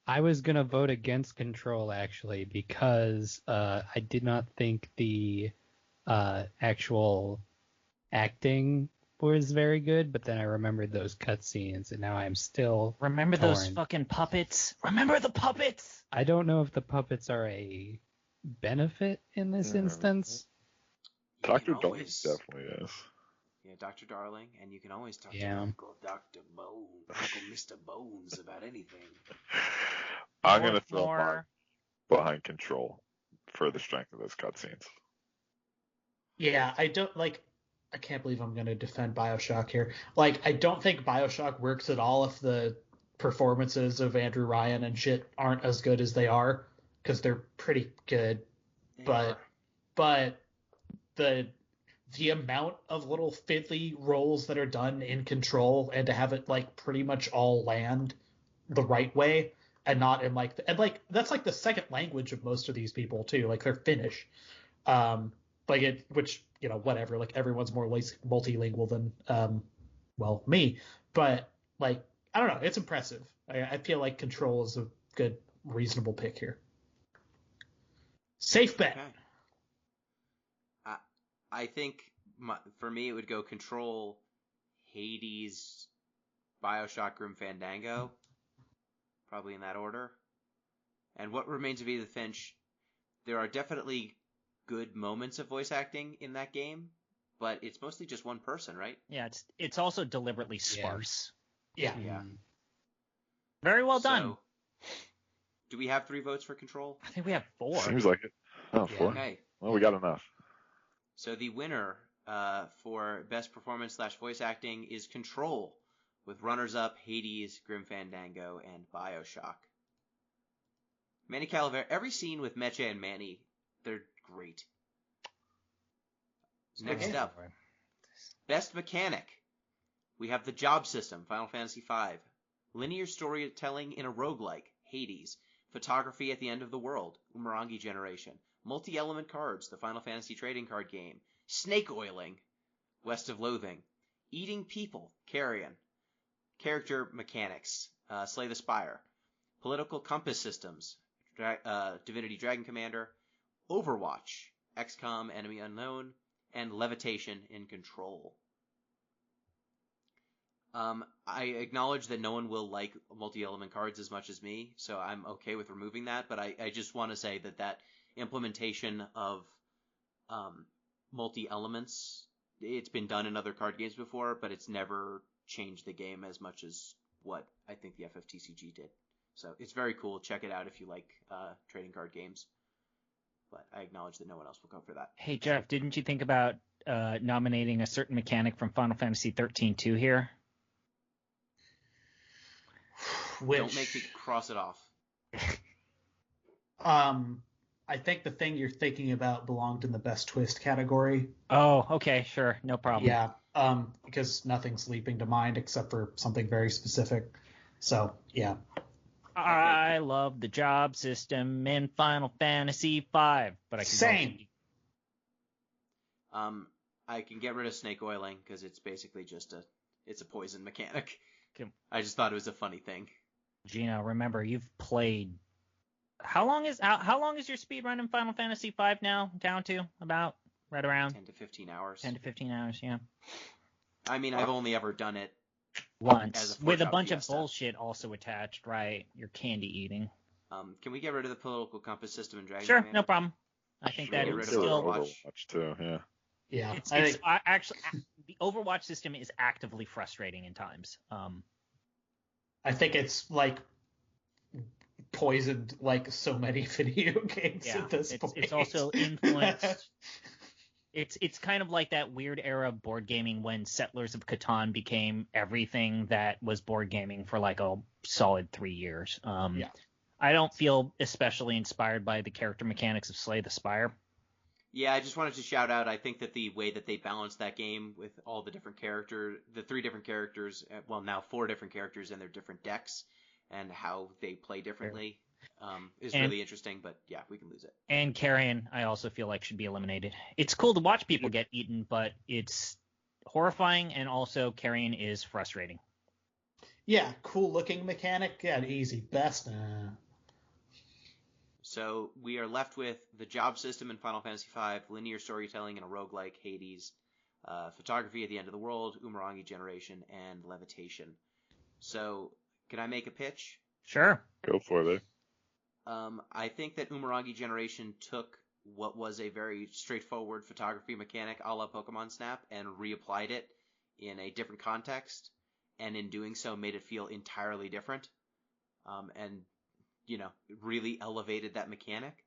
Speaker 6: I was going to vote against Control, actually, because I did not think the actual acting was very good, but then I remembered those cutscenes, and now I'm still
Speaker 2: Remember
Speaker 6: torn.
Speaker 2: those fucking puppets? Remember the puppets?
Speaker 6: I don't know if the puppets are a benefit in this instance.
Speaker 5: Dr. Darling definitely is.
Speaker 4: Yeah, Dr. Darling, and you can always talk to
Speaker 6: Yeah.
Speaker 4: Uncle Dr. Bones, Uncle Mr. Bones about anything.
Speaker 5: I'm going to throw mine behind Control for the strength of those cutscenes.
Speaker 7: Yeah, I can't believe I'm going to defend Bioshock here. Like, I don't think Bioshock works at all if the performances of Andrew Ryan and shit aren't as good as they are, because they're pretty good. But the amount of little fiddly roles that are done in Control, and to have it like pretty much all land the right way and not in like that's like the second language of most of these people too. Like, they're Finnish. Which, whatever, like, everyone's more multilingual than me, but like, I don't know, it's impressive. I feel like Control is a good, reasonable pick here. Safe bet.
Speaker 4: Okay. I think for me it would go Control, Hades, Bioshock, Grim Fandango, probably in that order. And What Remains of Edith Finch, there are definitely good moments of voice acting in that game, but it's mostly just one person, right?
Speaker 2: Yeah, it's also deliberately sparse.
Speaker 7: Yeah.
Speaker 2: Very well done.
Speaker 4: So, do we have 3 votes for Control?
Speaker 2: I think we have 4.
Speaker 5: Seems like it. Oh, 4.
Speaker 4: Okay.
Speaker 5: Well, we got enough.
Speaker 4: So the winner for best performance / voice acting is Control, with runners-up Hades, Grim Fandango, and Bioshock. Manny Calavera, every scene with Mecha and Manny, they're great. Next up, best mechanic. We have the job system, Final Fantasy V. Linear storytelling in a roguelike, Hades. Photography at the end of the world, Umurangi Generation. Multi-element cards, the Final Fantasy trading card game. Snake oiling, West of Loathing. Eating people, Carrion. Character mechanics, Slay the Spire. Political compass systems, Divinity Dragon Commander. Overwatch, XCOM Enemy Unknown. And levitation in Control. I acknowledge that no one will like multi-element cards as much as me, so I'm okay with removing that, but I just want to say that implementation of multi-elements it's been done in other card games before, but it's never changed the game as much as what I think the FFTCG did. So it's very cool. Check it out if you like trading card games. But I acknowledge that no one else will go for that.
Speaker 2: Hey, Jeff, didn't you think about nominating a certain mechanic from Final Fantasy 13-2 here?
Speaker 4: Don't make me cross it off.
Speaker 7: I think the thing you're thinking about belonged in the best twist category.
Speaker 2: Oh, okay, sure, no problem.
Speaker 7: Yeah, because nothing's leaping to mind except for something very specific. So, yeah.
Speaker 2: I love the job system in Final Fantasy V, but I can
Speaker 7: Same.
Speaker 4: I can get rid of snake oiling because it's basically just it's a poison mechanic.
Speaker 2: Okay.
Speaker 4: I just thought it was a funny thing.
Speaker 2: Gino, remember you've played. How long is your speed run in Final Fantasy V now down to? About right around
Speaker 4: 10 to 15 hours.
Speaker 2: 10 to 15 hours, yeah.
Speaker 4: I mean, I've only ever done it
Speaker 2: once with a
Speaker 4: four-job
Speaker 2: bunch
Speaker 4: fiesta.
Speaker 2: of bullshit also attached, right? You're candy eating.
Speaker 4: Can we get rid of the political compass system in Dragon
Speaker 2: Sure,
Speaker 4: Command?
Speaker 2: no problem. I think that
Speaker 4: Get
Speaker 2: is
Speaker 4: rid of
Speaker 2: still.
Speaker 5: Overwatch too, yeah.
Speaker 7: Yeah.
Speaker 2: It's actually the Overwatch system is actively frustrating in times.
Speaker 7: I think it's like poisoned like so many video games at this point.
Speaker 2: It's also influenced. It's kind of like that weird era of board gaming when Settlers of Catan became everything that was board gaming for like a solid 3 years.
Speaker 7: Yeah.
Speaker 2: I don't feel especially inspired by the character mechanics of Slay the Spire.
Speaker 4: Yeah, I just wanted to shout out, I think that the way that they balanced that game with all the different the 3 different characters, well, now 4 different characters and their different decks, and how they play differently, is really interesting, but yeah, we can lose it.
Speaker 2: And Carrion, I also feel like should be eliminated. It's cool to watch people get eaten, but it's horrifying, and also Carrion is frustrating.
Speaker 7: Yeah, cool looking mechanic, yeah, easy. Best,
Speaker 4: So we are left with the job system in Final Fantasy V, linear storytelling in a roguelike, Hades, photography at the end of the world, Umurangi generation, and levitation. So can I make a pitch?
Speaker 2: Sure.
Speaker 5: Go for it.
Speaker 4: I think that Umurangi generation took what was a very straightforward photography mechanic a la Pokemon Snap and reapplied it in a different context, and in doing so made it feel entirely different. And really elevated that mechanic,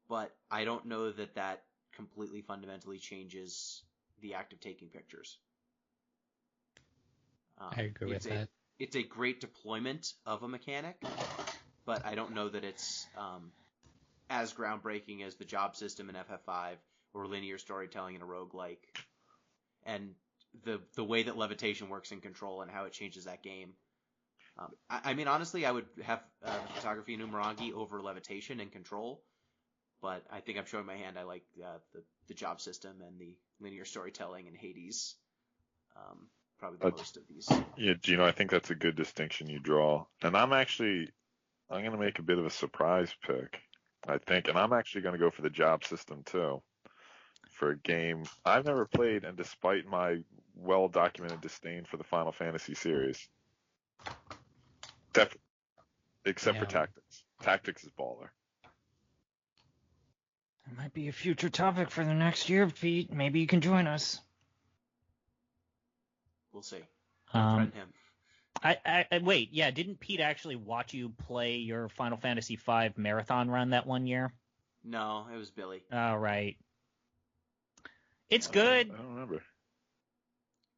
Speaker 4: but I don't know that completely fundamentally changes the act of taking pictures.
Speaker 6: I agree with that.
Speaker 4: It's a great deployment of a mechanic, but I don't know that it's as groundbreaking as the job system in FF5 or linear storytelling in a roguelike, and the way that levitation works in Control and how it changes that game. I mean, honestly, I would have photography in Umurangi over levitation and Control, but I think I'm showing my hand. I like the job system and the linear storytelling in Hades, probably the most of these.
Speaker 5: Yeah, Gino, I think that's a good distinction you draw. And I'm going to make a bit of a surprise pick, I think, and I'm actually going to go for the job system too, for a game I've never played, and despite my well-documented disdain for the Final Fantasy series. Except for Tactics. Tactics is baller.
Speaker 2: It might be a future topic for the next year, Pete. Maybe you can join us.
Speaker 4: We'll see. Threaten him.
Speaker 2: I wait. Yeah, didn't Pete actually watch you play your Final Fantasy V marathon run that one year?
Speaker 4: No, it was Billy.
Speaker 2: Oh, right. It's good.
Speaker 5: I don't remember.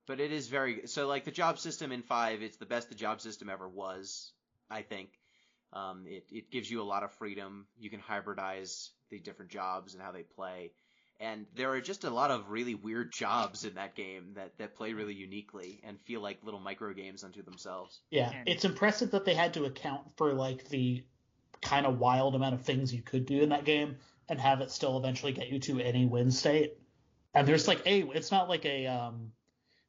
Speaker 4: But it is so like the job system in 5, it's the best the job system ever was, I think. It gives you a lot of freedom. You can hybridize the different jobs and how they play. And there are just a lot of really weird jobs in that game that play really uniquely and feel like little micro games unto themselves.
Speaker 7: Yeah, it's impressive that they had to account for like the kind of wild amount of things you could do in that game and have it still eventually get you to any win state. And there's like it's not like a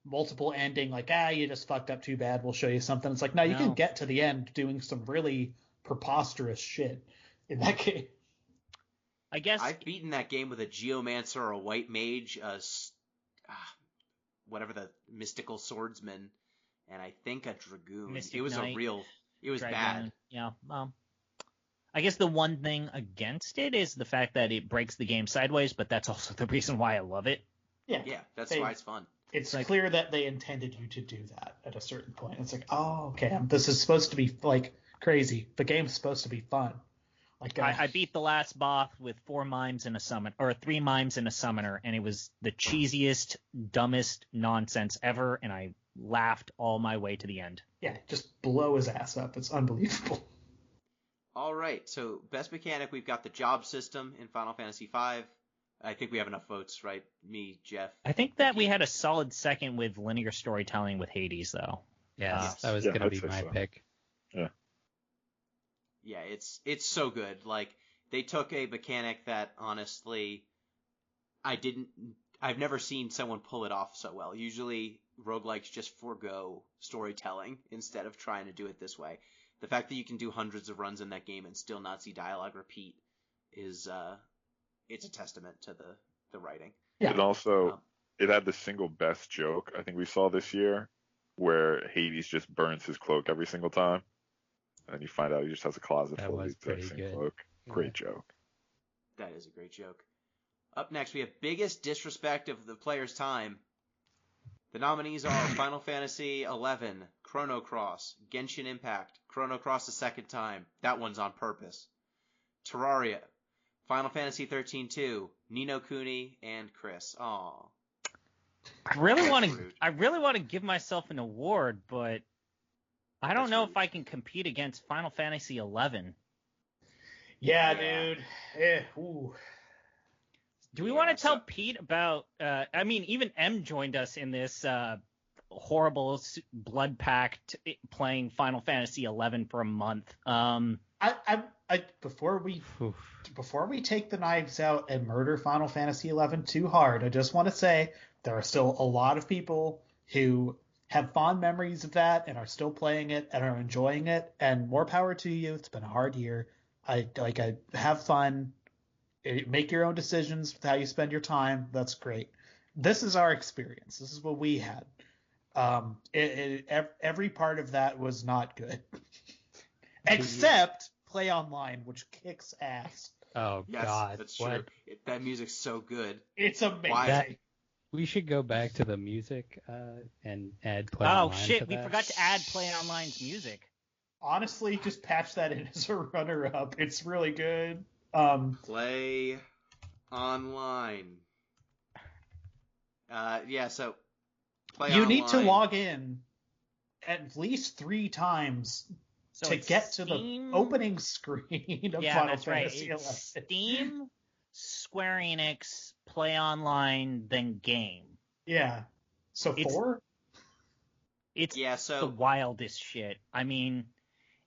Speaker 7: multiple ending, like, you just fucked up, too bad, we'll show you something. It's like, no, you can get to the end doing some really preposterous shit in that game.
Speaker 2: I guess
Speaker 4: I've beaten that game with a Geomancer or a White Mage, whatever the mystical swordsman, and I think a Dragoon.
Speaker 2: Mystic
Speaker 4: it was
Speaker 2: Knight,
Speaker 4: it was
Speaker 2: Dragoon.
Speaker 4: bad.
Speaker 2: Yeah, I guess the one thing against it is the fact that it breaks the game sideways, but that's also the reason why I love it.
Speaker 4: Yeah, that's why it's fun.
Speaker 7: It's clear that they intended you to do that at a certain point. It's like, oh, okay, this is supposed to be like crazy. The game's supposed to be fun. Like
Speaker 2: I beat the last boss with 4 mimes and a summon, or 3 mimes and a summoner, and it was the cheesiest, dumbest nonsense ever, and I laughed all my way to the end.
Speaker 7: Yeah, just blow his ass up. It's unbelievable.
Speaker 4: All right, so best mechanic, we've got the job system in Final Fantasy V. I think we have enough votes, right? Me, Jeff.
Speaker 2: I think that we had a solid second with linear storytelling with Hades, though.
Speaker 6: Yeah, that was going to be my pick.
Speaker 5: Yeah.
Speaker 4: Yeah, it's so good. Like, they took a mechanic that, honestly, I've never seen someone pull it off so well. Usually, roguelikes just forego storytelling instead of trying to do it this way. The fact that you can do hundreds of runs in that game and still not see dialogue repeat is, it's a testament to the writing.
Speaker 7: Yeah.
Speaker 5: And also, it had the single best joke I think we saw this year, where Hades just burns his cloak every single time. And you find out he just has a closet full of the exact same cloak. Great joke.
Speaker 4: That is a great joke. Up next, we have biggest disrespect of the player's time. The nominees are Final Fantasy XI, Chrono Cross, Genshin Impact, Chrono Cross the second time. That one's on purpose. Terraria, Final Fantasy 13-2, Ni no Kuni, and Chris. Aw.
Speaker 2: I really want to give myself an award, but I don't know if I can compete against Final Fantasy XI.
Speaker 7: Yeah, dude. Ooh.
Speaker 2: Do we want to tell Pete about? I mean, even M joined us in this horrible blood-packed playing Final Fantasy XI for a month.
Speaker 7: Before we take the knives out and murder Final Fantasy XI too hard, I just want to say there are still a lot of people who have fond memories of that and are still playing it and are enjoying it, and more power to you. It's been a hard year. I have fun. Make your own decisions with how you spend your time. That's great. This is our experience. This is what we had. Every part of that was not good, except Play Online, which kicks ass.
Speaker 6: Oh,
Speaker 4: yes,
Speaker 6: God.
Speaker 4: That's true. That music's so good.
Speaker 7: It's amazing.
Speaker 6: We should go back to the music and add Play Online.
Speaker 2: Oh, shit.
Speaker 6: To
Speaker 2: we
Speaker 6: that.
Speaker 2: forgot to add Play Online's music.
Speaker 7: Honestly, just patch that in as a runner-up. It's really good.
Speaker 4: Play Online. So Play
Speaker 7: you
Speaker 4: Online.
Speaker 7: need to log in at least 3 times to get to the opening screen of Final Fantasy XI.
Speaker 2: It's Steam, Square Enix, Play Online, then Game.
Speaker 7: Yeah. So 4?
Speaker 2: It's the wildest shit. I mean,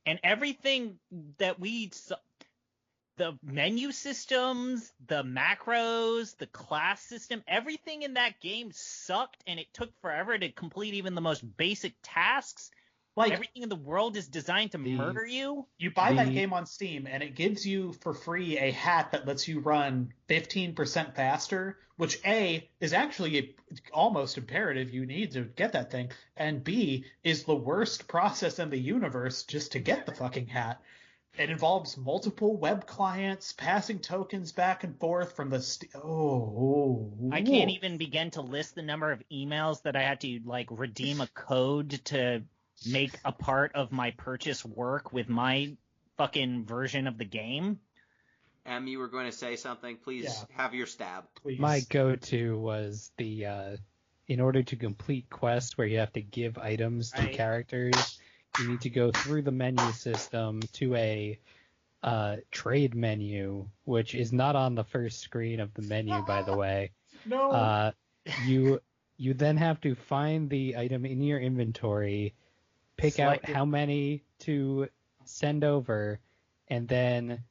Speaker 2: and everything that the menu systems, the macros, the class system, everything in that game sucked, and it took forever to complete even the most basic tasks. Like, everything in the world is designed to murder you.
Speaker 7: You buy that game on Steam, and it gives you for free a hat that lets you run 15% faster, which A, is actually almost imperative. You need to get that thing. And B, is the worst process in the universe just to get the fucking hat. It involves multiple web clients passing tokens back and forth from the
Speaker 2: I can't even begin to list the number of emails that I had to redeem a code to make a part of my purchase work with my fucking version of the game.
Speaker 4: Em, you were going to say something. Please have your stab.
Speaker 7: Please.
Speaker 6: My go-to was the in order to complete quests where you have to give items to characters, you need to go through the menu system to a trade menu, which is not on the first screen of the menu, by the way.
Speaker 7: No.
Speaker 6: You then have to find the item in your inventory, pick out how many to send over, and then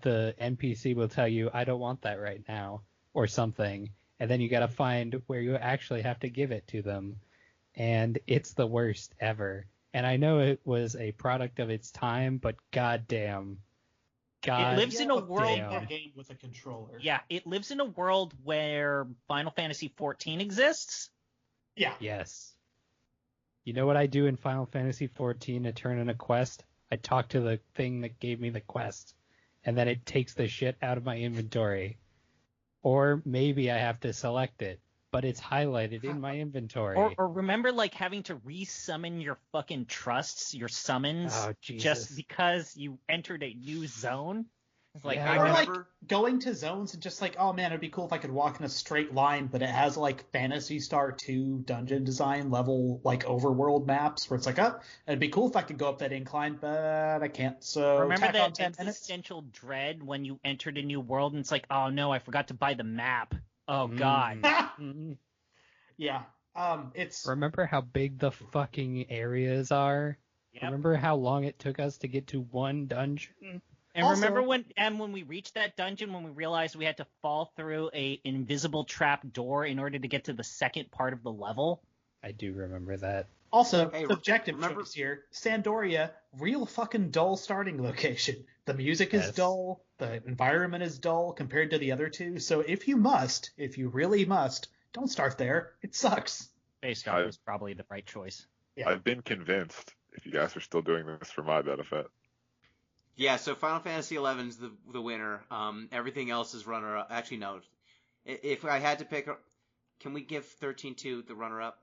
Speaker 6: the NPC will tell you, I don't want that right now, or something. And then you got to find where you actually have to give it to them. And it's the worst ever. And I know it was a product of its time, but goddamn.
Speaker 2: It lives in a world
Speaker 7: game with a controller.
Speaker 2: Yeah, it lives in a world where Final Fantasy XIV exists.
Speaker 7: Yeah.
Speaker 6: Yes. You know what I do in Final Fantasy XIV to turn in a quest? I talk to the thing that gave me the quest, and then it takes the shit out of my inventory. Or maybe I have to select it, but it's highlighted in my inventory.
Speaker 2: Or remember, like, having to resummon your fucking trusts, your summons,
Speaker 6: Oh, Jesus.
Speaker 2: just because you entered a new zone? It's like,
Speaker 6: Yeah.
Speaker 2: I
Speaker 7: Or
Speaker 2: remember.
Speaker 7: like going to zones and just like, oh man, it'd be cool if I could walk in a straight line, but it has like Phantasy Star 2 dungeon design level like overworld maps where it's like, oh, it'd be cool if I could go up that incline, but I can't. So
Speaker 2: Remember
Speaker 7: tack on
Speaker 2: that
Speaker 7: 10 minutes.
Speaker 2: existential dread when you entered a new world and it's like, oh no, I forgot to buy the map. Oh
Speaker 6: Mm.
Speaker 2: god.
Speaker 7: Yeah. It's
Speaker 6: Remember how big the fucking areas are?
Speaker 2: Yep.
Speaker 6: Remember how long it took us to get to one dungeon?
Speaker 2: And
Speaker 7: Also-
Speaker 2: remember when we reached that dungeon, when we realized we had to fall through a invisible trap door in order to get to the second part of the level?
Speaker 6: I do remember that.
Speaker 7: also
Speaker 4: Hey,
Speaker 7: subjective
Speaker 4: remember-
Speaker 7: choice here. Sandoria, real fucking dull starting location. The music is
Speaker 6: Yes.
Speaker 7: dull. The environment is dull compared to the other two. So if you really must, don't start there. It sucks.
Speaker 2: Space Dock was probably the right choice.
Speaker 7: Yeah.
Speaker 5: I've been convinced. If you guys are still doing this for my benefit,
Speaker 4: Yeah, so Final Fantasy XI is the winner. Everything else is runner-up. Actually, no. If I had to pick, can we give 13-2 the runner-up?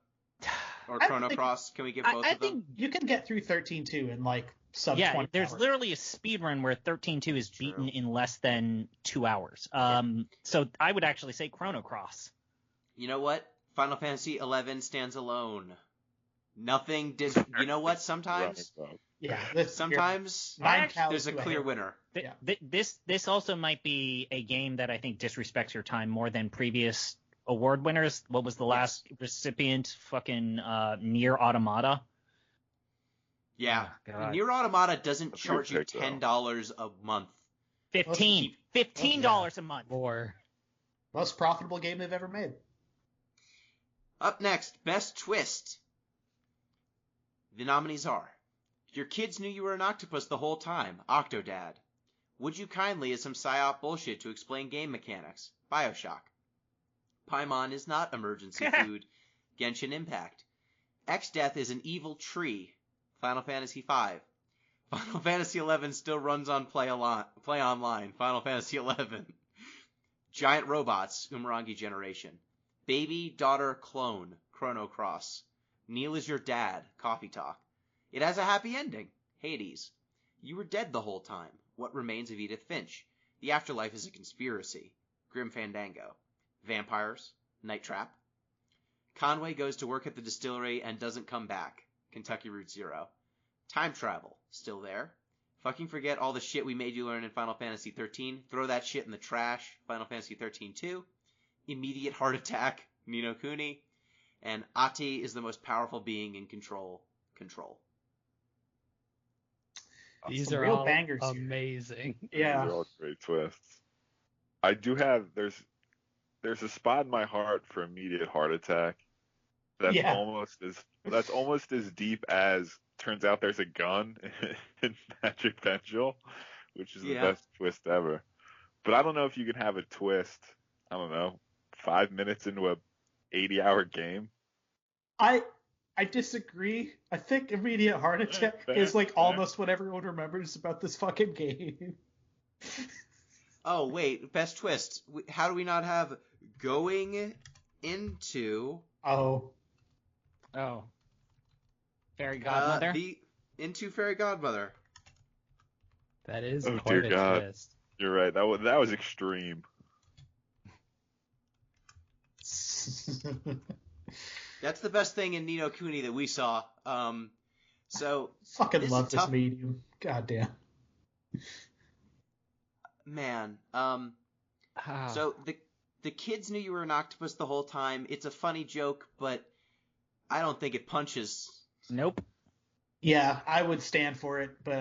Speaker 4: Or
Speaker 7: I
Speaker 4: Chrono
Speaker 7: think-
Speaker 4: Cross? Can we give both
Speaker 2: I
Speaker 4: of them?
Speaker 2: think
Speaker 7: You can get through 13-2 in like sub
Speaker 2: yeah,
Speaker 7: 20
Speaker 2: there's
Speaker 7: hours.
Speaker 2: literally a speed run where 13.2 is
Speaker 4: True.
Speaker 2: beaten in less than 2 hours. So I would actually say Chrono Cross.
Speaker 4: You know what? Final Fantasy XI stands alone. Nothing did. You know what? Sometimes
Speaker 7: Yeah.
Speaker 4: Sometimes
Speaker 7: Nine cows
Speaker 4: there's a
Speaker 7: to
Speaker 4: clear
Speaker 7: hair.
Speaker 4: winner.
Speaker 2: Th- This also might be a game that I think disrespects your time more than previous award winners. What was the last recipient? Fucking Nier Automata.
Speaker 4: Yeah.
Speaker 2: Oh, God.
Speaker 4: Nier Automata doesn't
Speaker 5: That's a
Speaker 4: charge
Speaker 5: good
Speaker 4: you
Speaker 5: pick, though.
Speaker 4: $10 a month.
Speaker 2: $15 a month.
Speaker 6: Or
Speaker 7: Most profitable game they've ever made.
Speaker 4: Up next, Best Twist. The nominees are: Your kids knew you were an octopus the whole time, Octodad. Would You Kindly is some psyop bullshit to explain game mechanics, Bioshock. Paimon is not emergency food, Genshin Impact. X-Death is an evil tree, Final Fantasy V. Final Fantasy XI still runs on Play Online, Final Fantasy XI. Giant Robots, Umurangi Generation. Baby, Daughter, Clone, Chrono Cross. Neil is Your Dad, Coffee Talk. It has a happy ending, Hades. You Were Dead the Whole Time, What Remains of Edith Finch. The Afterlife is a Conspiracy, Grim Fandango. Vampires, Night Trap. Conway goes to work at the distillery and doesn't come back, Kentucky Route Zero. Time Travel, still there. Fucking forget all the shit we made you learn in Final Fantasy 13. Throw that shit in the trash, Final Fantasy 13-2. Immediate Heart Attack, Ni no Kuni. And Ati is the most powerful being in Control.
Speaker 6: these
Speaker 7: Some
Speaker 6: are
Speaker 7: real
Speaker 6: all
Speaker 7: bangers here.
Speaker 6: amazing.
Speaker 7: Yeah.
Speaker 5: These are all great twists. I do have there's a spot in my heart for Immediate Heart Attack. That's
Speaker 7: Yeah.
Speaker 5: almost as deep as turns out there's a gun in Magic Pencil, which is the
Speaker 4: Yeah.
Speaker 5: best twist ever. But I don't know if you can have a twist, I don't know, 5 minutes into a 80-hour game.
Speaker 7: I disagree. I think Immediate Heart Attack
Speaker 5: Fair,
Speaker 7: is like
Speaker 5: fair.
Speaker 7: almost what everyone remembers about this fucking game.
Speaker 4: Oh, wait, Best Twist. How do we not have Going Into...
Speaker 7: Oh.
Speaker 2: Fairy Godmother.
Speaker 4: Into Fairy Godmother.
Speaker 6: That is
Speaker 5: Oh,
Speaker 6: quite
Speaker 5: dear
Speaker 6: a
Speaker 5: God.
Speaker 6: twist.
Speaker 5: You're right. That was extreme.
Speaker 4: That's the best thing in Ni no Kuni that we saw. So
Speaker 7: Fucking
Speaker 4: This is
Speaker 7: love this
Speaker 4: tough.
Speaker 7: medium. God damn.
Speaker 4: man,
Speaker 2: Ah.
Speaker 4: so the kids knew you were an octopus the whole time. It's a funny joke, but I don't think it punches.
Speaker 2: Nope.
Speaker 7: Yeah, I would stand for it, but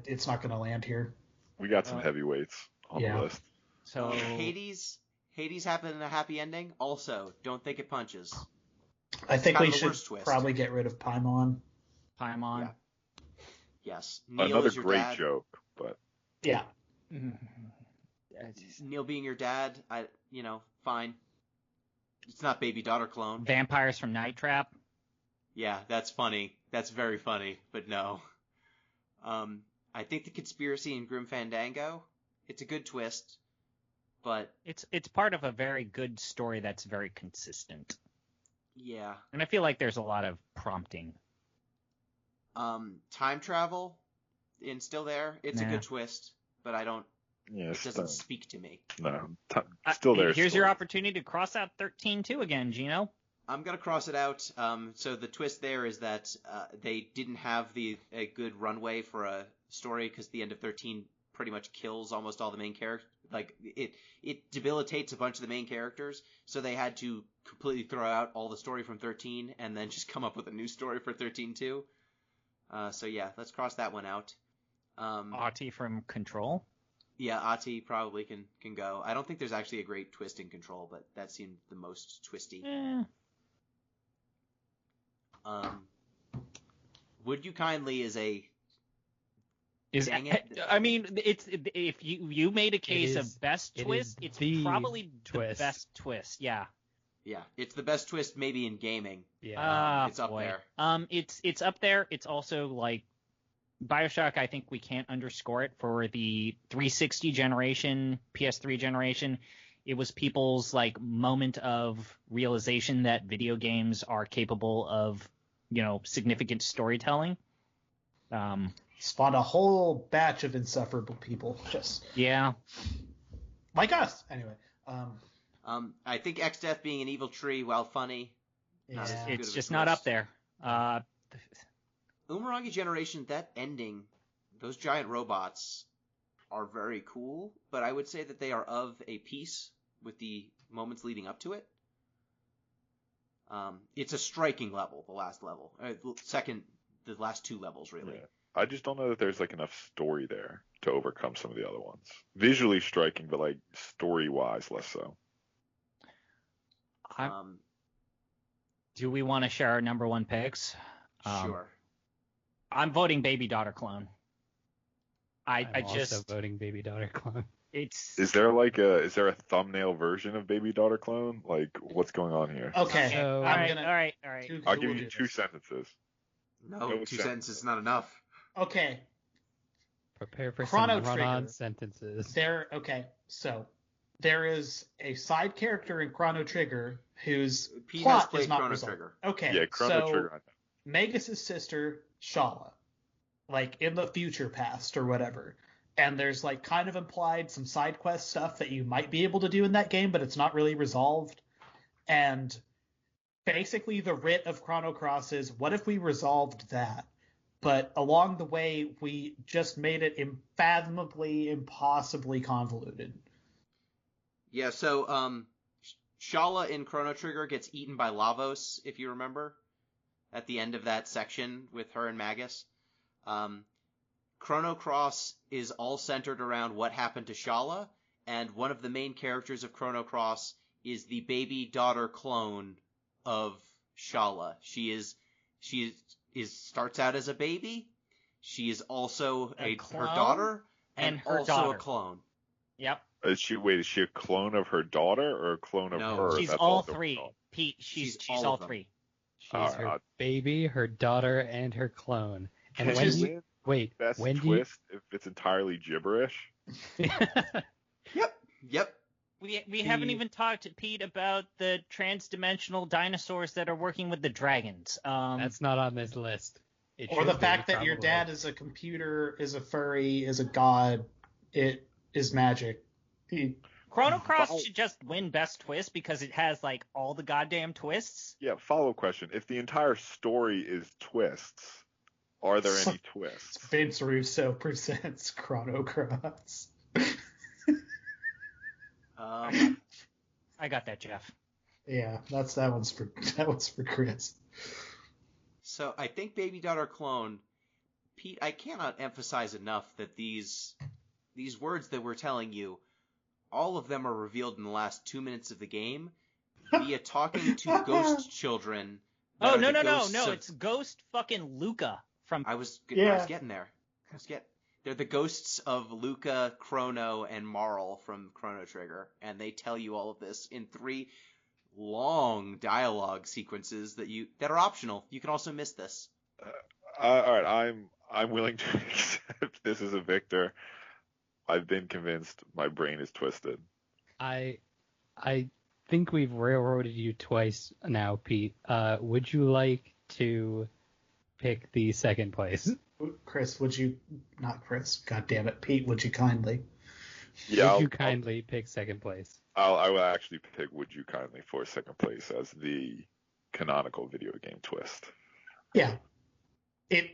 Speaker 7: it's not gonna land here.
Speaker 5: We got some
Speaker 2: Oh.
Speaker 5: heavyweights on
Speaker 7: Yeah.
Speaker 5: the list.
Speaker 2: So
Speaker 4: Hades happened in a happy ending. Also, don't think it punches.
Speaker 7: I think
Speaker 4: kind
Speaker 7: we
Speaker 4: of the
Speaker 7: should
Speaker 4: worst twist.
Speaker 7: probably get rid of Paimon.
Speaker 2: Paimon.
Speaker 4: Yeah. Yes, Neil
Speaker 5: Another
Speaker 4: is your
Speaker 5: great
Speaker 4: dad.
Speaker 5: joke, but
Speaker 7: Yeah.
Speaker 4: Neil being your dad, fine. It's not baby daughter clone.
Speaker 2: Vampires from Night Trap.
Speaker 4: Yeah, that's funny. That's very funny, but no. I think the conspiracy in Grim Fandango, it's a good twist. But
Speaker 2: It's part of a very good story that's very consistent.
Speaker 4: yeah.
Speaker 2: And I feel like there's a lot of prompting.
Speaker 4: Time travel in Still There. It's a
Speaker 2: Nah.
Speaker 4: good twist, but I don't.
Speaker 5: Yeah,
Speaker 4: It doesn't speak to me.
Speaker 5: No, still there.
Speaker 2: Here's your opportunity to cross out 13-2 again, Gino.
Speaker 4: I'm gonna cross it out. So the twist there is that they didn't have a good runway for a story because the end of 13 pretty much kills almost all the main characters. Like it debilitates a bunch of the main characters, so they had to completely throw out all the story from 13 and then just come up with a new story for 13-2. So yeah, let's cross that one out.
Speaker 2: Ati from Control.
Speaker 4: Yeah, Ati probably can go. I don't think there's actually a great twist in Control, but that seemed the most twisty. Would You Kindly is a dang it.
Speaker 2: I mean, it's if you made a case of best twist, it's probably the best twist. Yeah.
Speaker 4: Yeah, it's the best twist maybe in gaming.
Speaker 6: Yeah.
Speaker 4: It's up there.
Speaker 2: It's up there. It's also like BioShock. I think we can't underscore it for the 360 generation, PS3 generation. It was people's like moment of realization that video games are capable of, significant storytelling.
Speaker 7: Spawned a whole batch of insufferable people. Just
Speaker 2: Yeah.
Speaker 7: like us. Anyway.
Speaker 4: I think X-Death being an evil tree, while funny,
Speaker 7: Yeah.
Speaker 2: It's just not up there.
Speaker 4: Umurangi Generation, that ending, those giant robots are very cool, but I would say that they are of a piece with the moments leading up to it. It's a striking level, the last level. The last two levels, really.
Speaker 5: Yeah. I just don't know that there's like enough story there to overcome some of the other ones. Visually striking, but like story-wise, less so.
Speaker 2: Do we want to share our number one picks?
Speaker 4: Sure.
Speaker 2: I'm voting Baby Daughter Clone.
Speaker 6: I'm also voting Baby Daughter Clone.
Speaker 5: Is there a thumbnail version of Baby Daughter Clone? Like, what's going on here?
Speaker 7: Okay.
Speaker 6: So-
Speaker 2: all right.
Speaker 5: I'll give you two sentences.
Speaker 4: No, two sentences is not enough.
Speaker 7: Okay.
Speaker 6: Prepare for
Speaker 7: Chrono
Speaker 6: some
Speaker 7: Trigger.
Speaker 6: run-on sentences.
Speaker 7: So there is a side character in Chrono Trigger whose
Speaker 4: Pete has
Speaker 7: plot
Speaker 4: played
Speaker 7: is not
Speaker 4: Chrono
Speaker 7: resolved.
Speaker 4: Trigger.
Speaker 7: Okay.
Speaker 5: Yeah, Chrono
Speaker 7: so
Speaker 5: Trigger.
Speaker 7: Magus' sister, Shala, like in the future past or whatever. And there's like kind of implied some side quest stuff that you might be able to do in that game, but it's not really resolved. And basically the writ of Chrono Cross is, what if we resolved that? But along the way, we just made it unfathomably, impossibly convoluted.
Speaker 4: Yeah, so Shala in Chrono Trigger gets eaten by Lavos, if you remember, at the end of that section with her and Magus. Chrono Cross is all centered around what happened to Shala, and one of the main characters of Chrono Cross is the baby daughter clone of Shala. She starts out as a baby. She is also her daughter and
Speaker 2: her
Speaker 4: also
Speaker 2: daughter.
Speaker 4: a clone.
Speaker 2: Yep.
Speaker 5: Is she a clone of her daughter or a clone of her?
Speaker 2: She's
Speaker 5: that's
Speaker 2: all
Speaker 5: also
Speaker 2: three.
Speaker 5: clone?
Speaker 2: Pete, she's
Speaker 4: all
Speaker 2: all
Speaker 4: of them.
Speaker 2: three.
Speaker 6: She's her baby, her daughter, and her clone. And
Speaker 5: Can
Speaker 6: when
Speaker 5: she
Speaker 6: you
Speaker 5: win best twist if it's entirely gibberish?
Speaker 4: Yep.
Speaker 2: We haven't even talked to Pete about the trans-dimensional dinosaurs that are working with the dragons.
Speaker 6: That's not on this list.
Speaker 7: Or the fact that your dad is a computer, is a furry, is a god. It is magic.
Speaker 2: Chrono Cross should just win best twist because it has like all the goddamn twists.
Speaker 5: Yeah, follow-up question. If the entire story is twists, are there any twists?
Speaker 7: Vince Russo presents Chrono Cross.
Speaker 2: I got that, Jeff.
Speaker 7: Yeah, that one's for Chris.
Speaker 4: So I think Baby Daughter Clone, Pete, I cannot emphasize enough that these words that we're telling you, all of them are revealed in the last 2 minutes of the game via talking to ghost children.
Speaker 2: Oh, no, it's Ghost fucking Luca from...
Speaker 4: I was getting there. They're the ghosts of Luca, Chrono, and Marl from Chrono Trigger, and they tell you all of this in 3 long dialogue sequences that are optional. You can also miss this.
Speaker 5: All right, I'm willing to accept this as a victor. I've been convinced. My brain is twisted.
Speaker 6: I think we've railroaded you twice now, Pete. Would you like to pick the second place?
Speaker 7: Chris, would you not Chris? God damn it, Pete, would you kindly?
Speaker 5: Yeah,
Speaker 6: Would you kindly pick second place?
Speaker 5: I will actually pick Would You Kindly for second place as the canonical video game twist.
Speaker 7: Yeah. If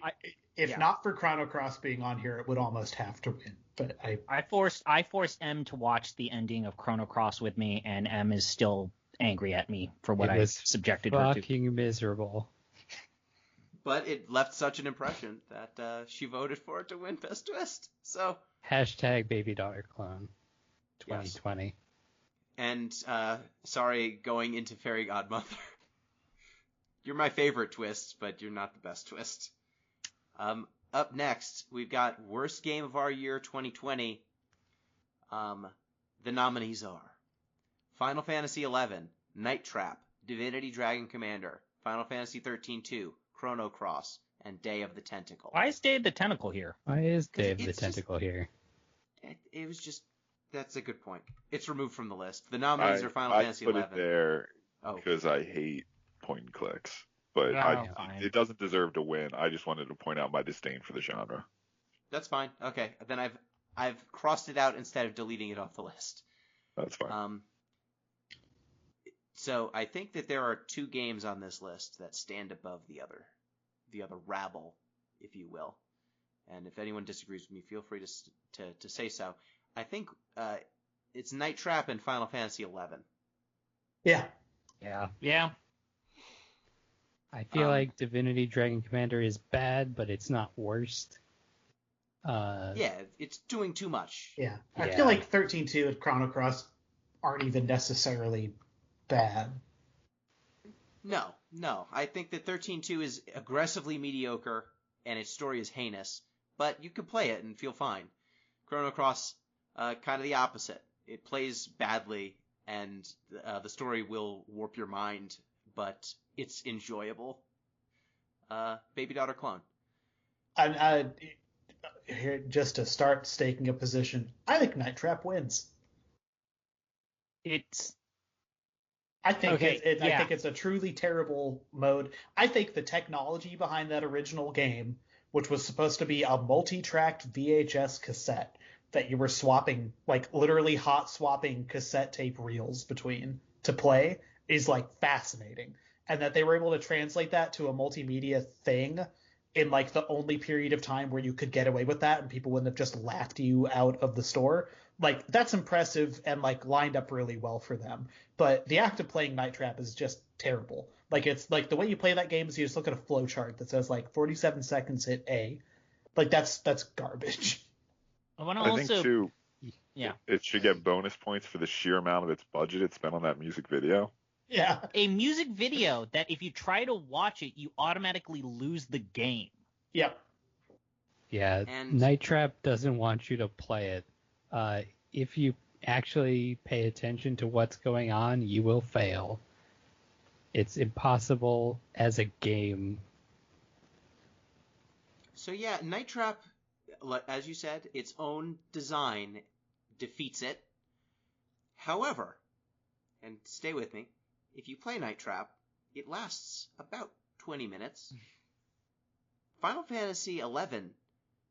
Speaker 2: yeah.
Speaker 7: not for Chrono Cross being on here, it would almost have to win. But
Speaker 2: I forced M to watch the ending of Chrono Cross with me, and M is still angry at me for what I subjected her to.
Speaker 6: Fucking miserable.
Speaker 4: But it left such an impression that she voted for it to win Best Twist. So
Speaker 6: Hashtag baby daughter clone 2020.
Speaker 4: Yes. And sorry, going into Fairy Godmother. You're my favorite twist, but you're not the best twist. Up next, we've got Worst Game of Our Year 2020. The nominees are Final Fantasy XI, Night Trap, Divinity Dragon Commander, Final Fantasy 13-2, Chrono Cross, and Day of the Tentacle.
Speaker 2: Why is Day of the Tentacle here?
Speaker 6: Why is Dave the Tentacle here?
Speaker 4: It was just... That's a good point. It's removed from the list. The nominees are Final Fantasy XI.
Speaker 5: I put it there because I hate point and clicks. But it doesn't deserve to win. I just wanted to point out my disdain for the genre.
Speaker 4: That's fine. Okay. Then I've crossed it out instead of deleting it off the list.
Speaker 5: That's fine.
Speaker 4: So I think that there are two games on this list that stand above the other rabble, if you will. And if anyone disagrees with me, feel free to say so. I think it's Night Trap and Final Fantasy XI.
Speaker 7: Yeah.
Speaker 2: Yeah.
Speaker 6: I feel like Divinity Dragon Commander is bad, but it's not worst.
Speaker 4: Yeah, it's doing too much.
Speaker 7: Yeah. I feel like 13-2 and Chrono Cross aren't even necessarily bad.
Speaker 4: No. I think that 13-2 is aggressively mediocre, and its story is heinous, but you can play it and feel fine. Chrono Cross, kind of the opposite. It plays badly, and the story will warp your mind, but it's enjoyable. Baby daughter clone.
Speaker 7: Here, just to start staking a position, I think Night Trap wins. I think it's a truly terrible mode. I think the technology behind that original game, which was supposed to be a multi-tracked VHS cassette that you were swapping, like literally hot swapping cassette tape reels between to play, is like fascinating. And that they were able to translate that to a multimedia thing in like the only period of time where you could get away with that and people wouldn't have just laughed you out of the store. Like, that's impressive and like lined up really well for them. But the act of playing Night Trap is just terrible. Like, it's like the way you play that game is you just look at a flow chart that says like 47 seconds hit A. Like, that's garbage.
Speaker 5: I think too, it should get bonus points for the sheer amount of its budget it spent on that music video.
Speaker 7: Yeah.
Speaker 2: A music video that if you try to watch it, you automatically lose the game.
Speaker 7: Yep.
Speaker 6: Yeah, Night Trap doesn't want you to play it. If you actually pay attention to what's going on, you will fail. It's impossible as a game.
Speaker 4: So yeah, Night Trap, as you said, its own design defeats it. However, and stay with me, if you play Night Trap, it lasts about 20 minutes. Final Fantasy XI,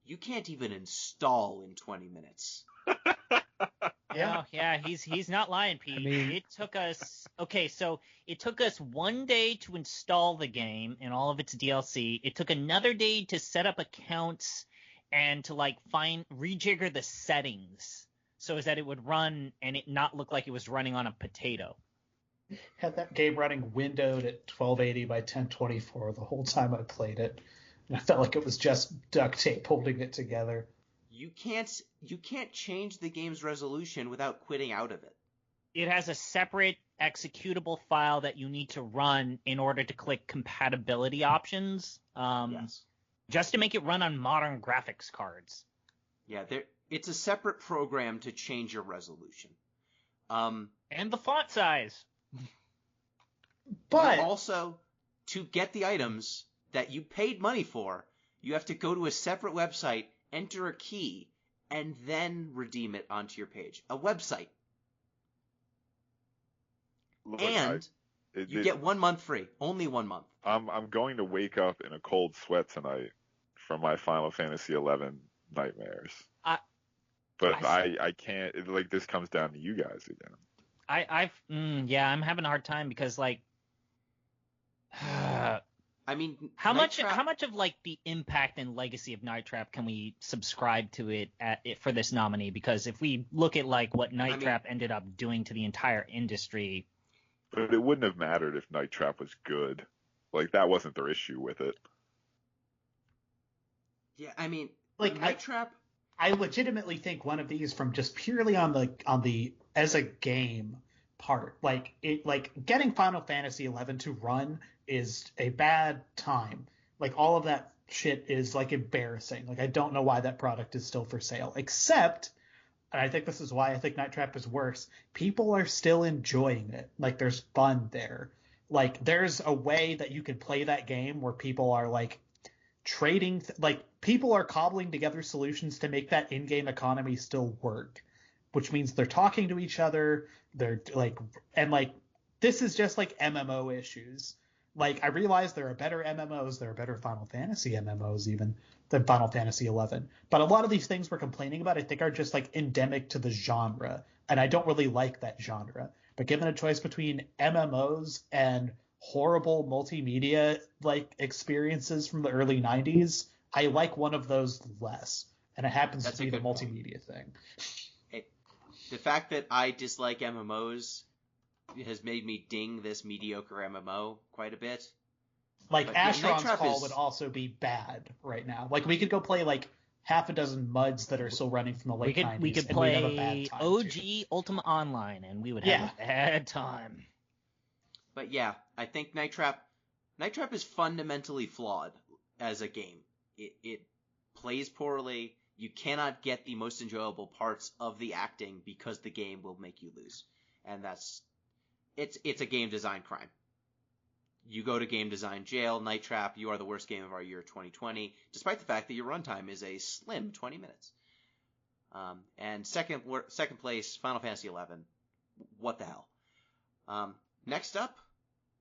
Speaker 4: you can't even install in 20 minutes.
Speaker 2: Yeah. Oh, yeah, he's not lying, Pete. It took us it took us 1 day to install the game and all of its DLC. It took another day to set up accounts and to like rejigger the settings so as that it would run and it not look like it was running on a potato.
Speaker 7: Had that game running windowed at 1280 by 1024 the whole time I played it. And I felt like it was just duct tape holding it together.
Speaker 4: You can't change the game's resolution without quitting out of it.
Speaker 2: It has a separate executable file that you need to run in order to click compatibility options.
Speaker 4: Yes.
Speaker 2: Just to make it run on modern graphics cards.
Speaker 4: Yeah, it's a separate program to change your resolution.
Speaker 2: And the font size.
Speaker 4: But also, to get the items that you paid money for, you have to go to a separate website, enter a key, and then redeem it onto your page. A website.
Speaker 5: Look,
Speaker 4: and you get 1 month free. Only 1 month.
Speaker 5: I'm going to wake up in a cold sweat tonight from my Final Fantasy XI nightmares. I can't. Like, this comes down to you guys again.
Speaker 2: I'm having a hard time because, like,
Speaker 4: I mean,
Speaker 2: how much of like the impact and legacy of Night Trap can we subscribe to it for this nominee? Because if we look at like what Night Trap ended up doing to the entire industry,
Speaker 5: but it wouldn't have mattered if Night Trap was good. Like, that wasn't their issue with it.
Speaker 4: Yeah, I mean,
Speaker 7: like
Speaker 4: Night Trap.
Speaker 7: I legitimately think one of these from just purely on the as a game part, like getting Final Fantasy XI to run is a bad time. Like, all of that shit is like embarrassing. Like, I don't know why that product is still for sale, except, and I think this is why I think Night Trap is worse, people are still enjoying it. Like, there's fun there. Like, there's a way that you can play that game where people are like trading, like people are cobbling together solutions to make that in-game economy still work, which means they're talking to each other. They're like, and like, this is just like MMO issues. Like, I realize there are better MMOs, there are better Final Fantasy MMOs even than Final Fantasy XI. But a lot of these things we're complaining about, I think, are just like endemic to the genre. And I don't really like that genre. But given a choice between MMOs and horrible multimedia like experiences from the early 90s, I like one of those less. And it happens to be the multimedia thing.
Speaker 4: The fact that I dislike MMOs has made me ding this mediocre MMO quite a bit.
Speaker 7: Like, Asheron's Call would also be bad right now. Like, we could go play like half a dozen MUDs that are still running from the late 90s.
Speaker 2: We could play OG Ultima Online, and we would have a bad time.
Speaker 4: But yeah, I think Night Trap is fundamentally flawed as a game. It plays poorly. You cannot get the most enjoyable parts of the acting because the game will make you lose. And it's a game design crime. You go to game design jail. Night Trap, you are the worst game of our year 2020, despite the fact that your runtime is a slim 20 minutes. And second place, Final Fantasy XI. What the hell? Next up,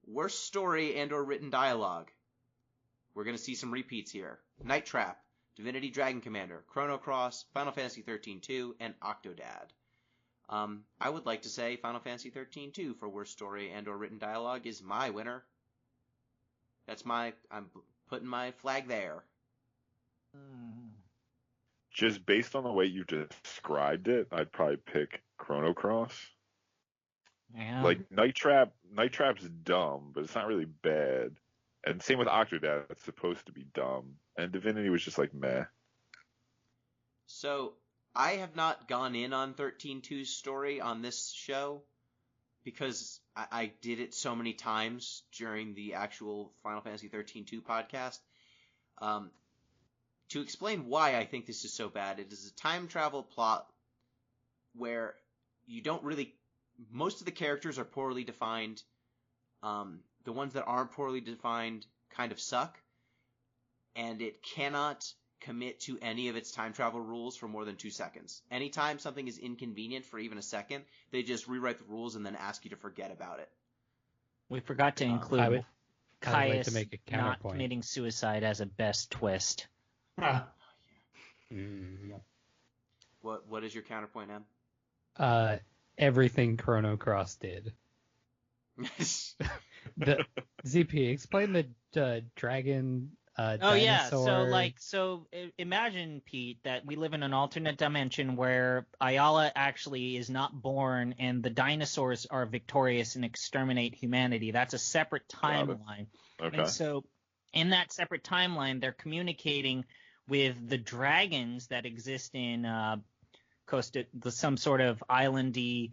Speaker 4: worst story and or written dialogue. We're going to see some repeats here. Night Trap, Divinity Dragon Commander, Chrono Cross, Final Fantasy 13-2, and Octodad. I would like to say Final Fantasy 13-2 for worst story and or written dialogue is my winner. I'm putting my flag there.
Speaker 5: Just based on the way you described it, I'd probably pick Chrono Cross.
Speaker 2: Yeah.
Speaker 5: Like, Night Trap's dumb, but it's not really bad. And same with Octodad, it's supposed to be dumb. And Divinity was just like meh.
Speaker 4: So, I have not gone in on 13-2's story on this show because I did it so many times during the actual Final Fantasy 13-2 podcast. To explain why I think this is so bad, it is a time travel plot where you don't really... Most of the characters are poorly defined. The ones that aren't poorly defined kind of suck. And it cannot commit to any of its time travel rules for more than 2 seconds. Anytime something is inconvenient for even a second, they just rewrite the rules and then ask you to forget about it.
Speaker 2: We forgot to include Caius
Speaker 6: make a
Speaker 2: not committing suicide as a best twist.
Speaker 4: What is your counterpoint, Em?
Speaker 6: Everything Chrono Cross did. The ZP, explain the dragon dinosaur.
Speaker 2: So imagine, Pete, that we live in an alternate dimension where Ayala actually is not born and the dinosaurs are victorious and exterminate humanity. That's a separate timeline.
Speaker 5: Okay.
Speaker 2: And so in that separate timeline, they're communicating with the dragons that exist in some sort of islandy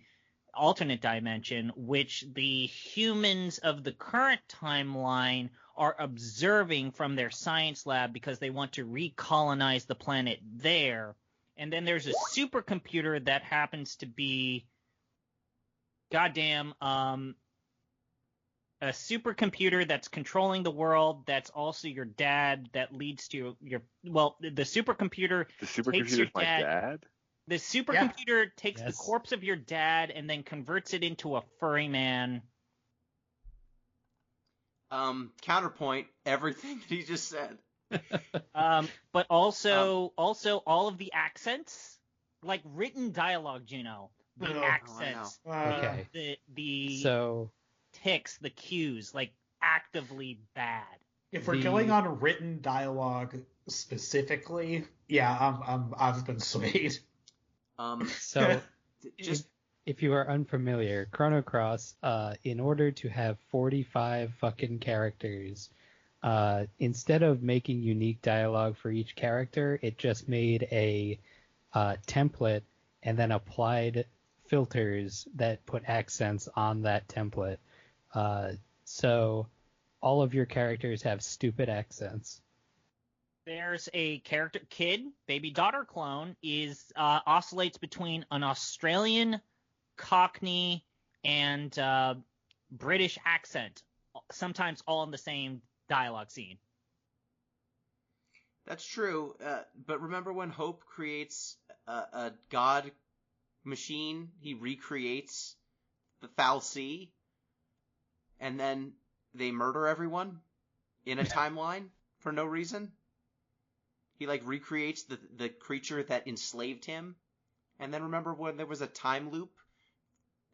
Speaker 2: alternate dimension, which the humans of the current timeline are observing from their science lab because they want to recolonize the planet there. And then there's a supercomputer that happens to be a supercomputer that's controlling the world, that's also your dad, that leads to the supercomputer takes your
Speaker 5: is my dad?
Speaker 2: The supercomputer takes the corpse of your dad and then converts it into a furry man
Speaker 4: Counterpoint everything that he just said.
Speaker 2: But also all of the accents, like written dialogue, Gino. The accents,
Speaker 6: Okay.
Speaker 2: the ticks, the cues, like actively bad.
Speaker 7: If we're going on written dialogue specifically, yeah, I've been swayed.
Speaker 6: So
Speaker 4: just
Speaker 6: if you are unfamiliar, Chrono Cross, in order to have 45 fucking characters, instead of making unique dialogue for each character, it just made a template and then applied filters that put accents on that template. So all of your characters have stupid accents.
Speaker 2: There's a character, kid, baby daughter clone, oscillates between an Australian, Cockney, and British accent, sometimes all in the same dialogue scene.
Speaker 4: That's true, but remember when Hope creates a god machine, he recreates the Foul Sea, and then they murder everyone in a timeline for no reason? He, recreates the creature that enslaved him. And then remember when there was a time loop,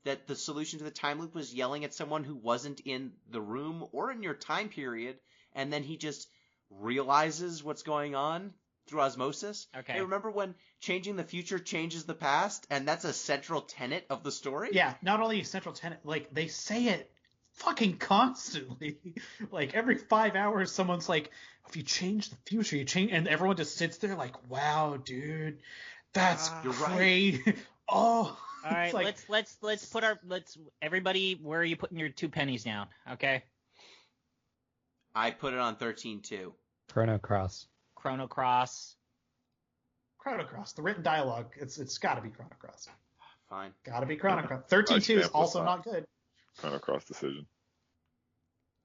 Speaker 4: that the solution to the time loop was yelling at someone who wasn't in the room or in your time period, and then he just realizes what's going on through osmosis?
Speaker 2: Okay.
Speaker 4: Hey, remember when changing the future changes the past, and that's a central tenet of the story?
Speaker 7: Yeah, not only a central tenet, they say it fucking constantly. Every 5 hours, someone's like, if you change the future, you change, and everyone just sits there like, wow, dude, that's great. Right. Oh.
Speaker 2: All right, let's everybody, where are you putting your 2 pennies down? Okay.
Speaker 4: I put it on 13-2.
Speaker 6: Chrono Cross.
Speaker 2: Chrono Cross.
Speaker 7: The written dialogue, it's got to be Chrono Cross.
Speaker 4: Fine.
Speaker 7: Got to be Chrono Cross. 13-2 is also not good.
Speaker 5: Chrono Cross decision.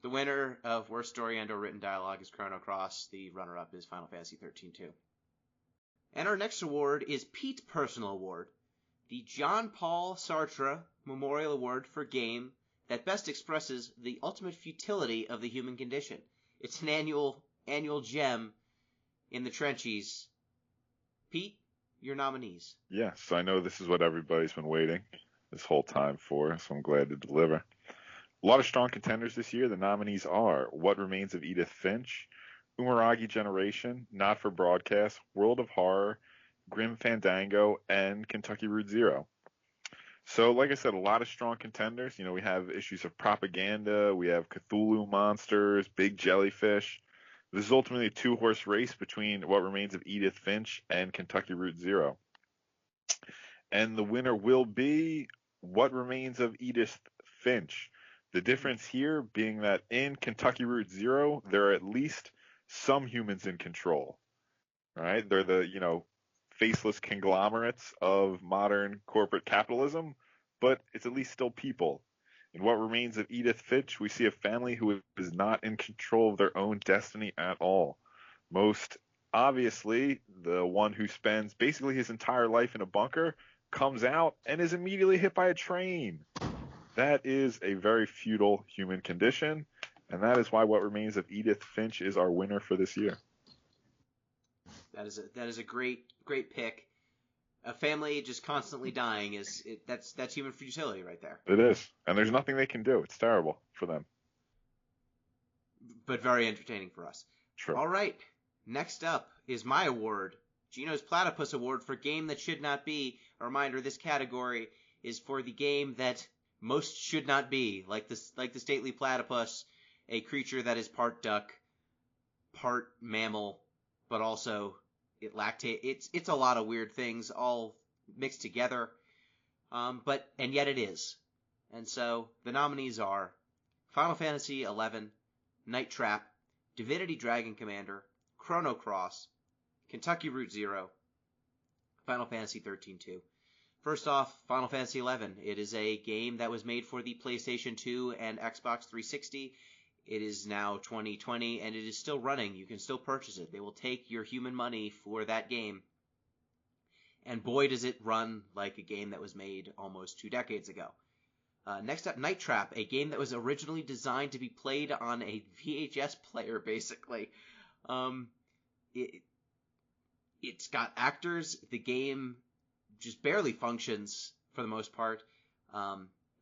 Speaker 4: The winner of worst story and/or written dialogue is Chrono Cross. The runner-up is Final Fantasy 13-2. And our next award is Pete's Personal Award, the Jean Paul Sartre Memorial Award for game that best expresses the ultimate futility of the human condition. It's an annual gem in the Trenchies. Pete, your nominees.
Speaker 5: Yes, I know this is what everybody's been waiting this whole time for, so I'm glad to deliver. A lot of strong contenders this year. The nominees are What Remains of Edith Finch, Umaragi Generation, Not for Broadcast, World of Horror, Grim Fandango, and Kentucky Route Zero. So, like I said, a lot of strong contenders. We have issues of propaganda, we have Cthulhu monsters, big jellyfish. This is ultimately a 2-horse race between What Remains of Edith Finch and Kentucky Route Zero. And the winner will be What Remains of Edith Finch. The difference here being that in Kentucky Route Zero, there are at least some humans in control, right? They're the, faceless conglomerates of modern corporate capitalism, but it's at least still people. In What Remains of Edith Finch, we see a family who is not in control of their own destiny at all. Most obviously, the one who spends basically his entire life in a bunker comes out and is immediately hit by a train. That is a very futile human condition, and that is why What Remains of Edith Finch is our winner for this year.
Speaker 4: That is a great pick. A family just constantly dying that's human futility right there.
Speaker 5: It is, and there's nothing they can do. It's terrible for them,
Speaker 4: but very entertaining for us.
Speaker 5: True.
Speaker 4: All right, next up is my award, Gino's Platypus Award for game that should not be. A reminder: this category is for the game that most should not be, like the stately platypus, a creature that is part duck, part mammal, but also it lactates. It's a lot of weird things all mixed together, and yet it is. And so the nominees are Final Fantasy XI, Night Trap, Divinity Dragon Commander, Chrono Cross, Kentucky Route Zero, Final Fantasy 13-2. First off, Final Fantasy XI. It is a game that was made for the PlayStation 2 and Xbox 360. It is now 2020, and it is still running. You can still purchase it. They will take your human money for that game. And boy, does it run like a game that was made almost 2 decades ago. Next up, Night Trap, a game that was originally designed to be played on a VHS player, basically. It's got actors. The game just barely functions for the most part.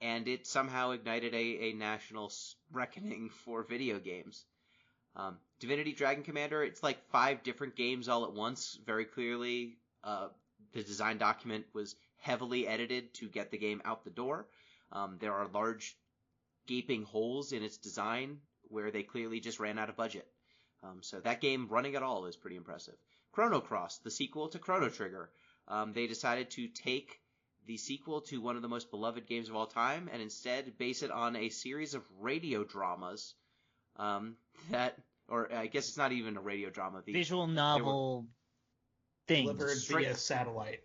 Speaker 4: And it somehow ignited a national reckoning for video games. Divinity Dragon Commander, it's like 5 different games all at once, very clearly. The design document was heavily edited to get the game out the door. There are large gaping holes in its design where they clearly just ran out of budget. So that game running at all is pretty impressive. Chrono Cross, the sequel to Chrono Trigger. They decided to take the sequel to one of the most beloved games of all time and instead base it on a series of radio dramas or I guess it's not even a radio drama.
Speaker 2: Visual novel thing.
Speaker 7: Delivered via satellite.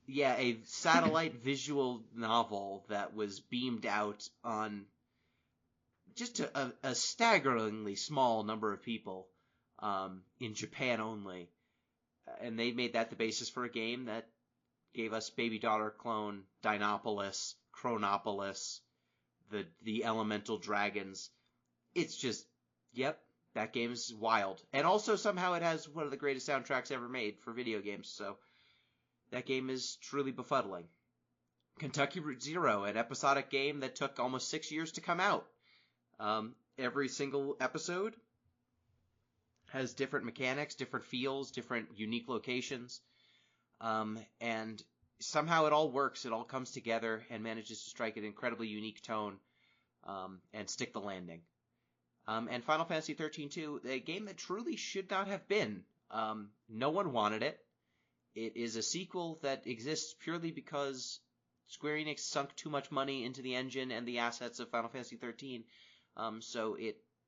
Speaker 4: Yeah, a satellite visual novel that was beamed out on just a staggeringly small number of people in Japan only. And they made that the basis for a game that gave us Baby Daughter Clone, Dinopolis, Chronopolis, the Elemental Dragons. It's just, yep, that game's wild. And also somehow it has one of the greatest soundtracks ever made for video games, so that game is truly befuddling. Kentucky Route Zero, an episodic game that took almost 6 years to come out. Every single episode has different mechanics, different feels, different unique locations. And somehow it all works. It all comes together and manages to strike an incredibly unique tone and stick the landing. And Final Fantasy 13-2, a game that truly should not have been. No one wanted it. It is a sequel that exists purely because Square Enix sunk too much money into the engine and the assets of Final Fantasy 13. So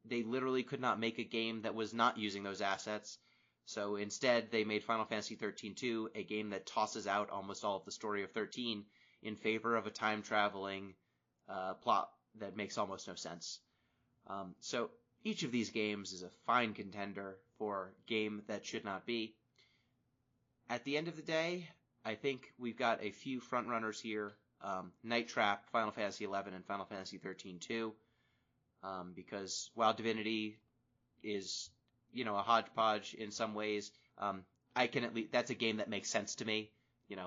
Speaker 4: they literally could not make a game that was not using those assets. So instead, they made Final Fantasy 13-2, a game that tosses out almost all of the story of 13 in favor of a time-traveling plot that makes almost no sense. So each of these games is a fine contender for game that should not be. At the end of the day, I think we've got a few frontrunners here. Night Trap, Final Fantasy XI, and Final Fantasy 13-2. Because while Divinity is, a hodgepodge in some ways, I can at least, that's a game that makes sense to me.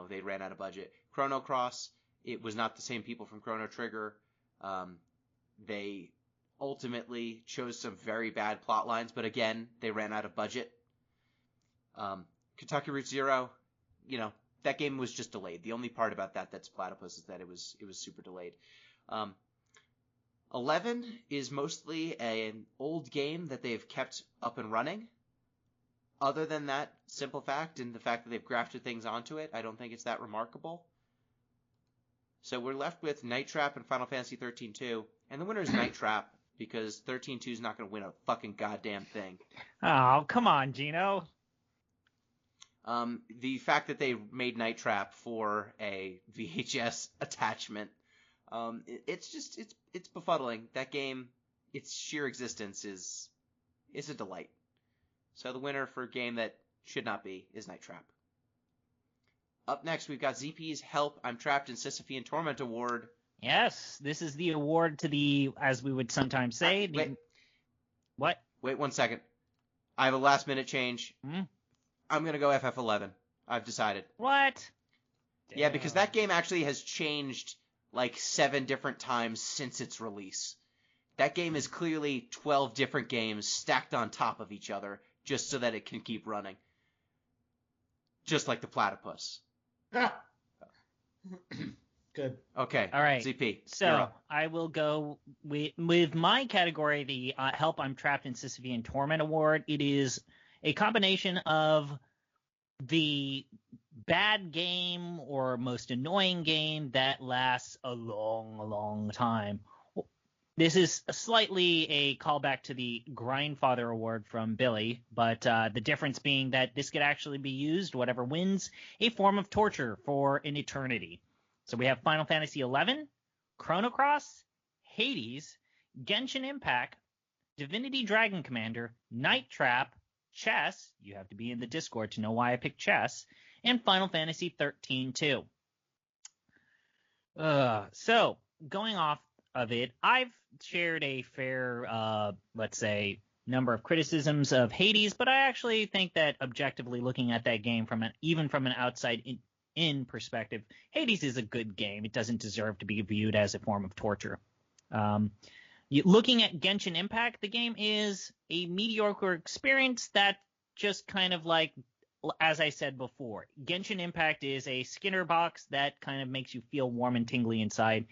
Speaker 4: They ran out of budget. Chrono Cross, it was not the same people from Chrono Trigger. They ultimately chose some very bad plot lines, but again, they ran out of budget. Kentucky Route Zero, that game was just delayed. The only part about that's Platypus is that it was super delayed. 11 is mostly an old game that they've kept up and running. Other than that simple fact and the fact that they've grafted things onto it, I don't think it's that remarkable. So we're left with Night Trap and Final Fantasy 13-2, and the winner is Night Trap because 13-2 is not going to win a fucking goddamn thing.
Speaker 2: Oh, come on, Gino.
Speaker 4: The fact that they made Night Trap for a VHS attachment, it's befuddling. That game, its sheer existence is a delight. So the winner for a game that should not be is Night Trap. Up next, we've got ZP's Help, I'm Trapped in Sysiphean Torment Award.
Speaker 2: Yes, this is the award to the, as we would sometimes say...
Speaker 4: Wait.
Speaker 2: What?
Speaker 4: Wait 1 second. I have a last-minute change. I'm going to go FF11. I've decided.
Speaker 2: What?
Speaker 4: Yeah, because that game actually has changed like 7 different times since its release. That game is clearly 12 different games stacked on top of each other just so that it can keep running. Just like the Platypus.
Speaker 7: Good.
Speaker 4: Okay.
Speaker 2: All right.
Speaker 4: ZP.
Speaker 2: So I will go with my category, the Help I'm Trapped in Sysiphean Torment Award. It is a combination of the bad game or most annoying game that lasts a long, long time. This is slightly a callback to the Grindfather Award from Billy, but the difference being that this could actually be used, whatever wins, a form of torture for an eternity. So we have Final Fantasy XI, Chrono Cross, Hades, Genshin Impact, Divinity Dragon Commander, Night Trap, Chess, you have to be in the Discord to know why I picked Chess, and Final Fantasy 13-2. So going off of it, I've shared a fair, let's say, number of criticisms of Hades, but I actually think that objectively looking at that game even from an outside in perspective, Hades is a good game. It doesn't deserve to be viewed as a form of torture. Looking at Genshin Impact, the game is a mediocre experience that just kind of like, as I said before, Genshin Impact is a Skinner box that kind of makes you feel warm and tingly inside.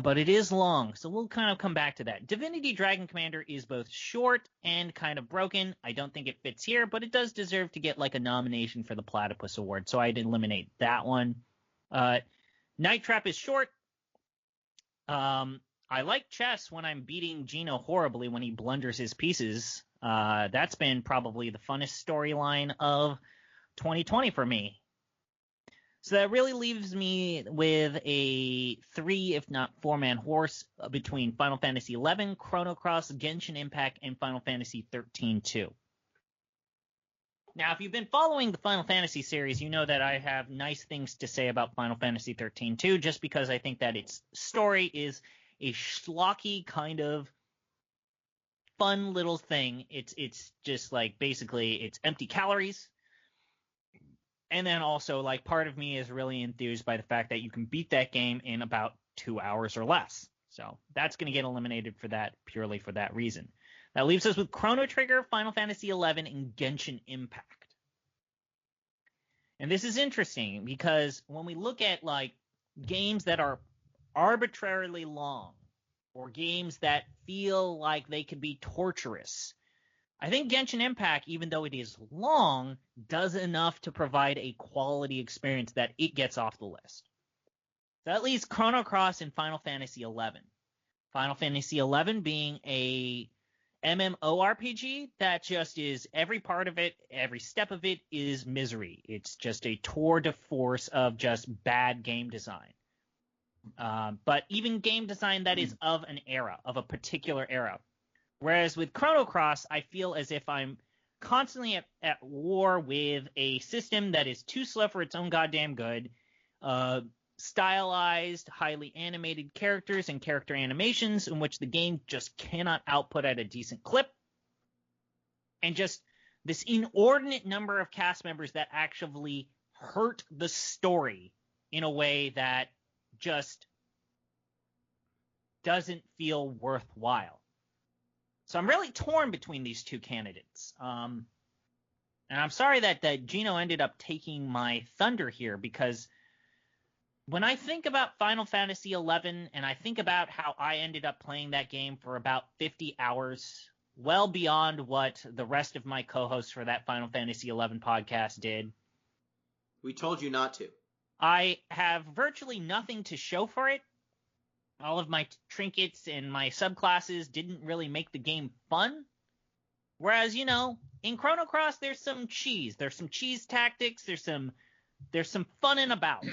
Speaker 2: But it is long, so we'll kind of come back to that. Divinity Dragon Commander is both short and kind of broken. I don't think it fits here, but it does deserve to get like a nomination for the Platypus Award, so I'd eliminate that one. Night Trap is short. I like chess when I'm beating Gino horribly when he blunders his pieces. That's been probably the funnest storyline of 2020 for me. So that really leaves me with a 3, if not 4-man horse between Final Fantasy XI, Chrono Cross, Genshin Impact, and Final Fantasy XIII 2. Now, if you've been following the Final Fantasy series, you know that I have nice things to say about Final Fantasy XIII 2, just because I think that its story is a schlocky kind of fun little thing. It's just like basically it's empty calories. And then also, like, part of me is really enthused by the fact that you can beat that game in about 2 hours or less. So that's going to get eliminated for that, purely for that reason. That leaves us with Chrono Trigger, Final Fantasy XI, and Genshin Impact. And this is interesting because when we look at, like, games that are arbitrarily long or games that feel like they could be torturous, I think Genshin Impact, even though it is long, does enough to provide a quality experience that it gets off the list. So that leaves Chrono Cross and Final Fantasy XI. Final Fantasy XI being a MMORPG that just is every part of it, every step of it is misery. It's just a tour de force of just bad game design. But even game design that is of an era, of a particular era. Whereas with Chrono Cross, I feel as if I'm constantly at war with a system that is too slow for its own goddamn good, stylized, highly animated characters and character animations in which the game just cannot output at a decent clip, and just this inordinate number of cast members that actually hurt the story in a way that just doesn't feel worthwhile. So I'm really torn between these two candidates. And I'm sorry that Gino ended up taking my thunder here, because when I think about Final Fantasy XI and I think about how I ended up playing that game for about 50 hours, well beyond what the rest of my co-hosts for that Final Fantasy XI podcast did.
Speaker 4: We told you not to.
Speaker 2: I have virtually nothing to show for it. All of my trinkets and my subclasses didn't really make the game fun. Whereas, you know, in Chrono Cross, there's some cheese. There's some cheese tactics. There's some fun and about.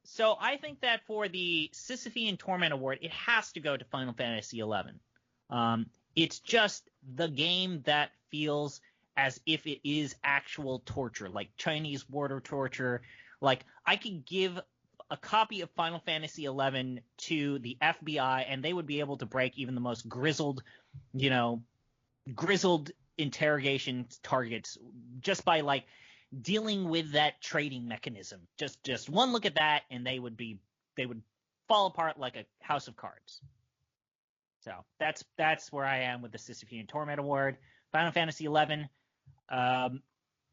Speaker 2: So I think that for the Sysiphean Torment Award, it has to go to Final Fantasy XI. It's just the game that feels as if it is actual torture, like Chinese border torture. Like, I could give a copy of Final Fantasy XI to the FBI, and they would be able to break even the most grizzled interrogation targets just by, like, dealing with that trading mechanism. Just one look at that, and they would fall apart like a house of cards. So that's where I am with the Sysiphean Torment Award. Final Fantasy XI,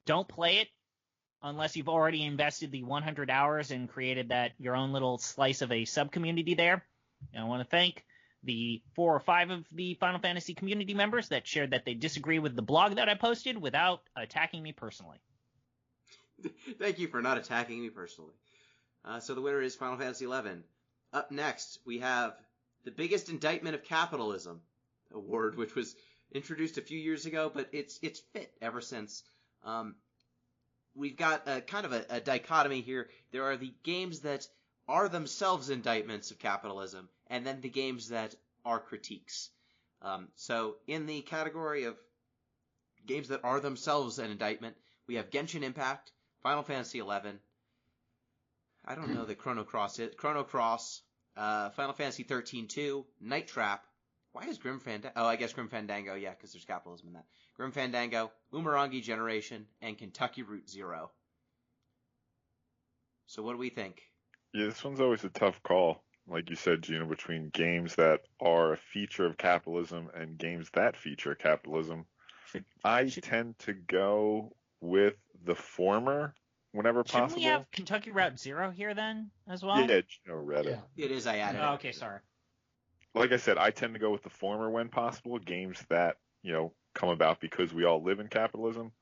Speaker 2: don't play it unless you've already invested the 100 hours and created that your own little slice of a sub-community there. And I want to thank the 4 or 5 of the Final Fantasy community members that shared that they disagree with the blog that I posted without attacking me personally.
Speaker 4: Thank you for not attacking me personally. So the winner is Final Fantasy XI. Up next, we have the biggest indictment of capitalism award, which was introduced a few years ago, but it's fit ever since. We've got a dichotomy here. There are the games that are themselves indictments of capitalism, and then the games that are critiques. So in the category of games that are themselves an indictment, we have Genshin Impact, Final Fantasy XI. I don't know that Chrono Cross Final Fantasy 13-2, Night Trap. Why is Grim Fandango? Oh, I guess Grim Fandango, yeah, because there's capitalism in that. Grim Fandango, Umurangi Generation, and Kentucky Route Zero. So what do we think?
Speaker 5: Yeah, this one's always a tough call, like you said, Gino, between games that are a feature of capitalism and games that feature capitalism. I tend to go with the former whenever possible.
Speaker 2: Shouldn't we have Kentucky Route Zero here then as well?
Speaker 5: Yeah, Gino read it.
Speaker 4: It is, I added
Speaker 2: Oh,
Speaker 4: it.
Speaker 2: okay, sorry.
Speaker 5: Like I said, I tend to go with the former when possible, games that, come about because we all live in capitalism.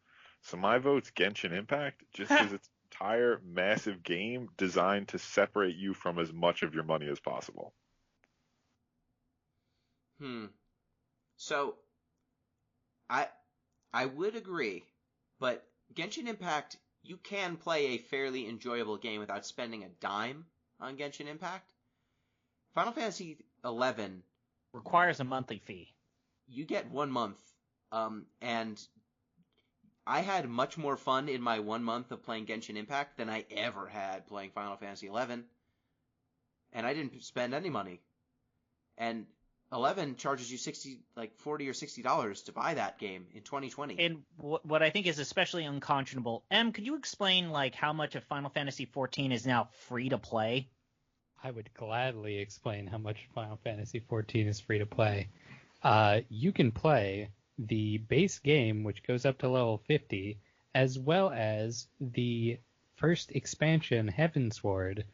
Speaker 5: So my vote's Genshin Impact, just because it's an entire massive game designed to separate you from as much of your money as possible.
Speaker 4: So, I would agree, but Genshin Impact, you can play a fairly enjoyable game without spending a dime on Genshin Impact. Final Fantasy XI
Speaker 2: requires a monthly fee.
Speaker 4: You get 1 month, and I had much more fun in my 1 month of playing Genshin Impact than I ever had playing Final Fantasy XI, and I didn't spend any money. And 11 charges you $40 or $60 to buy that game in 2020.
Speaker 2: And what I think is especially unconscionable, could you explain how much of Final Fantasy XIV is now free to play?
Speaker 6: I would gladly explain how much Final Fantasy XIV is free to play. You can play the base game, which goes up to level 50, as well as the first expansion, Heavensward,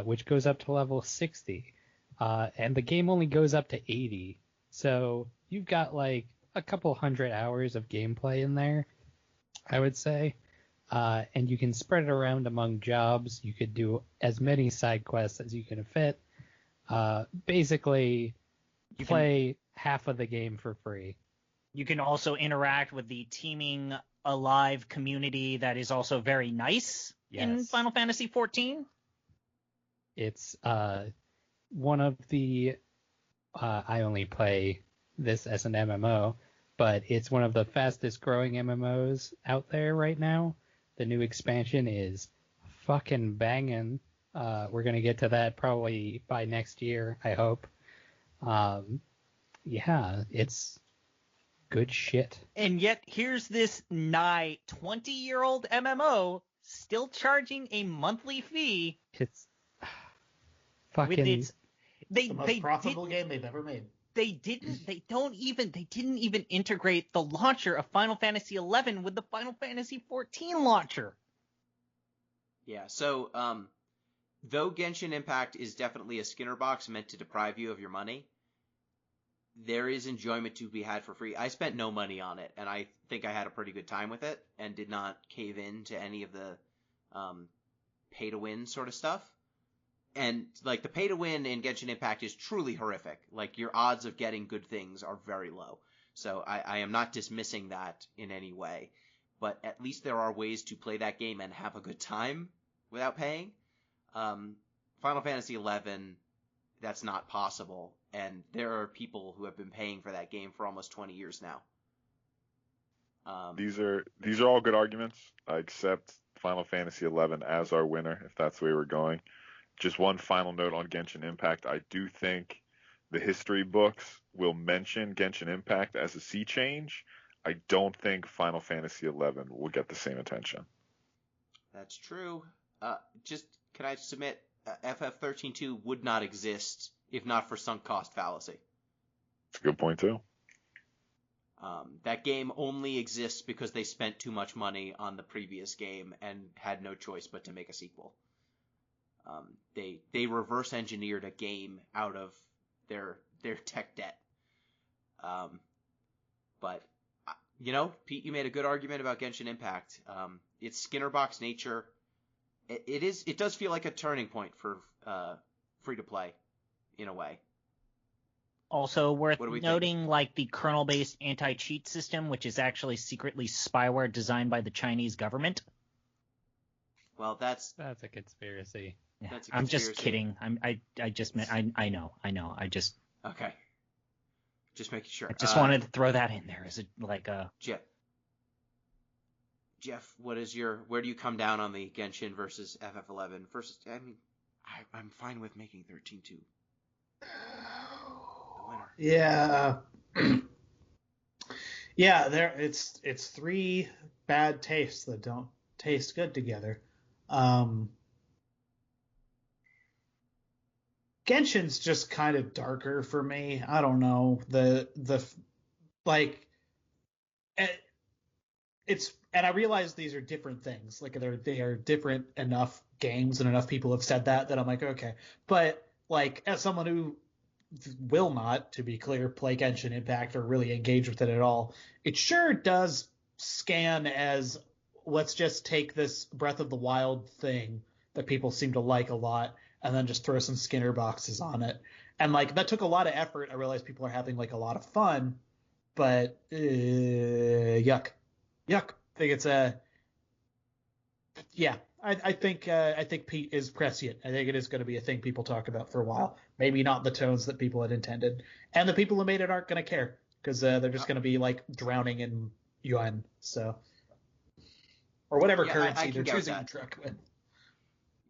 Speaker 6: which goes up to level 60. And the game only goes up to 80. So you've got a couple hundred hours of gameplay in there, I would say. And you can spread it around among jobs. You could do as many side quests as you can fit. Basically, play half of the game for free.
Speaker 2: You can also interact with the teeming, alive community that is also very nice in Final Fantasy XIV.
Speaker 6: It's one of the I only play this as an MMO, but it's one of the fastest growing MMOs out there right now. The new expansion is fucking banging. We're going to get to that probably by next year, I hope. Yeah, it's good shit.
Speaker 2: And yet, here's this nigh 20-year-old MMO still charging a monthly fee.
Speaker 6: It's fucking...
Speaker 7: the most profitable game they've ever made.
Speaker 2: They didn't even integrate the launcher of Final Fantasy XI with the Final Fantasy XIV launcher.
Speaker 4: Yeah, so though Genshin Impact is definitely a Skinner box meant to deprive you of your money, there is enjoyment to be had for free. I spent no money on it, and I think I had a pretty good time with it, and did not cave in to any of the pay-to-win sort of stuff. And, the pay-to-win in Genshin Impact is truly horrific. Your odds of getting good things are very low. So I am not dismissing that in any way. But at least there are ways to play that game and have a good time without paying. Final Fantasy XI, that's not possible. And there are people who have been paying for that game for almost 20 years now.
Speaker 5: These are all good arguments. I accept Final Fantasy XI as our winner, if that's the way we're going. Just one final note on Genshin Impact. I do think the history books will mention Genshin Impact as a sea change. I don't think Final Fantasy XI will get the same attention.
Speaker 4: That's true. Can I submit FF13-2 would not exist if not for sunk cost fallacy.
Speaker 5: That's a good point, too.
Speaker 4: That game only exists because they spent too much money on the previous game and had no choice but to make a sequel. They reverse engineered a game out of their tech debt. But Pete, you made a good argument about Genshin Impact. Its Skinner box nature, it does feel like a turning point for free to play, in a way.
Speaker 2: Also worth noting, the kernel-based anti-cheat system, which is actually secretly spyware designed by the Chinese government.
Speaker 4: Well, that's
Speaker 6: a conspiracy.
Speaker 2: Yeah, I'm just kidding. I know.
Speaker 4: Okay. Just making sure.
Speaker 2: I just wanted to throw that in there as a
Speaker 4: Jeff, where do you come down on the Genshin versus FF11 versus? I'm fine with making 13-2 the winner.
Speaker 7: Yeah. Yeah, it's three bad tastes that don't taste good together. Genshin's just kind of darker for me. I don't know. Like it's, and I realize these are different things. Like they are different enough games, and enough people have said that I'm like, okay. But like, as someone who will not, to be clear, play Genshin Impact or really engage with it at all, it sure does scan as, let's just take this Breath of the Wild thing that people seem to like a lot and then just throw some Skinner boxes on it. And like, that took a lot of effort. I realize people are having like a lot of fun, but yuck. I think it's yeah. I think Pete is prescient. I think it is going to be a thing people talk about for a while. Maybe not the tones that people had intended, and the people who made it aren't going to care because they're just going to be like drowning in yuan, so, or whatever currency they're choosing to truck with.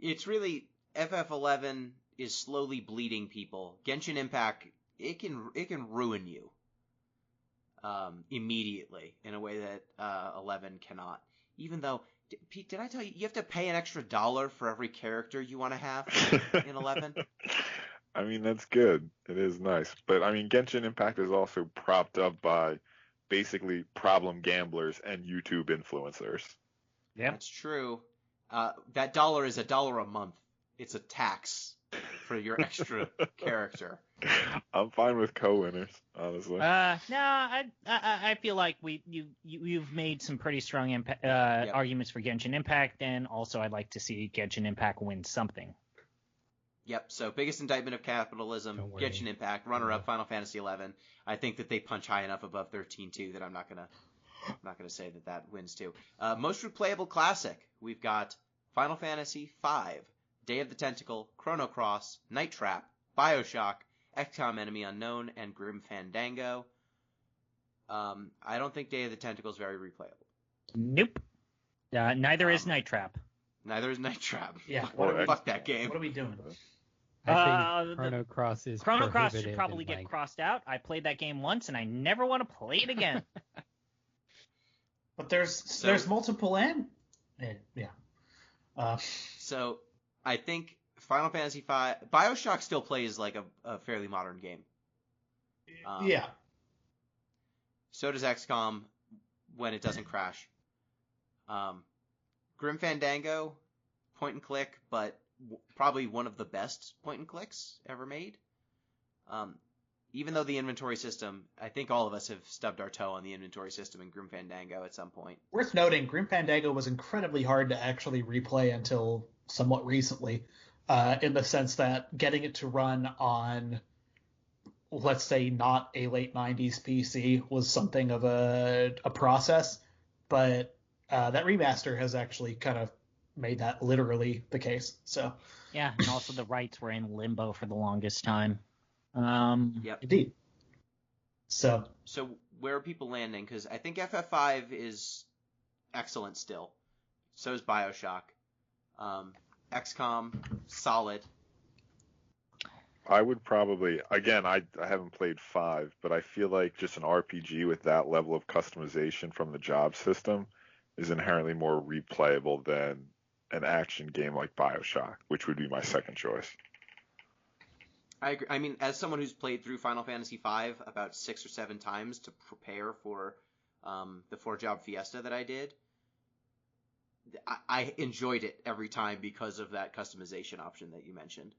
Speaker 4: It's really, FF11 is slowly bleeding people. Genshin Impact, it can ruin you immediately in a way that 11 cannot. Even though, Pete, did I tell you you have to pay an extra $1 for every character you want to have in 11?
Speaker 5: I mean, that's good. It is nice. But I mean, Genshin Impact is also propped up by basically problem gamblers and YouTube influencers.
Speaker 2: Yeah,
Speaker 4: that's true. That $1 is $1 a month. It's a tax for your extra character.
Speaker 5: I'm fine with co-winners, honestly.
Speaker 2: No, I feel like you've made some pretty strong arguments for Genshin Impact, and also I'd like to see Genshin Impact win something.
Speaker 4: Yep. So biggest indictment of capitalism, Genshin Impact, runner-up, Final Fantasy 11. I think that they punch high enough above 13-2 that I'm not gonna say that wins too. Most replayable classic, we've got Final Fantasy 5, Day of the Tentacle, Chrono Cross, Night Trap, BioShock, XCOM Enemy Unknown, and Grim Fandango. I don't think Day of the Tentacle is very replayable.
Speaker 2: Nope. Neither is Night Trap.
Speaker 4: Neither is Night Trap.
Speaker 7: Yeah.
Speaker 4: Fuck that game.
Speaker 7: What are we doing?
Speaker 6: I think Chrono Cross is
Speaker 2: Chrono Cross should
Speaker 6: prohibitive
Speaker 2: probably
Speaker 6: in,
Speaker 2: get
Speaker 6: like,
Speaker 2: crossed out. I played that game once, and I never want to play it again.
Speaker 7: But there's multiple yeah.
Speaker 4: So I think Final Fantasy V, BioShock still plays like a fairly modern game.
Speaker 7: Yeah.
Speaker 4: So does XCOM when it doesn't crash. Grim Fandango, point and click, but probably one of the best point and clicks ever made. Even though the inventory system, I think all of us have stubbed our toe on the inventory system in Grim Fandango at some point.
Speaker 7: Worth noting, Grim Fandango was incredibly hard to actually replay until somewhat recently, in the sense that getting it to run on, let's say, not a late 90s PC was something of a process, but that remaster has actually kind of made that literally the case. So
Speaker 2: yeah, and also the rights were in limbo for the longest time.
Speaker 4: Yep.
Speaker 7: Indeed. So
Speaker 4: where are people landing? Because I think FF5 is excellent still. So is BioShock. XCOM, solid.
Speaker 5: I would probably, again, I haven't played 5, but I feel like just an RPG with that level of customization from the job system is inherently more replayable than an action game like BioShock, which would be my second choice.
Speaker 4: I agree. I mean, as someone who's played through Final Fantasy V about 6 or 7 times to prepare for the 4-job fiesta that I did, I enjoyed it every time because of that customization option that you mentioned.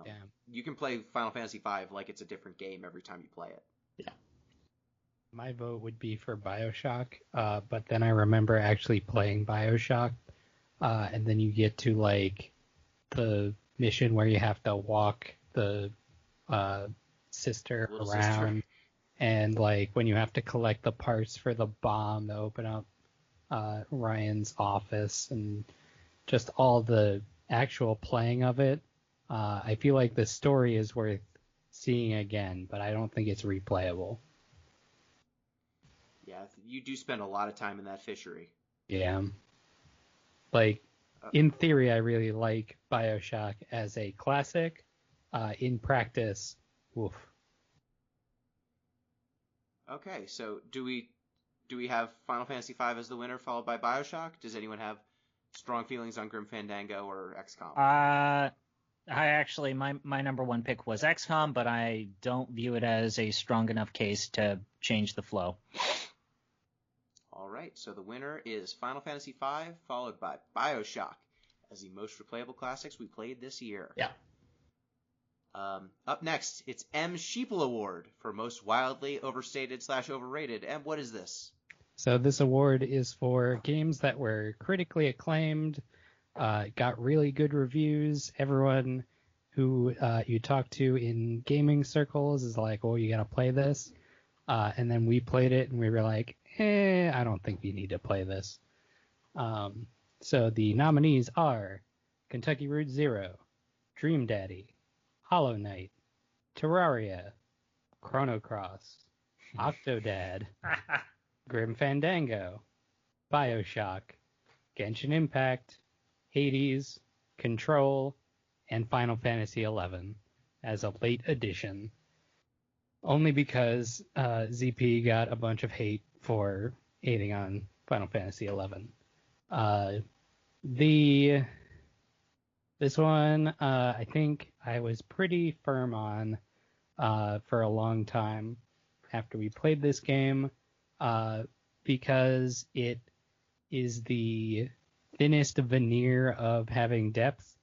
Speaker 6: Yeah.
Speaker 4: You can play Final Fantasy V like it's a different game every time you play it.
Speaker 7: yeah.
Speaker 6: My vote would be for BioShock, but then I remember actually playing BioShock, and then you get to like the mission where you have to walk the sister
Speaker 4: Little
Speaker 6: around,
Speaker 4: sister.
Speaker 6: and like when you have to collect the parts for the bomb to open up Ryan's office, and just all the actual playing of it. I feel like the story is worth seeing again, but I don't think it's replayable.
Speaker 4: Yeah, you do spend a lot of time in that fishery.
Speaker 6: Yeah. Like, in theory, I really like BioShock as a classic. In practice, oof.
Speaker 4: Okay, so do we have Final Fantasy V as the winner, followed by BioShock? Does anyone have strong feelings on Grim Fandango or XCOM?
Speaker 2: I actually, my number one pick was XCOM, but I don't view it as a strong enough case to change the flow.
Speaker 4: All right, so the winner is Final Fantasy V, followed by BioShock as the most replayable classics we played this year.
Speaker 7: Yeah.
Speaker 4: Up next, it's M. Sheeple Award for most wildly overstated / overrated. M, what is this?
Speaker 6: So this award is for games that were critically acclaimed, got really good reviews. Everyone who you talk to in gaming circles is like, "Oh, you gotta play this," and then we played it and we were like, I don't think you need to play this. So the nominees are Kentucky Route Zero, Dream Daddy, Hollow Knight, Terraria, Chrono Cross, Octodad, Grim Fandango, BioShock, Genshin Impact, Hades, Control, and Final Fantasy XI as a late addition. Only because ZP got a bunch of hate for hating on Final Fantasy XI. This one, I think I was pretty firm on for a long time after we played this game, because it is the thinnest veneer of having depth,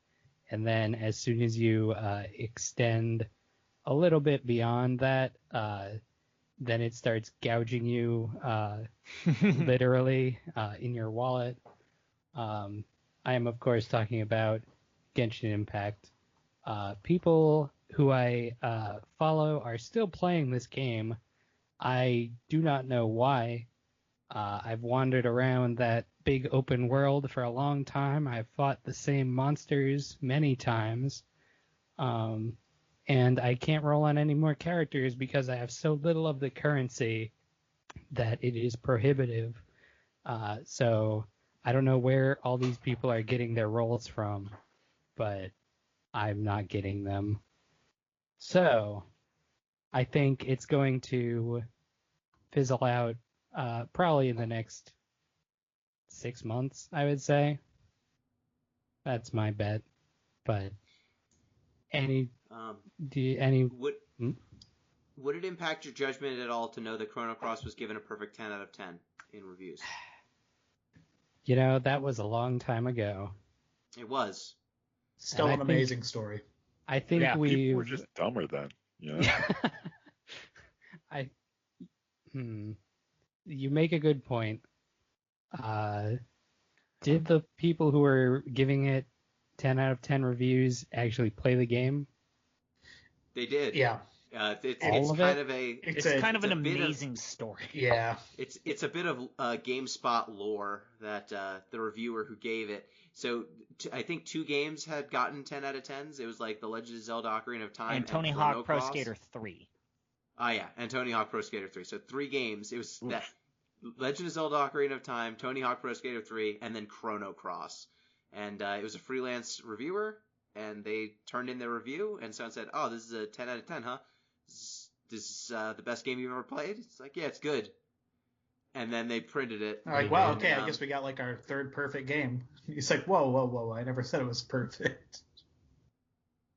Speaker 6: and then as soon as you extend a little bit beyond that, then it starts gouging you literally in your wallet. I am, of course, talking about Genshin Impact. People who I follow are still playing this game. I do not know why. I've wandered around that big open world for a long time. I've fought the same monsters many times. And I can't roll on any more characters because I have so little of the currency that it is prohibitive. So I don't know where all these people are getting their rolls from, but I'm not getting them. So I think it's going to fizzle out probably in the next 6 months, I would say. That's my bet. But
Speaker 4: would it impact your judgment at all to know that Chrono Cross was given a perfect 10 out of 10 in reviews?
Speaker 6: You know, that was a long time ago.
Speaker 4: It was.
Speaker 7: Still an amazing story.
Speaker 6: I think
Speaker 5: people were just dumber then. You know?
Speaker 6: You make a good point. Did the people who were giving it 10 out of 10 reviews actually play the game?
Speaker 4: They did.
Speaker 7: Yeah.
Speaker 4: It's kind of
Speaker 2: an amazing story.
Speaker 7: Yeah.
Speaker 4: It's a bit of GameSpot lore that the reviewer who gave it. So I think 2 games had gotten 10 out of 10s. It was like The Legend of Zelda: Ocarina of Time
Speaker 2: and Tony Hawk Pro Skater 3.
Speaker 4: Yeah, and Tony Hawk Pro Skater 3. So 3 games. It was that Legend of Zelda: Ocarina of Time, Tony Hawk Pro Skater 3, and then Chrono Cross. And it was a freelance reviewer, and they turned in their review, and someone said, "Oh, this is a 10 out of 10, huh? This is the best game you've ever played?" It's like, yeah, it's good. And then they printed it.
Speaker 7: Like, wow, okay, I guess we got like our third perfect game. He's like, whoa, I never said it was perfect.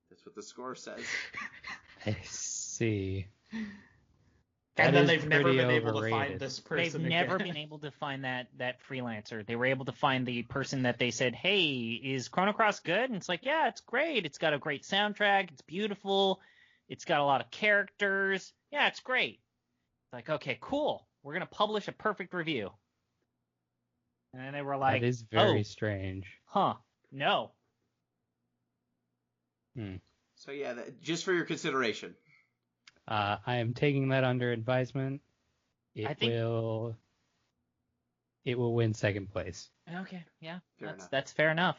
Speaker 4: That's what the score says.
Speaker 6: I see.
Speaker 7: And then they've never been able to find this person
Speaker 2: They've never been able to find that freelancer. They were able to find the person that they said, "Hey, is Chrono Cross good?" And it's like, yeah, it's great. It's got a great soundtrack. It's beautiful. It's got a lot of characters. Yeah, it's great. It's like, okay, cool. We're going to publish a perfect review. And then they were like,
Speaker 6: that is very strange.
Speaker 2: Huh. No.
Speaker 4: So yeah, just for your consideration.
Speaker 6: I am taking that under advisement. It will win second place.
Speaker 2: Okay, yeah, that's fair enough.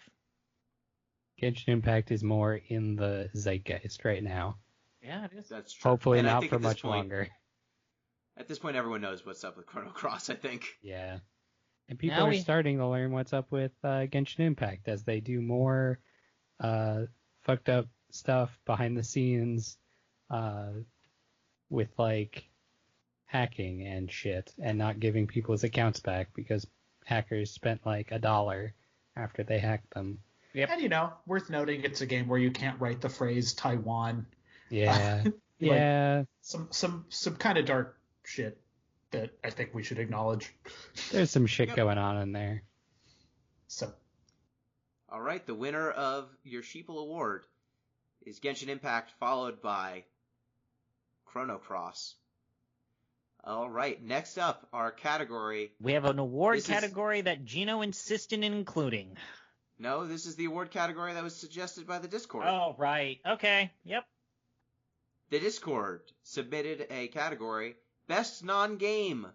Speaker 6: Genshin Impact is more in the zeitgeist right now.
Speaker 2: Yeah, it is.
Speaker 4: That's true.
Speaker 6: Hopefully not for much longer.
Speaker 4: At this point, everyone knows what's up with Chrono Cross, I think.
Speaker 6: Yeah. And people
Speaker 2: Now
Speaker 6: are
Speaker 2: we-
Speaker 6: starting to learn what's up with Genshin Impact as they do more fucked up stuff behind the scenes with like hacking and shit and not giving people's accounts back because hackers spent like $1 after they hacked them.
Speaker 2: Yep.
Speaker 7: And worth noting, it's a game where you can't write the phrase Taiwan.
Speaker 6: Yeah. Yeah.
Speaker 7: Some kind of dark shit that I think we should acknowledge.
Speaker 6: There's some shit going on in there.
Speaker 7: So,
Speaker 4: All right, the winner of your Sheeple Award is Genshin Impact, followed by Chrono Cross. All right, next up, our category.
Speaker 2: We have an award
Speaker 4: This is-
Speaker 2: category that Gino insisted in including.
Speaker 4: No, this is the award category that was suggested by the Discord.
Speaker 2: Oh, right. Okay. Yep.
Speaker 4: The Discord submitted a category, Best Non-Game.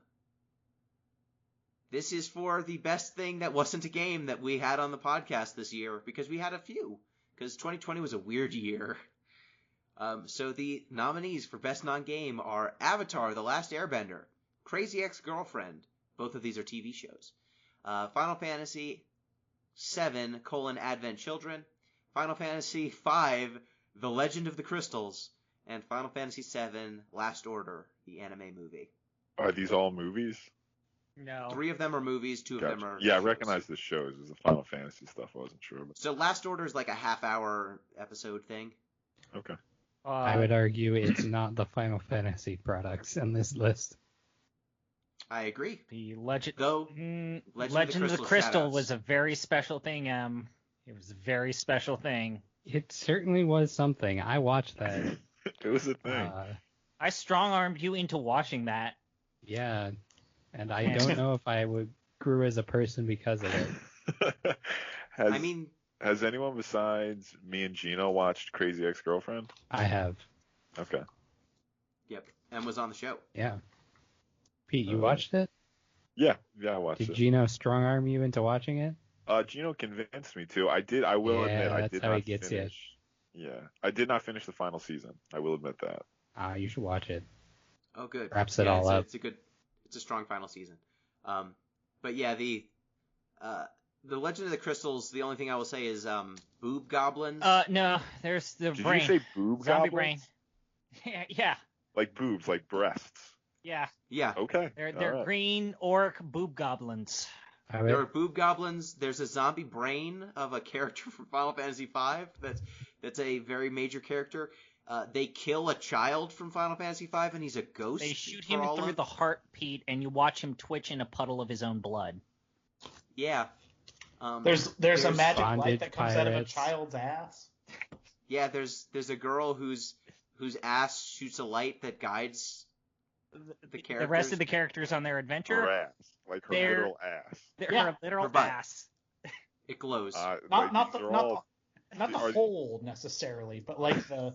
Speaker 4: This is for the best thing that wasn't a game that we had on the podcast this year, because we had a few, because 2020 was a weird year. So the nominees for Best Non-Game are Avatar: The Last Airbender, Crazy Ex-Girlfriend, both of these are TV shows, Final Fantasy VII: Advent Children, Final Fantasy V: The Legend of the Crystals, and Final Fantasy VII: Last Order, the anime movie.
Speaker 5: Are these all movies?
Speaker 2: No.
Speaker 4: 3 of them are movies, 2 of them are
Speaker 5: Yeah, I
Speaker 4: shows.
Speaker 5: recognize the shows. It's the Final Fantasy stuff. I wasn't sure. But...
Speaker 4: So Last Order is like a half-hour episode thing.
Speaker 5: Okay.
Speaker 6: I would argue it's not the Final Fantasy products on this list.
Speaker 4: I agree.
Speaker 2: The Legend.
Speaker 4: Though,
Speaker 2: Legend of the Crystal
Speaker 4: shoutouts.
Speaker 2: was a very special thing. It was a very special thing.
Speaker 6: It certainly was something. I watched that.
Speaker 5: It was a thing.
Speaker 2: I strong-armed you into watching that.
Speaker 6: Yeah, and I don't know if I grew as a person because of it.
Speaker 5: Has anyone besides me and Gino watched Crazy Ex-Girlfriend?
Speaker 6: I have.
Speaker 5: Okay.
Speaker 4: Yep, and was on the show.
Speaker 6: Yeah. Pete, you watched it?
Speaker 5: Yeah, I watched
Speaker 6: Did
Speaker 5: it.
Speaker 6: Gino strong arm you into watching it?
Speaker 5: Gino convinced me to. I will admit, I
Speaker 6: that's
Speaker 5: did
Speaker 6: how
Speaker 5: not
Speaker 6: he gets
Speaker 5: finish. Yeah, I did not finish the final season. I will admit that.
Speaker 6: You should watch it.
Speaker 4: Oh, good.
Speaker 6: Wraps it all up.
Speaker 4: It's a strong final season. But yeah, the Legend of the Crystals. The only thing I will say is boob goblins.
Speaker 2: No, there's the
Speaker 5: Did
Speaker 2: brain.
Speaker 5: you say boob
Speaker 2: Zombie
Speaker 5: goblins?
Speaker 2: brain. Yeah.
Speaker 5: Like boobs, like breasts.
Speaker 2: Yeah.
Speaker 4: Yeah.
Speaker 5: Okay.
Speaker 2: They're
Speaker 5: all right.
Speaker 2: green orc boob goblins.
Speaker 4: There are boob goblins. There's a zombie brain of a character from Final Fantasy V. That's a very major character. They kill a child from Final Fantasy V, and he's a ghost.
Speaker 2: They shoot him through the heart, Pete, and you watch him twitch in a puddle of his own blood.
Speaker 4: Yeah.
Speaker 7: There's a magic light
Speaker 6: bondage
Speaker 7: that comes out of a
Speaker 6: pirates.
Speaker 7: child's ass.
Speaker 4: Yeah, there's a girl whose ass shoots a light that guides the characters.
Speaker 2: The rest of the characters on their adventure,
Speaker 5: Her ass, like her
Speaker 2: They're-
Speaker 5: literal ass.
Speaker 2: they're
Speaker 7: Yeah,
Speaker 2: a literal
Speaker 4: her butt.
Speaker 2: ass.
Speaker 4: It glows.
Speaker 7: Not the
Speaker 5: are-
Speaker 7: hole necessarily, but like the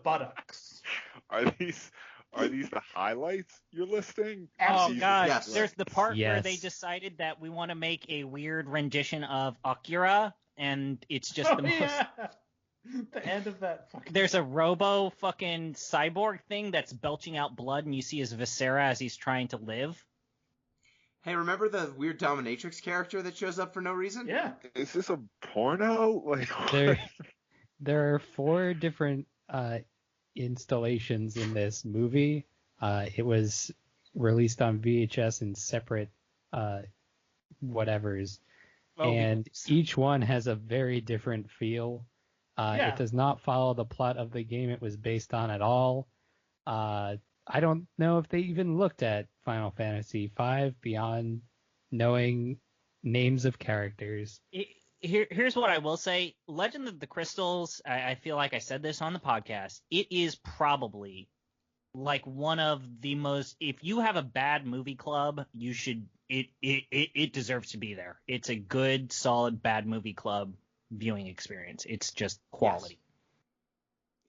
Speaker 7: buttocks.
Speaker 5: Are these the highlights you're listing?
Speaker 2: Oh
Speaker 7: Jesus
Speaker 2: god,
Speaker 4: Yes.
Speaker 2: there's the part where
Speaker 6: Yes.
Speaker 2: they decided that we want to make a weird rendition of Akira, and it's just
Speaker 7: Oh,
Speaker 2: the most.
Speaker 7: yeah. The end of that fucking.
Speaker 2: There's a robo fucking cyborg thing that's belching out blood, and you see his viscera as he's trying to live.
Speaker 4: Hey, remember the weird dominatrix character that shows up for no reason?
Speaker 7: Yeah.
Speaker 5: Is this a porno? Like
Speaker 6: There, there are 4 different installations in this movie. It was released on VHS in separate whatevers, and each one has a very different feel.
Speaker 7: Yeah.
Speaker 6: It does not follow the plot of the game it was based on at all. I don't know if they even looked at Final Fantasy V beyond knowing names of characters.
Speaker 2: Here's what I will say. Legend of the Crystals, I feel like I said this on the podcast, it is probably like one of the most, if you have a bad movie club, you should, it deserves to be there. It's a good, solid, bad movie club viewing experience. It's just quality.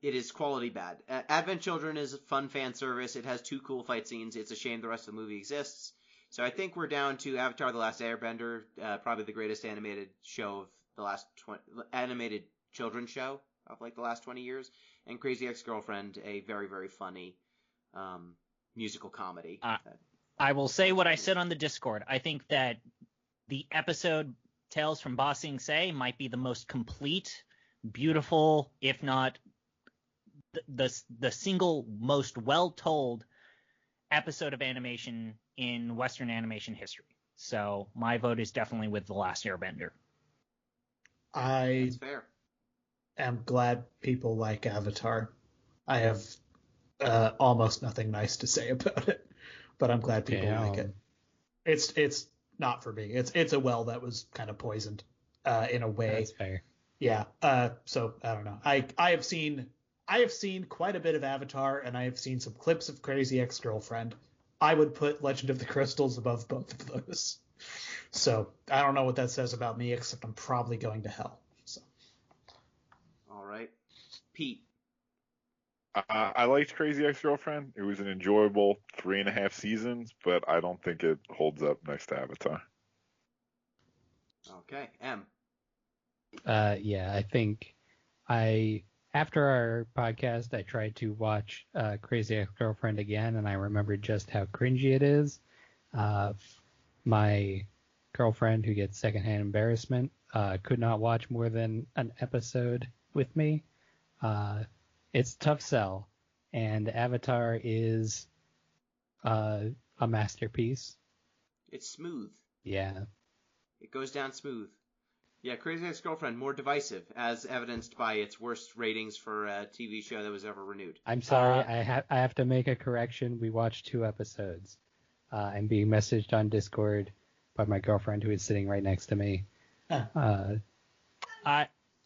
Speaker 4: It is quality bad. Advent Children is a fun fan service. It has 2 cool fight scenes. It's a shame the rest of the movie exists. So I think we're down to Avatar: The Last Airbender, probably the greatest animated show of the last animated children's show of like the last 20 years, and Crazy Ex-Girlfriend, a very very funny musical comedy.
Speaker 2: I will say what I said on the Discord. I think that the episode Tales from Ba Sing Se might be the most complete, beautiful, if not the single most well-told episode of animation in Western animation history. So my vote is definitely with The Last Airbender.
Speaker 7: I
Speaker 4: That's fair.
Speaker 7: am glad people like Avatar. I have almost nothing nice to say about it, but I'm glad people like it. It's not for me. It's a well that was kind of poisoned in a way.
Speaker 6: That's fair.
Speaker 7: Yeah. So I don't know. I have seen quite a bit of Avatar, and I have seen some clips of Crazy Ex-Girlfriend. I would put Legend of the Crystals above both of those. So I don't know what that says about me, except I'm probably going to hell. So.
Speaker 4: All right. Pete.
Speaker 5: I liked Crazy Ex-Girlfriend. It was an enjoyable 3.5 seasons, but I don't think it holds up next to Avatar.
Speaker 4: Okay. M.
Speaker 6: Yeah, I think after our podcast, I tried to watch Crazy Ex-Girlfriend again, and I remembered just how cringy it is. My girlfriend, who gets secondhand embarrassment, could not watch more than an episode with me. It's a tough sell, and Avatar is a masterpiece.
Speaker 4: It's smooth.
Speaker 6: Yeah.
Speaker 4: It goes down smooth. Yeah, Crazy Ex-Girlfriend, more divisive, as evidenced by its worst ratings for a TV show that was ever renewed.
Speaker 6: I'm sorry, I have to make a correction. We watched 2 episodes. I'm being messaged on Discord by my girlfriend, who is sitting right next to me.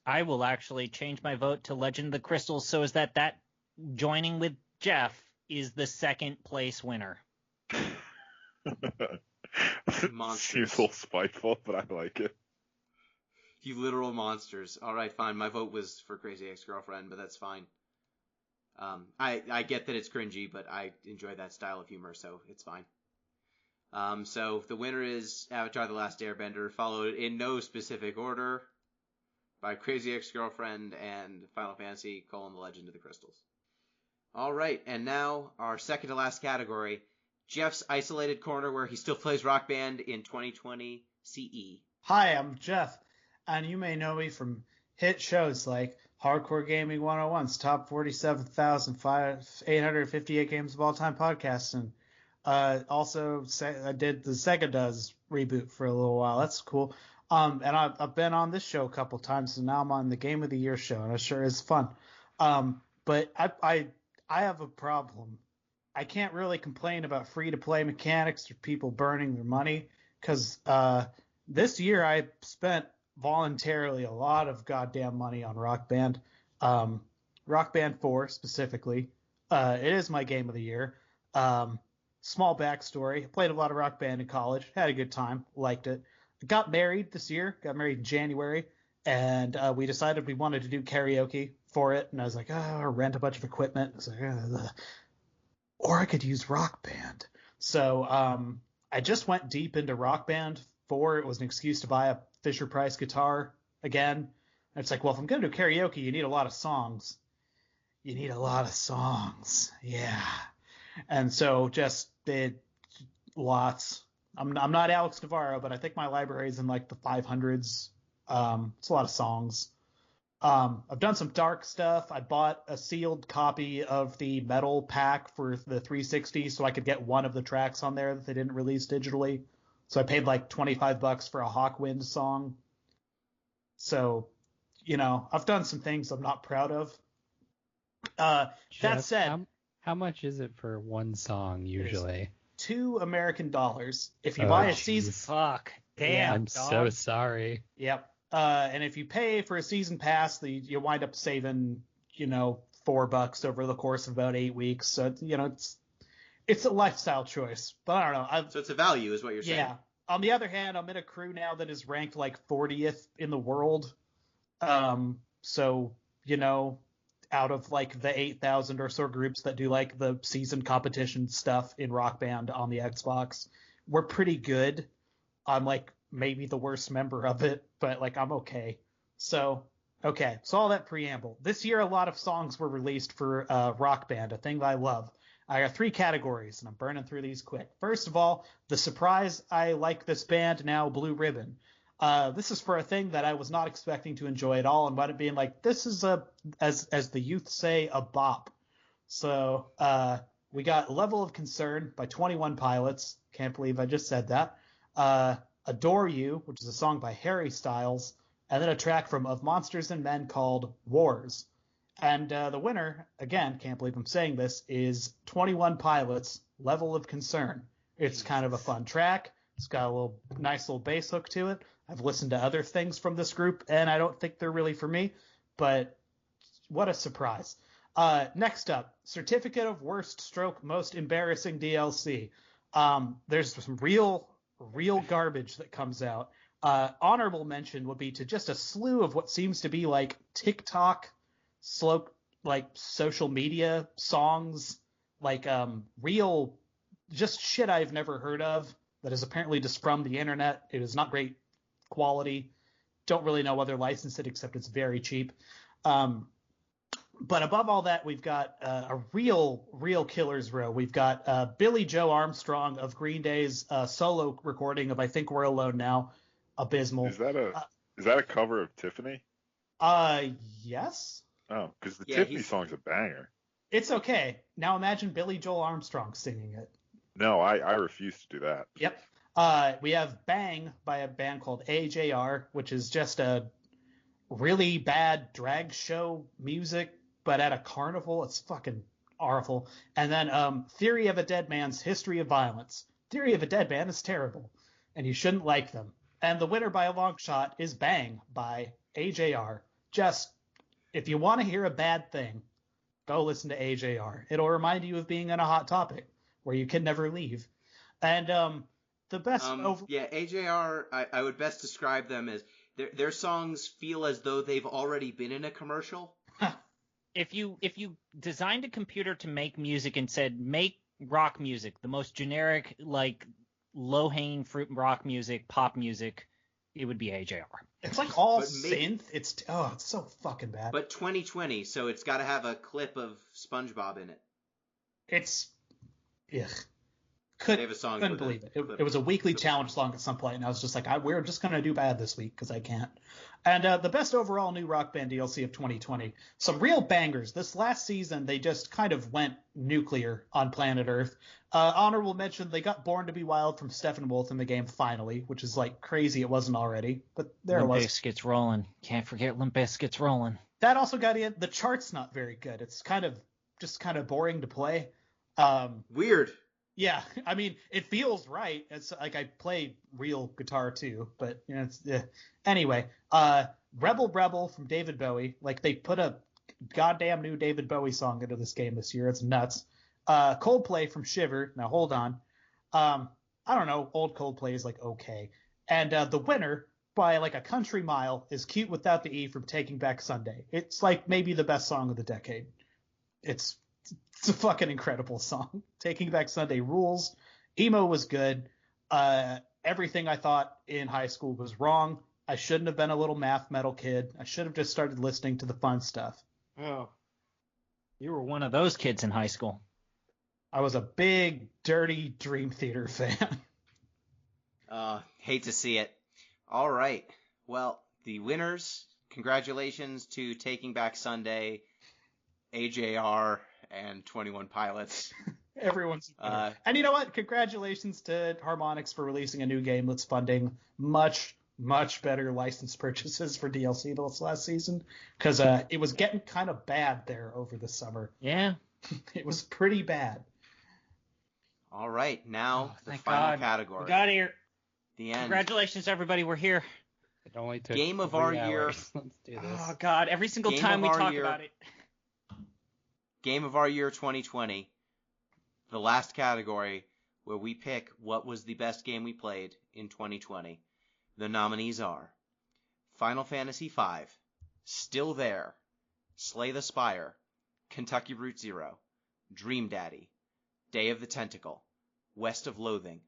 Speaker 2: I will actually change my vote to Legend of the Crystals so as that joining with Jeff is the second place winner.
Speaker 4: Monsters.
Speaker 5: Seems a little spiteful, but I like it.
Speaker 4: You literal monsters. All right, fine. My vote was for Crazy Ex-Girlfriend, but that's fine. I get that it's cringy, but I enjoy that style of humor, so it's fine. So the winner is Avatar: The Last Airbender, followed in no specific order by Crazy Ex-Girlfriend and Final Fantasy: The Legend of the Crystals. All right, and now our second to last category, Jeff's isolated corner where he still plays Rock Band in 2020 CE.
Speaker 7: Hi, I'm Jeff, and you may know me from hit shows like Hardcore Gaming 101's Top 47,858 Games of All Time podcast, and also I did the Sega Does reboot for a little while. That's cool. And I've been on this show a couple times, and now I'm on the Game of the Year show, and it sure is fun. But I have a problem. I can't really complain about free-to-play mechanics or people burning their money, because this year I spent voluntarily a lot of goddamn money on Rock Band. Rock Band 4 specifically. It is my Game of the Year. Small backstory. I played a lot of Rock Band in college. Had a good time. Liked it. Got married this year. Got married in January. And we decided we wanted to do karaoke for it. And I was like, rent a bunch of equipment. I was like, or I could use Rock Band. So I just went deep into Rock Band 4. It was an excuse to buy a Fisher-Price guitar again. And it's like, well, if I'm going to do karaoke, you need a lot of songs. Yeah. And so just did lots. I'm not Alex Navarro, but I think my library is in like the 500s. It's a lot of songs. I've done some dark stuff. I bought a sealed copy of the metal pack for the 360 so I could get one of the tracks on there that they didn't release digitally. So I paid like $25 for a Hawkwind song. So, I've done some things I'm not proud of.
Speaker 6: Jeff,
Speaker 7: that said,
Speaker 6: how much is it for one song usually?
Speaker 7: $2 American. If you buy a season,
Speaker 2: fuck, damn,
Speaker 6: yeah, I'm
Speaker 2: dog.
Speaker 6: so sorry.
Speaker 7: Yep. And if you pay for a season pass, you wind up saving, $4 over the course of about 8 weeks. So it's a lifestyle choice. But I don't know.
Speaker 4: So it's a value, is what you're saying.
Speaker 7: Yeah. On the other hand, I'm in a crew now that is ranked like 40th in the world. So out of like the 8,000 or so groups that do like the season competition stuff in Rock Band on the Xbox, we're pretty good. I'm like maybe the worst member of it, but like I'm okay. So all that preamble. This year, a lot of songs were released for Rock Band, a thing that I love. I got 3 categories, and I'm burning through these quick. First of all, the surprise I like this band now, Blue Ribbon. This is for a thing that I was not expecting to enjoy at all, and wound up being like, this is as the youth say, a bop. So we got Level of Concern by 21 Pilots. Can't believe I just said that. Adore You, which is a song by Harry Styles, and then a track from Of Monsters and Men called Wars. And the winner, again, can't believe I'm saying this, is 21 Pilots, Level of Concern. It's kind of a fun track. It's got a nice little bass hook to it. I've listened to other things from this group, and I don't think they're really for me, but what a surprise. Next up, Certificate of Worst Stroke Most Embarrassing DLC. There's some real garbage that comes out. Honorable mention would be to just a slew of what seems to be like TikTok, like social media songs, like real just shit I've never heard of that is apparently just from the internet. It is not great quality. Don't really know whether licensed it, except it's very cheap. But above all that, we've got a real killer's row. We've got Billy Joe Armstrong of Green Day's solo recording of I Think We're Alone Now. Abysmal.
Speaker 5: Is that a cover of Tiffany?
Speaker 7: Yes.
Speaker 5: Oh, because the Tiffany song's a banger.
Speaker 7: It's okay. Now imagine Billy Joel Armstrong singing it.
Speaker 5: No, I refuse to do that.
Speaker 7: Yep. We have Bang by a band called AJR, which is just a really bad drag show music, but at a carnival. It's fucking awful. And then Theory of a Dead Man's History of Violence. Theory of a Dead Man is terrible, and you shouldn't like them. And the winner by a long shot is Bang by AJR. Just, if you want to hear a bad thing, go listen to AJR. It'll remind you of being in a Hot Topic where you can never leave. And the best
Speaker 4: AJR, I would best describe them as their songs feel as though they've already been in a commercial.
Speaker 2: If you designed a computer to make music and said make rock music, the most generic, like low-hanging fruit rock music, pop music, it would be AJR.
Speaker 7: It's like all synth. It's so fucking bad.
Speaker 4: But 2020, so it's got to have a clip of SpongeBob in it.
Speaker 7: Couldn't believe it. It was a weekly challenge song at some point, and I was just like, we're just going to do bad this week because I can't. And the best overall new rock band DLC of 2020. Some real bangers. This last season, they just kind of went nuclear on planet Earth. Honorable mention, they got Born to Be Wild from Steppenwolf in the game finally, which is like crazy it wasn't already. But there it was.
Speaker 2: Limp Bizkit's rolling. Can't forget Limp Bizkit's rolling.
Speaker 7: That also got in. The chart's not very good. It's kind of boring to play.
Speaker 4: Weird.
Speaker 7: Yeah, I mean, it feels right. It's like I play real guitar too, but you know, anyway. Rebel from David Bowie. Like they put a goddamn new David Bowie song into this game this year. It's nuts. Coldplay from Shiver. Now hold on. I don't know. Old Coldplay is like okay. And the winner by like a country mile is Cute Without the E from Taking Back Sunday. It's like maybe the best song of the decade. It's a fucking incredible song. Taking Back Sunday rules. Emo was good. Everything I thought in high school was wrong. I shouldn't have been a little math metal kid. I should have just started listening to the fun stuff.
Speaker 2: Oh. You were one of those kids in high school.
Speaker 7: I was a big, dirty Dream Theater fan.
Speaker 4: Hate to see it. All right. Well, the winners, congratulations to Taking Back Sunday, AJR, and 21 Pilots.
Speaker 7: Everyone's and you know what? Congratulations to Harmonix for releasing a new game that's funding much better license purchases for DLC this last season, because it was getting kind of bad there over the summer.
Speaker 2: Yeah.
Speaker 7: It was pretty bad.
Speaker 4: All right, now the final category.
Speaker 2: We got here.
Speaker 4: The end.
Speaker 2: Congratulations, everybody. We're here.
Speaker 6: It only took
Speaker 4: Game of our year.
Speaker 6: Let's do this.
Speaker 2: Oh, God. Every single time we talk about it.
Speaker 4: Game of our year 2020. The last category where we pick what was the best game we played in 2020. The nominees are Final Fantasy V, Still There, Slay the Spire, Kentucky Route Zero, Dream Daddy, Day of the Tentacle, West of Loathing,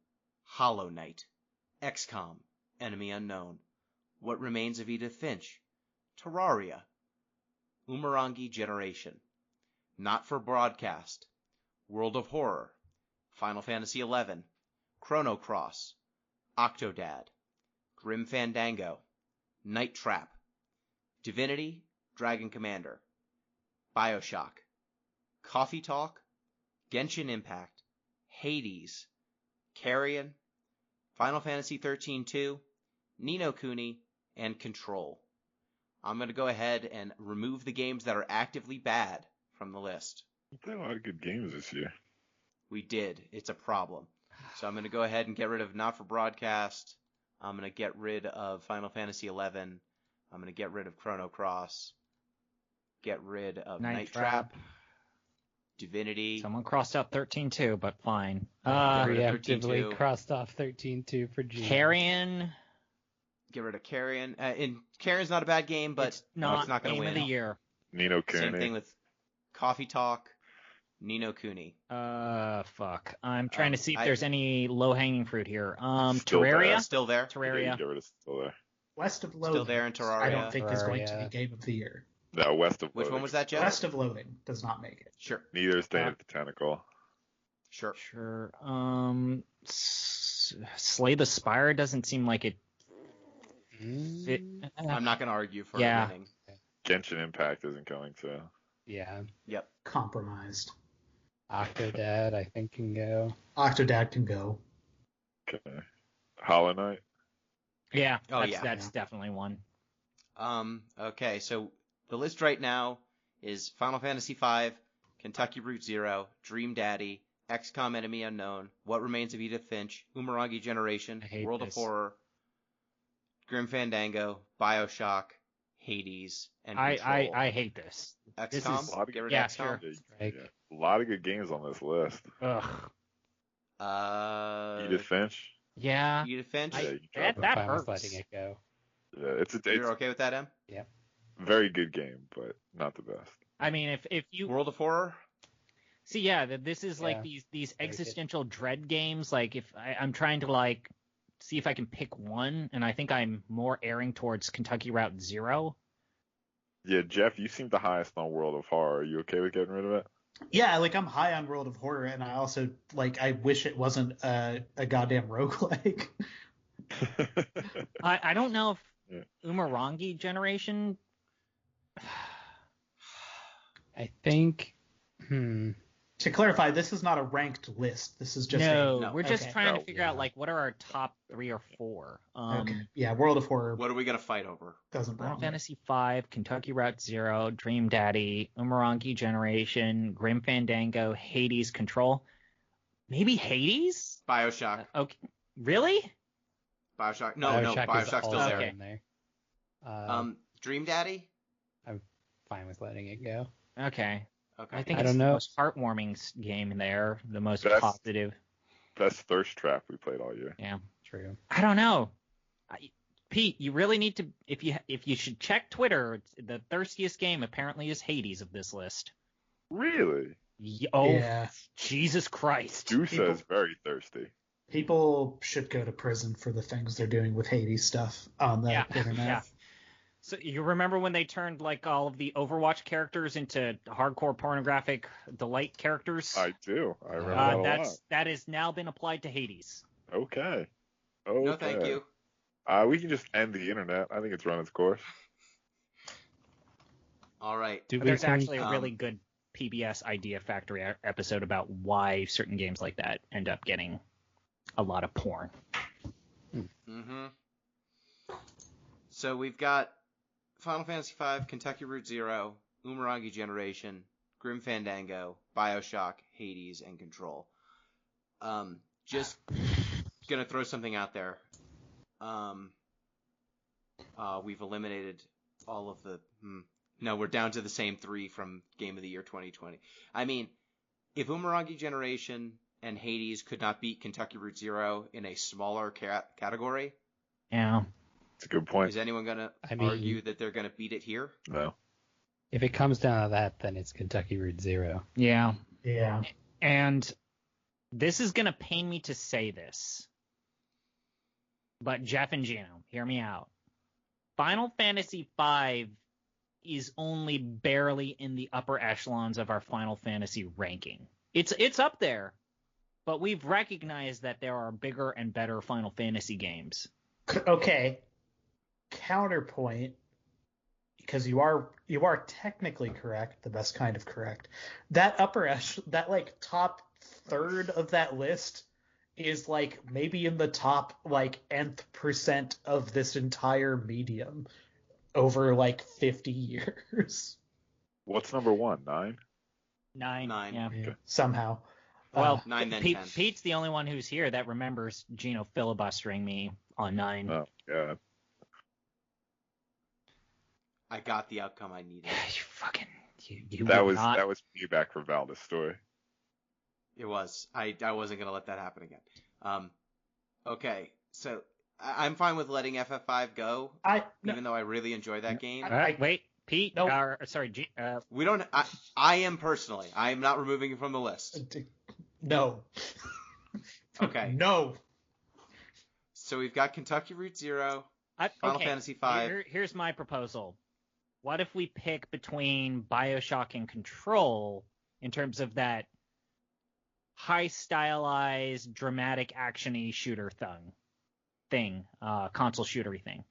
Speaker 4: Hollow Knight, XCOM, Enemy Unknown, What Remains of Edith Finch, Terraria, Umurangi Generation, Not for Broadcast, World of Horror, Final Fantasy XI, Chrono Cross, Octodad, Grim Fandango, Night Trap, Divinity, Dragon Commander, Bioshock, Coffee Talk, Genshin Impact, Hades, Carrion, Final Fantasy XIII-2, Ni no Kuni, and Control. I'm going to go ahead and remove the games that are actively bad from the list.
Speaker 5: We played a lot of good games this year.
Speaker 4: We did. It's a problem. So I'm going to go ahead and get rid of Not for Broadcast. I'm going to get rid of Final Fantasy XI. I'm going to get rid of Chrono Cross. Get rid of Night Trap. Divinity.
Speaker 2: Someone crossed out 13 too, but fine.
Speaker 6: Preemptively crossed off 13-2 for Gino.
Speaker 2: Carrion.
Speaker 4: Get rid of Carrion. And Carrion's not a bad game, but it's not going to
Speaker 2: game
Speaker 4: win.
Speaker 2: of the year.
Speaker 5: Ni no Kuni.
Speaker 4: Same thing with Coffee Talk, Ni no Kuni.
Speaker 2: Fuck. I'm trying to see if there's any low-hanging fruit here.
Speaker 5: Still
Speaker 2: Terraria.
Speaker 5: there.
Speaker 4: Still there.
Speaker 2: Terraria.
Speaker 5: Yeah, get rid of Still there.
Speaker 7: West of Loathing.
Speaker 4: Still there in Terraria.
Speaker 7: I don't think is going to be Game of the Year.
Speaker 5: No, West of
Speaker 4: Which
Speaker 5: Loathing.
Speaker 4: one was that, Jeff?
Speaker 7: West of Loathing does not make it.
Speaker 4: Sure.
Speaker 5: Neither is Day of the Tentacle.
Speaker 4: Sure.
Speaker 2: Sure. Slay the Spire doesn't seem like it.
Speaker 4: I'm not going to argue for
Speaker 2: Yeah.
Speaker 4: winning.
Speaker 5: Genshin Impact isn't going to.
Speaker 6: Yeah.
Speaker 4: Yep.
Speaker 7: Compromised.
Speaker 6: Octodad, I think, can go.
Speaker 7: Octodad can go.
Speaker 5: Okay. Hollow Knight.
Speaker 2: Yeah.
Speaker 4: Oh,
Speaker 2: That's definitely one.
Speaker 4: Okay, so the list right now is Final Fantasy V, Kentucky Route Zero, Dream Daddy, XCOM Enemy Unknown, What Remains of Edith Finch, Umurangi Generation,
Speaker 2: I hate
Speaker 4: World
Speaker 2: this.
Speaker 4: of Horror, Grim Fandango, Bioshock, Hades, and Control.
Speaker 2: I hate this. This
Speaker 4: XCOM?
Speaker 2: is-
Speaker 4: Get rid
Speaker 2: yeah,
Speaker 4: of XCOM?
Speaker 2: sure.
Speaker 6: Strike.
Speaker 5: Yeah. A lot of good games on this list.
Speaker 2: Ugh.
Speaker 5: Edith Finch.
Speaker 2: Yeah.
Speaker 4: Edith Finch?
Speaker 5: Yeah, you can drop
Speaker 2: That
Speaker 6: I'm fine with
Speaker 2: hurts.
Speaker 6: letting it go.
Speaker 5: Yeah, it's
Speaker 4: You're okay with that, Em?
Speaker 5: a very good game, but not the best.
Speaker 2: I mean, if you
Speaker 4: World of Horror?
Speaker 2: see, this is like
Speaker 6: Yeah.
Speaker 2: these
Speaker 6: Very good.
Speaker 2: existential dread games. Like if I'm trying to like see if I can pick one, and I think I'm more erring towards Kentucky Route Zero.
Speaker 5: Yeah, Jeff, you seem the highest on World of Horror. Are you okay with getting rid of it?
Speaker 7: Yeah, like I'm high on World of Horror, and I also I wish it wasn't a goddamn roguelike.
Speaker 2: I don't know if
Speaker 5: Yeah.
Speaker 2: Umurangi Generation.
Speaker 6: I think.
Speaker 7: To clarify, this is not a ranked list. This is just
Speaker 2: No, we're just
Speaker 7: okay.
Speaker 2: trying to
Speaker 5: No.
Speaker 2: figure out like what are our top 3 or 4.
Speaker 7: Okay. Yeah, World of Horror
Speaker 4: What are we going to fight over?
Speaker 7: doesn't
Speaker 2: Final
Speaker 7: belong.
Speaker 2: Fantasy V, Kentucky Route Zero, Dream Daddy, Umurangi Generation, Grim Fandango, Hades, Control. Maybe Hades?
Speaker 4: Bioshock.
Speaker 2: Okay. Really?
Speaker 4: Bioshock. No,
Speaker 6: Bioshock is
Speaker 4: Bioshock's still
Speaker 6: also
Speaker 4: there.
Speaker 2: Okay.
Speaker 6: in there.
Speaker 4: Dream Daddy?
Speaker 6: Fine with letting it go.
Speaker 2: Okay.
Speaker 4: Okay.
Speaker 2: I think
Speaker 6: I
Speaker 2: it's
Speaker 6: don't
Speaker 2: the
Speaker 6: know.
Speaker 2: most heartwarming game in there, the most
Speaker 5: Best-
Speaker 2: positive.
Speaker 5: Best Thirst Trap we played all year.
Speaker 2: Yeah.
Speaker 6: True.
Speaker 2: I don't know. Pete, you really need to if you should check Twitter, the thirstiest game apparently is Hades of this list.
Speaker 5: Really?
Speaker 2: Oh,
Speaker 7: Yeah.
Speaker 2: Jesus Christ.
Speaker 5: Stu
Speaker 7: People-
Speaker 5: says very thirsty.
Speaker 7: People should go to prison for the things they're doing with Hades stuff on the
Speaker 2: Yeah,
Speaker 7: internet.
Speaker 2: yeah. So you remember when they turned like all of the Overwatch characters into hardcore pornographic delight characters?
Speaker 5: I do. I remember that a lot.
Speaker 2: that has now been applied to Hades.
Speaker 5: Okay.
Speaker 4: No, thank you.
Speaker 5: We can just end the internet. I think it's run its course.
Speaker 4: All right.
Speaker 6: Do we
Speaker 2: There's
Speaker 6: think,
Speaker 2: actually a really good PBS Idea Factory episode about why certain games like that end up getting a lot of porn.
Speaker 4: Mm-hmm. So we've got Final Fantasy V, Kentucky Route Zero, Umurangi Generation, Grim Fandango, Bioshock, Hades, and Control. Just gonna throw something out there. We've eliminated all of the. No, we're down to the same 3 from Game of the Year 2020. I mean, if Umurangi Generation and Hades could not beat Kentucky Route Zero in a smaller category,
Speaker 2: Yeah.
Speaker 5: It's a good point.
Speaker 4: is anyone gonna
Speaker 6: I mean-
Speaker 4: argue that they're gonna beat it here?
Speaker 5: No.
Speaker 6: if it comes down to that, then it's Kentucky Route Zero.
Speaker 2: Yeah.
Speaker 7: Yeah.
Speaker 2: And this is going to pain me to say this, but Jeff and Gino, hear me out. Final Fantasy V is only barely in the upper echelons of our Final Fantasy ranking. It's up there, but we've recognized that there are bigger and better Final Fantasy games.
Speaker 7: Okay. Counterpoint, because you are technically correct, the best kind of correct. That that like top third of that list is like maybe in the top like nth percent of this entire medium over like 50 years.
Speaker 5: What's number 1? 9?
Speaker 2: 9.
Speaker 4: Nine.
Speaker 2: Yeah.
Speaker 7: Yeah. Somehow.
Speaker 2: Well,
Speaker 4: 9 then 10.
Speaker 2: Pete's the only one who's here that remembers Gino filibustering me on 9.
Speaker 5: Oh, God.
Speaker 4: I got the outcome I needed.
Speaker 2: You fucking you
Speaker 5: That
Speaker 2: would
Speaker 5: was
Speaker 2: not.
Speaker 5: that was payback for Valda's story.
Speaker 4: It was. I wasn't gonna let that happen again. Okay, so I'm fine with letting FF5 go, even though I really enjoyed that game.
Speaker 2: Wait, Pete.
Speaker 7: Nope.
Speaker 2: Sorry.
Speaker 4: We don't. I am personally. I am not removing it from the list.
Speaker 7: No.
Speaker 4: Okay.
Speaker 7: No.
Speaker 4: So we've got Kentucky Route Zero, Final Fantasy V.
Speaker 2: Here's my proposal. What if we pick between BioShock and Control in terms of that high stylized, dramatic, action-y shooter thing, console shootery thing?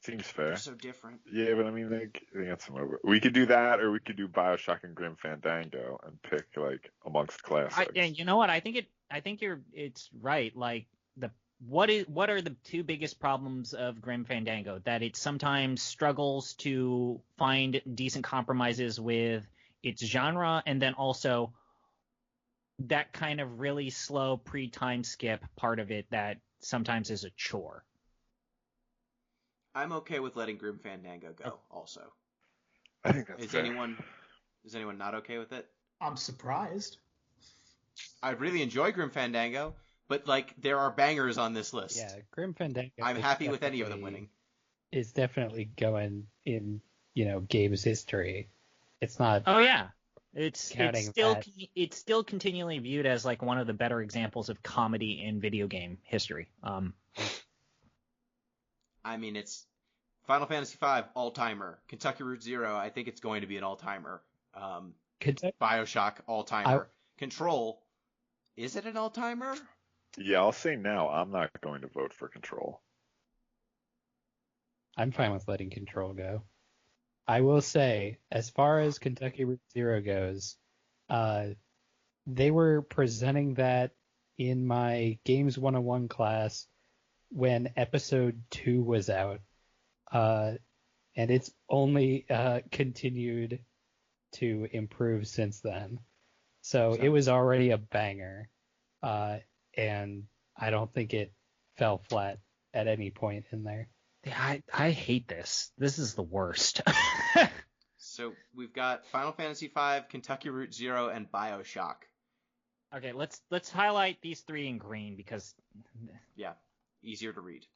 Speaker 5: Seems fair.
Speaker 4: They're so different.
Speaker 5: Yeah, but I mean, they got some over. We could do that, or we could do BioShock and Grim Fandango and pick like amongst classics.
Speaker 2: And you know what? I think it's right. Like what are the two biggest problems of Grim Fandango? That it sometimes struggles to find decent compromises with its genre, and then also that kind of really slow pre-time skip part of it that sometimes is a chore.
Speaker 4: I'm okay with letting Grim Fandango go. Also,
Speaker 5: I think that's
Speaker 4: is
Speaker 5: fair.
Speaker 4: anyone not okay with it?
Speaker 7: I'm surprised.
Speaker 4: I really enjoy Grim Fandango, but like there are bangers on this list.
Speaker 6: Yeah, Grim Fandango.
Speaker 4: I'm happy with any of them winning.
Speaker 6: It's definitely going in, games history. It's not.
Speaker 2: Oh yeah, it's
Speaker 6: counting
Speaker 2: it's still continually viewed as like one of the better examples of comedy in video game history.
Speaker 4: I mean, it's Final Fantasy V all-timer. Kentucky Route Zero, I think it's going to be an all-timer. BioShock all-timer. Control, is it an all-timer?
Speaker 5: Yeah, I'll say now. I'm not going to vote for Control.
Speaker 6: I'm fine with letting Control go. I will say, as far as Kentucky Route Zero goes, they were presenting that in my Games 101 class when Episode 2 was out. And it's only continued to improve since then. So it was already a banger. And I don't think it fell flat at any point in there.
Speaker 2: I hate this. This is the worst.
Speaker 4: So we've got Final Fantasy V, Kentucky Route Zero, and BioShock.
Speaker 2: Okay, let's highlight these three in green because
Speaker 4: Yeah, easier to read.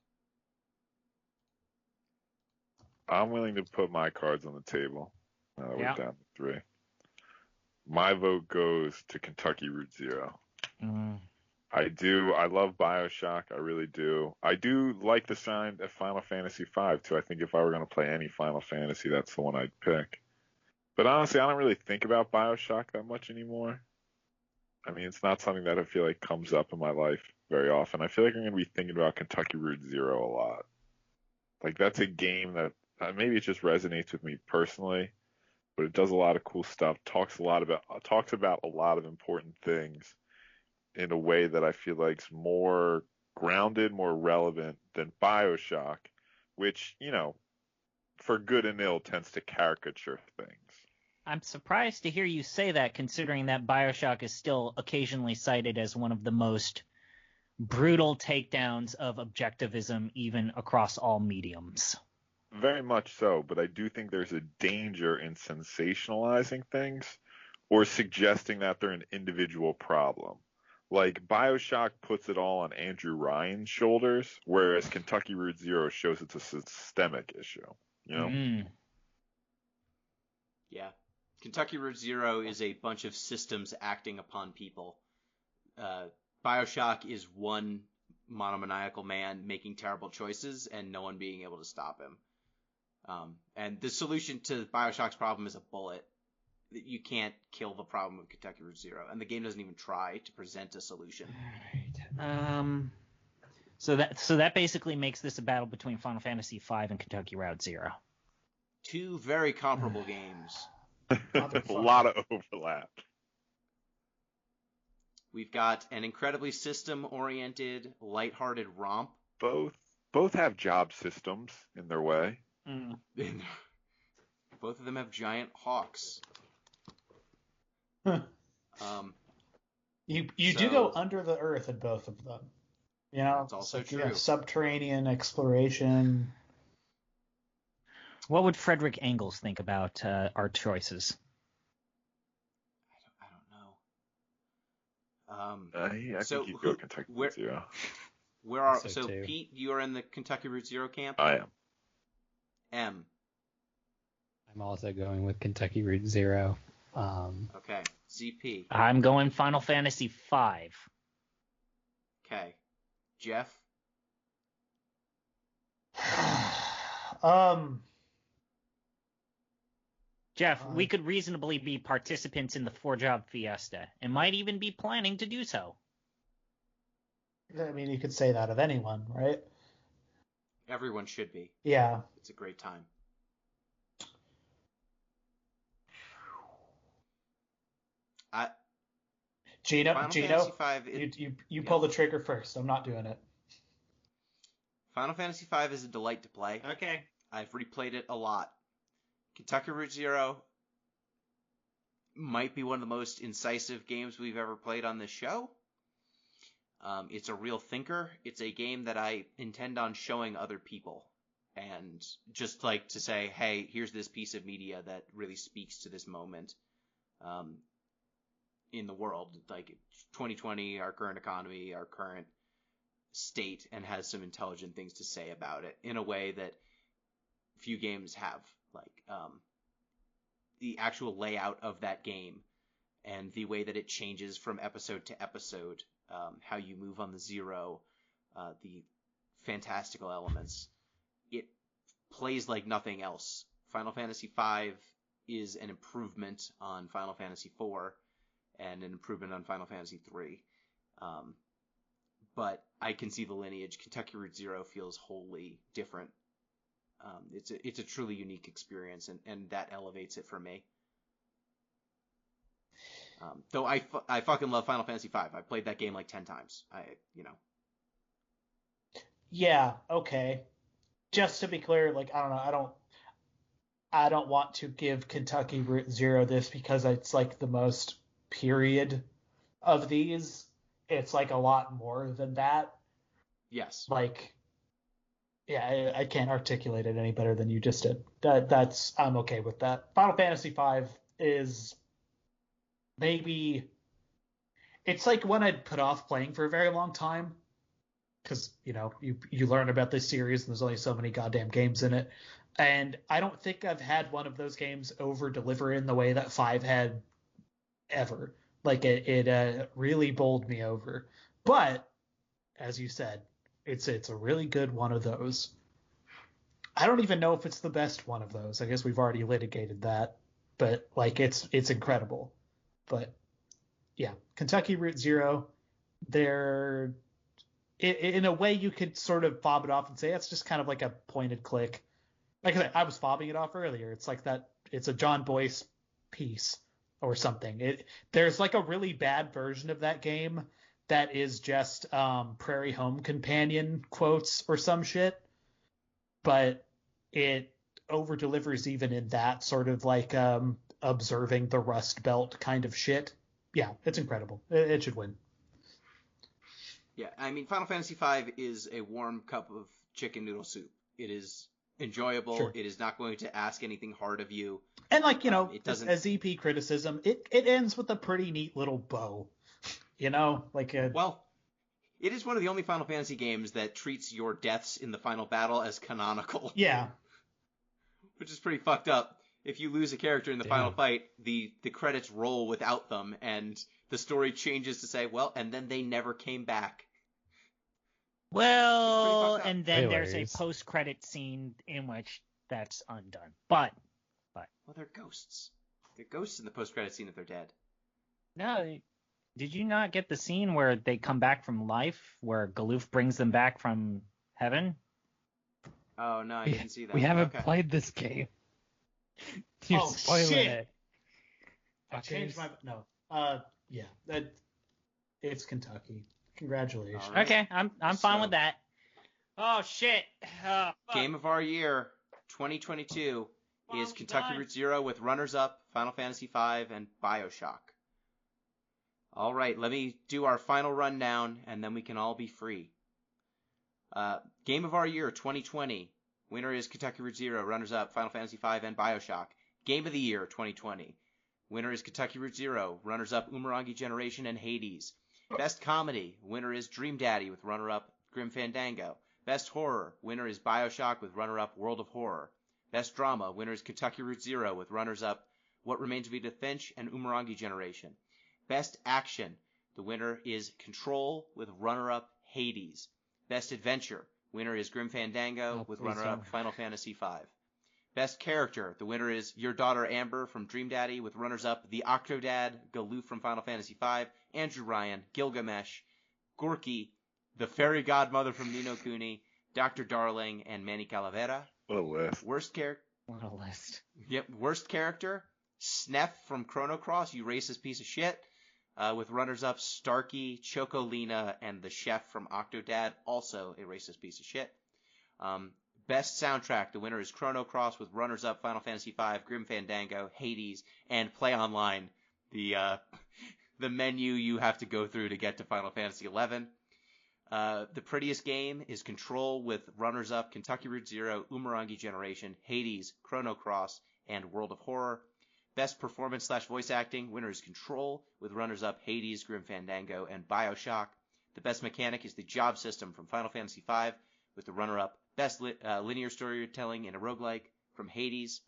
Speaker 5: I'm willing to put my cards on the table. Now that
Speaker 2: Yeah.
Speaker 5: we're down to 3. My vote goes to Kentucky Route Zero. I do. I love BioShock. I really do. I do like the sound of Final Fantasy V, too. I think if I were going to play any Final Fantasy, that's the one I'd pick. But honestly, I don't really think about BioShock that much anymore. I mean, it's not something that I feel like comes up in my life very often. I feel like I'm going to be thinking about Kentucky Route Zero a lot. Like, that's a game that maybe it just resonates with me personally, but it does a lot of cool stuff, talks about a lot of important things in a way that I feel like is more grounded, more relevant than BioShock, which, for good and ill, tends to caricature things.
Speaker 2: I'm surprised to hear you say that, considering that BioShock is still occasionally cited as one of the most brutal takedowns of objectivism, even across all mediums.
Speaker 5: Very much so, but I do think there's a danger in sensationalizing things or suggesting that they're an individual problem. Like, BioShock puts it all on Andrew Ryan's shoulders, whereas Kentucky Route Zero shows it's a systemic issue,
Speaker 4: Yeah. Kentucky Route Zero is a bunch of systems acting upon people. BioShock is one monomaniacal man making terrible choices and no one being able to stop him. And the solution to BioShock's problem is a bullet. you can't kill the problem of Kentucky Route Zero, and the game doesn't even try to present a solution.
Speaker 2: So that basically makes this a battle between Final Fantasy V and Kentucky Route Zero.
Speaker 4: Two very comparable games.
Speaker 5: A lot of overlap.
Speaker 4: We've got an incredibly system-oriented, lighthearted romp.
Speaker 5: Both have job systems in their way.
Speaker 4: Both of them have giant hawks.
Speaker 7: You do go under the earth in both of them. You know,
Speaker 4: that's also true.
Speaker 7: Yeah, subterranean exploration.
Speaker 2: What would Frederick Engels think about our choices?
Speaker 4: I don't know.
Speaker 5: I think you'd go Kentucky Route Zero.
Speaker 4: So Pete, you are in the Kentucky Route Zero camp?
Speaker 5: I am.
Speaker 4: M.
Speaker 6: I'm also going with Kentucky Route Zero.
Speaker 4: Okay. ZP.
Speaker 2: I'm going Final Fantasy V.
Speaker 4: Okay. Jeff?
Speaker 2: Jeff, we could reasonably be participants in the 4-job fiesta, and might even be planning to do so.
Speaker 7: I mean, you could say that of anyone, right?
Speaker 4: Everyone should be.
Speaker 7: Yeah.
Speaker 4: It's a great time.
Speaker 7: Gino,
Speaker 4: V,
Speaker 7: you pull the trigger first. I'm not doing it.
Speaker 4: Final Fantasy V is a delight to play.
Speaker 2: Okay.
Speaker 4: I've replayed it a lot. Kentucky Route Zero might be one of the most incisive games we've ever played on this show. It's a real thinker. It's a game that I intend on showing other people. And just like to say, hey, here's this piece of media that really speaks to this moment in the world. Like 2020, our current economy, our current state, and has some intelligent things to say about it in a way that few games have. Like the actual layout of that game and the way that it changes from episode to episode, how you move on the zero, the fantastical elements. It plays like nothing else. Final Fantasy V is an improvement on Final Fantasy IV and an improvement on Final Fantasy III. But I can see the lineage. Kentucky Route Zero feels wholly different. It's a truly unique experience, and that elevates it for me. Though I fucking love Final Fantasy V. I played that game like 10 times.
Speaker 7: Yeah, okay. Just to be clear, like, I don't know, I don't want to give Kentucky Route Zero this because it's like the most period of these. It's like a lot more than that.
Speaker 4: Yes.
Speaker 7: Like, yeah, I can't articulate it any better than you just did. I'm okay with that. Final Fantasy V is maybe, it's like when I'd put off playing for a very long time, because you learn about this series and there's only so many goddamn games in it, and I don't think I've had one of those games over deliver in the way that 5 had ever. Like it really bowled me over. But as you said, it's a really good one of those. I don't even know if it's the best one of those. I guess we've already litigated that, but like it's incredible. But yeah, Kentucky Route Zero, they're in a way you could sort of fob it off and say it's just kind of like a pointed click. Like I said, I was fobbing it off earlier. It's like that. It's a John Boyce piece or something. There's like a really bad version of that game that is just Prairie Home Companion quotes or some shit, but it over delivers even in that sort of like observing the Rust Belt kind of shit. Yeah, it's incredible. It should win.
Speaker 4: Yeah, I mean, Final Fantasy V is a warm cup of chicken noodle soup. It is enjoyable. Sure. It is not going to ask anything hard of you.
Speaker 7: And like, it doesn't... as EP criticism, it ends with a pretty neat little bow. Well,
Speaker 4: it is one of the only Final Fantasy games that treats your deaths in the final battle as canonical.
Speaker 7: Yeah.
Speaker 4: Which is pretty fucked up. If you lose a character in the final fight, the credits roll without them, and the story changes to say, well, and then they never came back.
Speaker 2: Well, and then there's a post-credit scene in which that's undone. But
Speaker 4: well, they're ghosts. The ghosts in the post-credit scene if they're dead.
Speaker 2: No, did you not get the scene where they come back from life, where Galoof brings them back from heaven?
Speaker 4: Oh, no, I didn't see that.
Speaker 6: We haven't
Speaker 4: Okay.
Speaker 6: played this game. You're spoiling
Speaker 7: shit!
Speaker 6: it.
Speaker 7: I changed my no. Yeah, it's Kentucky. Congratulations.
Speaker 4: All right.
Speaker 2: Okay, I'm fine
Speaker 4: So-
Speaker 2: with that. Oh shit! Fuck.
Speaker 4: Game of our year, 2022, is
Speaker 2: I'm
Speaker 4: Kentucky
Speaker 2: done.
Speaker 4: Route Zero with runners-up Final Fantasy V and Bioshock. All right, let me do our final rundown, and then we can all be free. Game of our year, 2020. Winner is Kentucky Route Zero, runners-up Final Fantasy V and Bioshock. Game of the year, 2020. Winner is Kentucky Route Zero, runners-up Umurangi Generation and Hades. Best comedy, winner is Dream Daddy with runner-up Grim Fandango. Best horror, winner is Bioshock with runner-up World of Horror. Best drama, winner is Kentucky Route Zero with runners-up What Remains of Edith Finch and Umurangi Generation. Best action, the winner is Control with runner-up Hades. Best adventure, winner is Grim Fandango with
Speaker 2: please
Speaker 4: runner-up
Speaker 2: don't.
Speaker 4: Final Fantasy V. Best character, the winner is Your Daughter Amber from Dream Daddy with runners-up The Octodad, Galoof from Final Fantasy V, Andrew Ryan, Gilgamesh, Gorky, the Fairy Godmother from Ni no Kuni, Dr. Darling, and Manny Calavera.
Speaker 5: What a list.
Speaker 4: Worst character,
Speaker 2: What a list.
Speaker 4: worst character, Sneff from Chrono Cross, you racist piece of shit, with runners-up Starkey, Chocolina, and the chef from Octodad, also a racist piece of shit. Best soundtrack, the winner is Chrono Cross with runners-up Final Fantasy V, Grim Fandango, Hades, and Play Online, the menu you have to go through to get to Final Fantasy XI. The prettiest game is Control with runners-up Kentucky Route Zero, Umurangi Generation, Hades, Chrono Cross, and World of Horror. Best performance/voice acting, winner is Control with runners-up Hades, Grim Fandango, and Bioshock. The best mechanic is the job system from Final Fantasy V with the runner-up Best linear storytelling in a roguelike from Hades.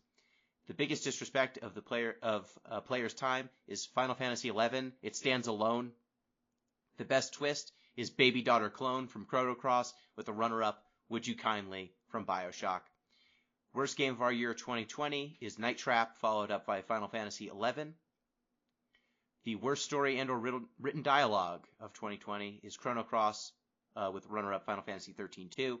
Speaker 4: The biggest disrespect of the player's time is Final Fantasy XI. It stands alone. The best twist is Baby Daughter Clone from Chrono Cross with the runner-up Would You Kindly from Bioshock. Worst game of our year 2020 is Night Trap, followed up by Final Fantasy XI. The worst story and/or written dialogue of 2020 is Chrono Cross with runner-up Final Fantasy 13-2.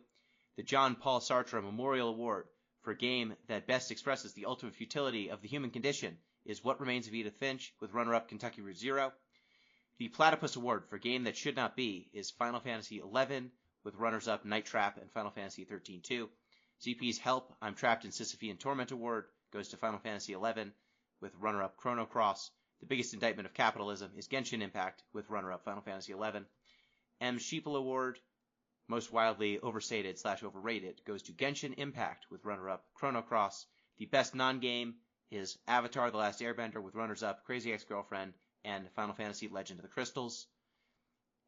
Speaker 4: The John Paul Sartre Memorial Award for a game that best expresses the ultimate futility of the human condition is What Remains of Edith Finch with runner-up Kentucky Route Zero. The Platypus Award for a game that should not be is Final Fantasy XI with runners-up Night Trap and Final Fantasy 13-2. ZP's Help, I'm Trapped in Sysiphean Torment Award goes to Final Fantasy XI with runner-up Chrono Cross. The biggest indictment of capitalism is Genshin Impact with runner-up Final Fantasy XI. Sheeple Award, most wildly overstated/overrated, goes to Genshin Impact with runner-up Chrono Cross. The best non-game is Avatar The Last Airbender with runners-up Crazy Ex-Girlfriend and Final Fantasy Legend of the Crystals.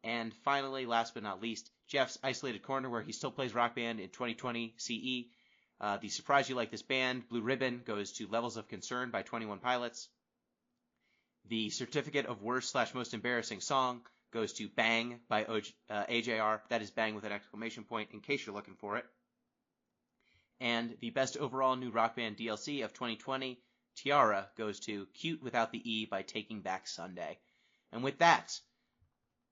Speaker 4: And finally, last but not least, Jeff's Isolated Corner, where he still plays Rock Band in 2020 CE. The Surprise You Like This Band, Blue Ribbon, goes to Levels of Concern by 21 Pilots. The Certificate of Worst/Most Embarrassing Song goes to Bang by AJR. That is Bang with an exclamation point in case you're looking for it. And the best overall new Rock Band DLC of 2020, Tiara, goes to Cute Without the E by Taking Back Sunday. And with that,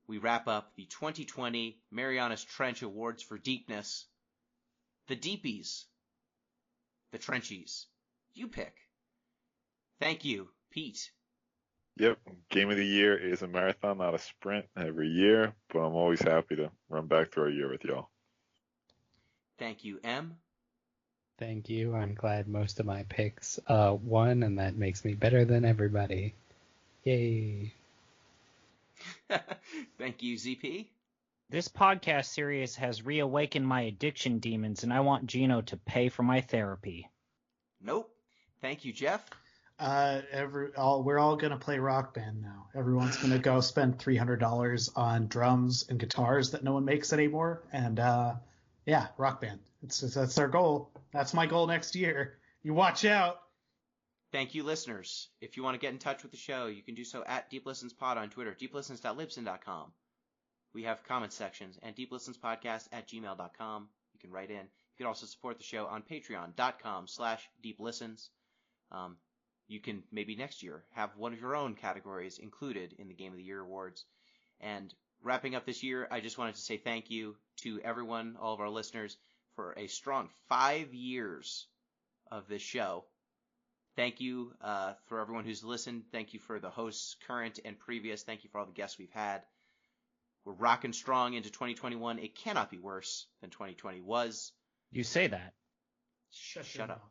Speaker 4: we wrap up the 2020 Marianas Trench Awards for Deepness. The Deepies. The Trenchies. You pick. Thank you, Pete.
Speaker 5: Yep, game of the year is a marathon, not a sprint every year, but I'm always happy to run back through a year with y'all.
Speaker 4: Thank you, M.
Speaker 6: Thank you. I'm glad most of my picks won, and that makes me better than everybody. Yay.
Speaker 4: Thank you, ZP.
Speaker 2: This podcast series has reawakened my addiction demons, and I want Gino to pay for my therapy.
Speaker 4: Nope. Thank you, Jeff.
Speaker 7: We're all gonna play Rock Band now. Everyone's gonna go spend $300 on drums and guitars that no one makes anymore, and yeah, Rock Band. That's our goal. That's my goal next year. You watch out.
Speaker 4: Thank you, listeners. If you want to get in touch with the show, you can do so at DeepListensPod on Twitter, deeplistens.libsyn.com. We have comment sections, and deeplistenspodcast@gmail.com. You can write in. You can also support the show on patreon.com/deeplistens. you can maybe next year have one of your own categories included in the Game of the Year awards. And wrapping up this year, I just wanted to say thank you to everyone, all of our listeners, for a strong 5 years of this show. Thank you for everyone who's listened. Thank you for the hosts, current and previous. Thank you for all the guests we've had. We're rocking strong into 2021. It cannot be worse than 2020 was.
Speaker 2: You say that.
Speaker 4: Shut up.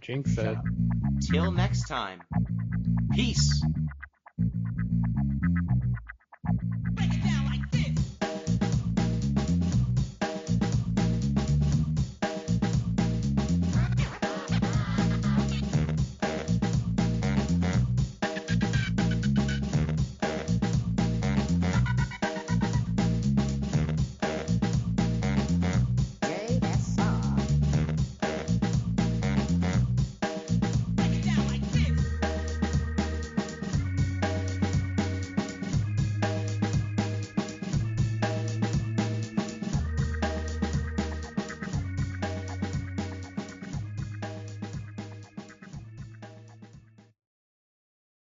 Speaker 6: Jinx said.
Speaker 4: Till next time. Peace.